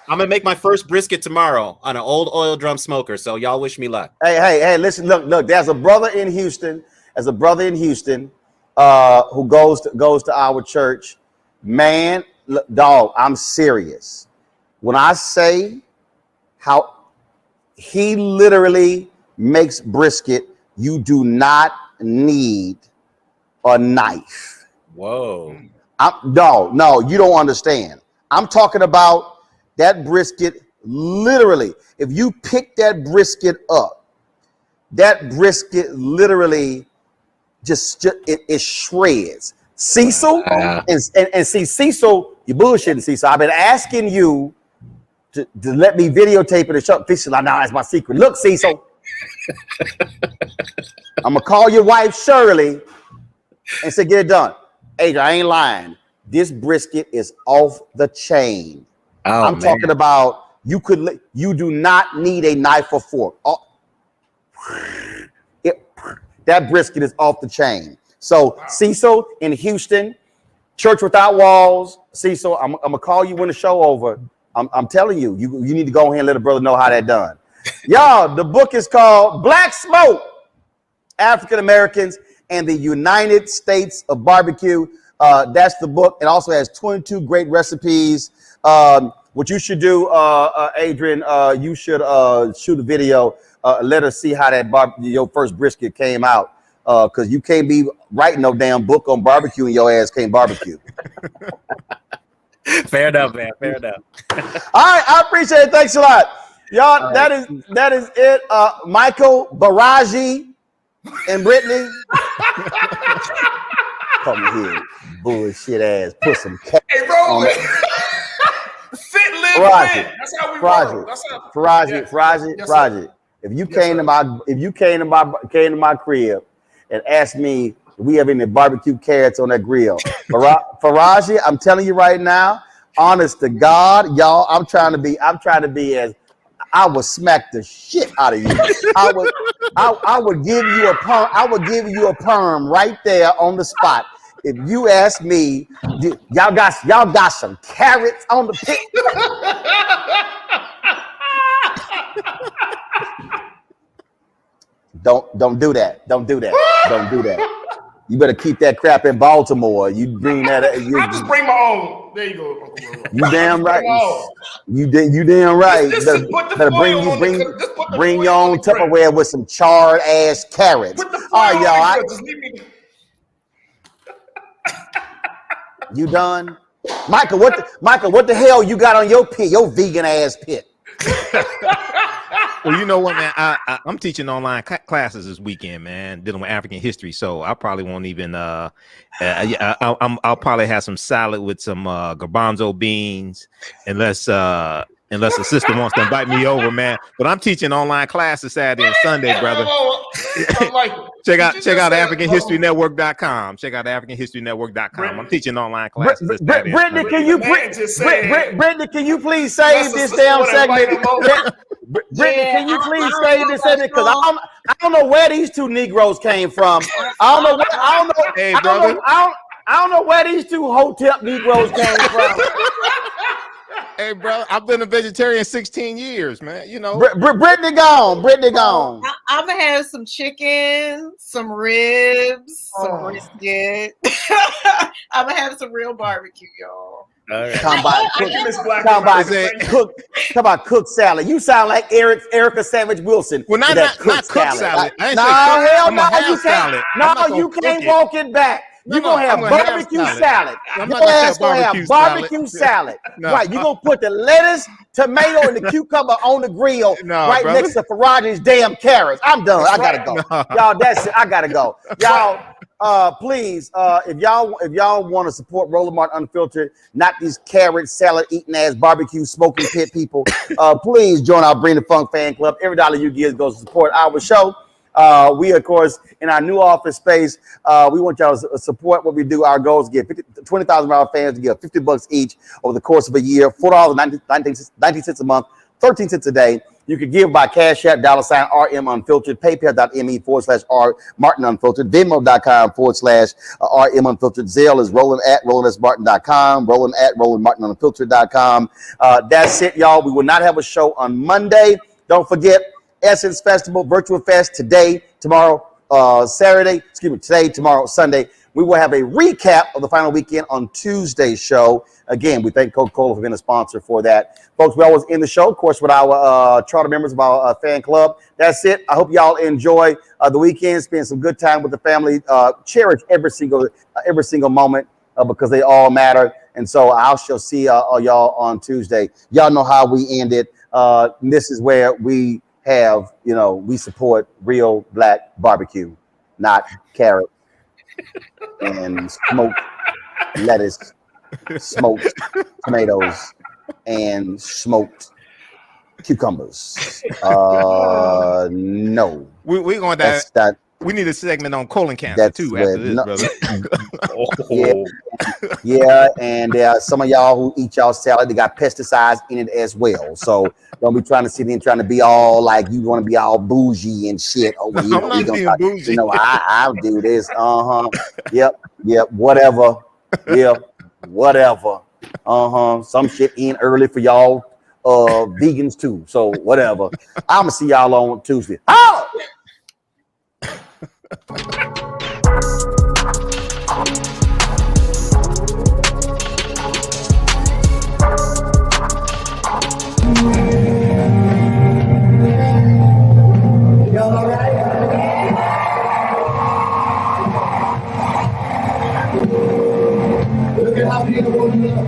I'm gonna make my first brisket tomorrow on an old oil drum smoker. So y'all wish me luck. Hey, listen, look. There's a brother in Houston. Who goes to our church. Man, look, dog, I'm serious. When I say how he literally makes brisket, you do not need a knife. Whoa. No, you don't understand. I'm talking about that brisket. Literally, if you pick that brisket up, that brisket literally it shreds. Cecil, and see, Cecil, you bullshitting, Cecil. I've been asking you to let me videotape it and show. Cecil, now that's my secret. Look, Cecil, I'm gonna call your wife Shirley and say, get it done. Adrian, I ain't lying. This brisket is off the chain. I'm talking about you do not need a knife or fork. That brisket is off the chain. So Cecil in Houston, Church Without Walls. Cecil, I'm gonna call you when the show over. I'm telling you, you need to go ahead and let a brother know how that done. Y'all, the book is called Black Smoke: African Americans and the United States of Barbecue. That's the book. It also has 22 great recipes. What you should do, Adrian, you should shoot a video. Let us see how that your first brisket came out. Because you can't be writing no damn book on barbecue and your ass can't barbecue. Fair enough, man. Fair enough. All right, I appreciate it. Thanks a lot. Y'all, that is it. Michael, Baraji, and Brittany. Come here, bullshit ass. Put some cat. Hey, Roland. Fit, live, win. That's how we roll. Faraji. If you came to my crib and asked me if we have any barbecue carrots on that grill, Faraji, I'm telling you right now, honest to God, y'all, I'm trying to be as I would smack the shit out of you. I would give you a perm. I would give you a perm right there on the spot. If you ask me, y'all got some carrots on the pit. Don't do that. Don't do that. You better keep that crap in Baltimore. You bring that. I just bring my own. There you go, Uncle Roland. You damn right. You damn right. Better bring your own Tupperware with some charred ass carrots. All right, y'all. You done, Michael? What the hell you got on your pit? Your vegan ass pit. Well, you know what, man? I'm teaching online classes this weekend, man, dealing with African history. So I probably won't even. I'll probably have some salad with some garbanzo beans, unless the sister wants to invite me over, man. But I'm teaching online classes Saturday and Sunday, brother. Check out AfricanHistoryNetwork.com. Check out AfricanHistoryNetwork.com. I'm teaching online classes. Brittany, can you please save this damn segment? Brittany, can you please save this segment? Because I don't know where these two Negroes came from. I don't know. Hey, brother. I don't know where these two Hotep Negroes came from. Hey, bro, I've been a vegetarian 16 years, man. You know, Brittany gone. Brittany gone. I'm gonna have some chicken, some ribs, some brisket. I'm gonna have some real barbecue, y'all. Talking about cooked salad. You sound like Erica Savage Wilson. Well, not cooked salad. Hell no, you can't. No, you can't walk it back. You're going to have barbecue salad. Your ass going to have barbecue salad. Right, you're going to put the lettuce, tomato, and the cucumber on the grill next to Faraji's damn carrots. I'm done. I got to go. Y'all, that's it. I got to go. Y'all, please, if y'all want to support Roland Martin Unfiltered, not these carrot salad eating ass barbecue smoking pit people, please join our Bring the Funk fan club. Every dollar you give goes to support our show. We, of course, in our new office space, we want y'all to support what we do. Our goal is to get 20,000 of our fans to give $50 each over the course of a year, $4.90 a month, 13 cents a day. You can give by Cash App, $RM Unfiltered, PayPal.me/R Martin Unfiltered, Venmo.com/RM Unfiltered. Zelle is Roland@RolandSMartin.com, Roland@RolandMartinUnfiltered.com. That's it, y'all. We will not have a show on Monday. Don't forget, Essence Festival, Virtual Fest today, tomorrow, Saturday, today, tomorrow, Sunday. We will have a recap of the final weekend on Tuesday's show. Again, we thank Coca-Cola for being a sponsor for that. Folks, we always end the show, of course, with our charter members of our fan club. That's it. I hope y'all enjoy the weekend, spend some good time with the family. Cherish every single moment because they all matter. And so I shall see y'all on Tuesday. Y'all know how we end it. This is where we have, we support real black barbecue, not carrot and smoked lettuce, smoked tomatoes, and smoked cucumbers. No. We're going to we need a segment on colon cancer too after this, brother. Yeah, and some of y'all who eat y'all salad, they got pesticides in it as well. So don't be trying to sit in trying to be all like you want to be all bougie and shit. Oh, I'm not being bougie. I'll do this. Yep. Whatever. Yep. Whatever. Some shit in early for y'all vegans too. So whatever. I'm gonna see y'all on Tuesday. Oh! Y'all all right? Look at how beautiful you look.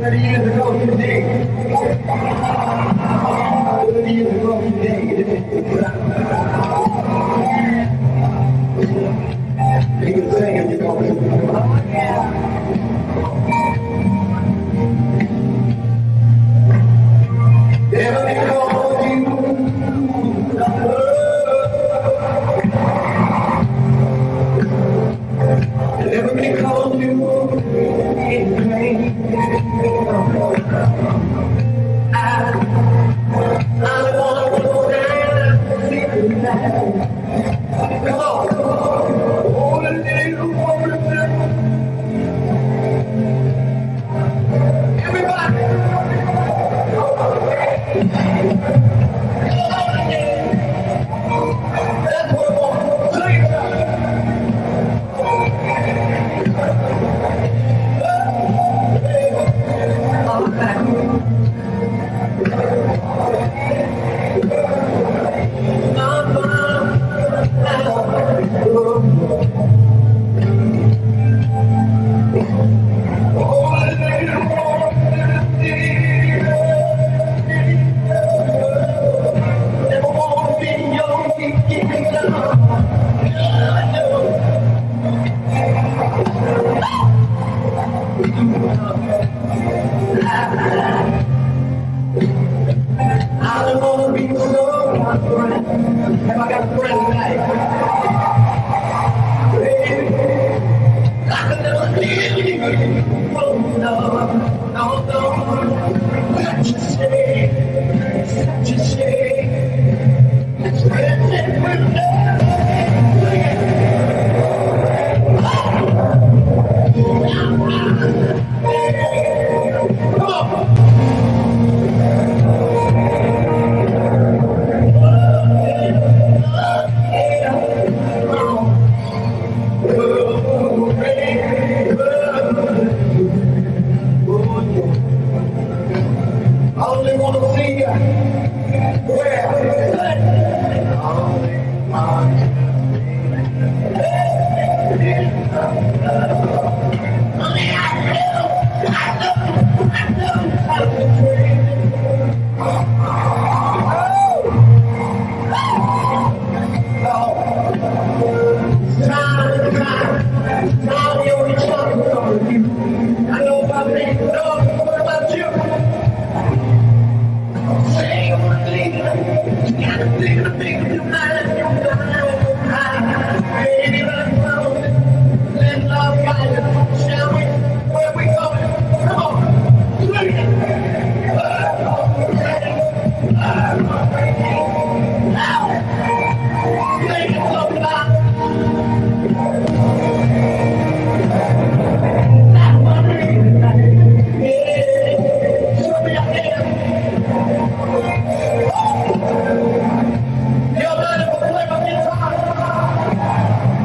30 years ago today. 30 years ago today. You can sing if you want to. Never let go of you. Never let go of you. I wanna go down tonight. Come on. Oh, the little woman. Everybody. That's what I want. Sing it. I don't want to be so my friend. Have I got a friend tonight? I can never leave you. Oh, no. Such a shame. Such a shame. It's written wanna see you. I know about me, what about you? Say you wanna leave, you gotta think of your mind, baby, let love guide us, shall we? Where we going? Come on, swing it. So loud. You're ready to play my guitar.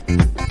Thank you.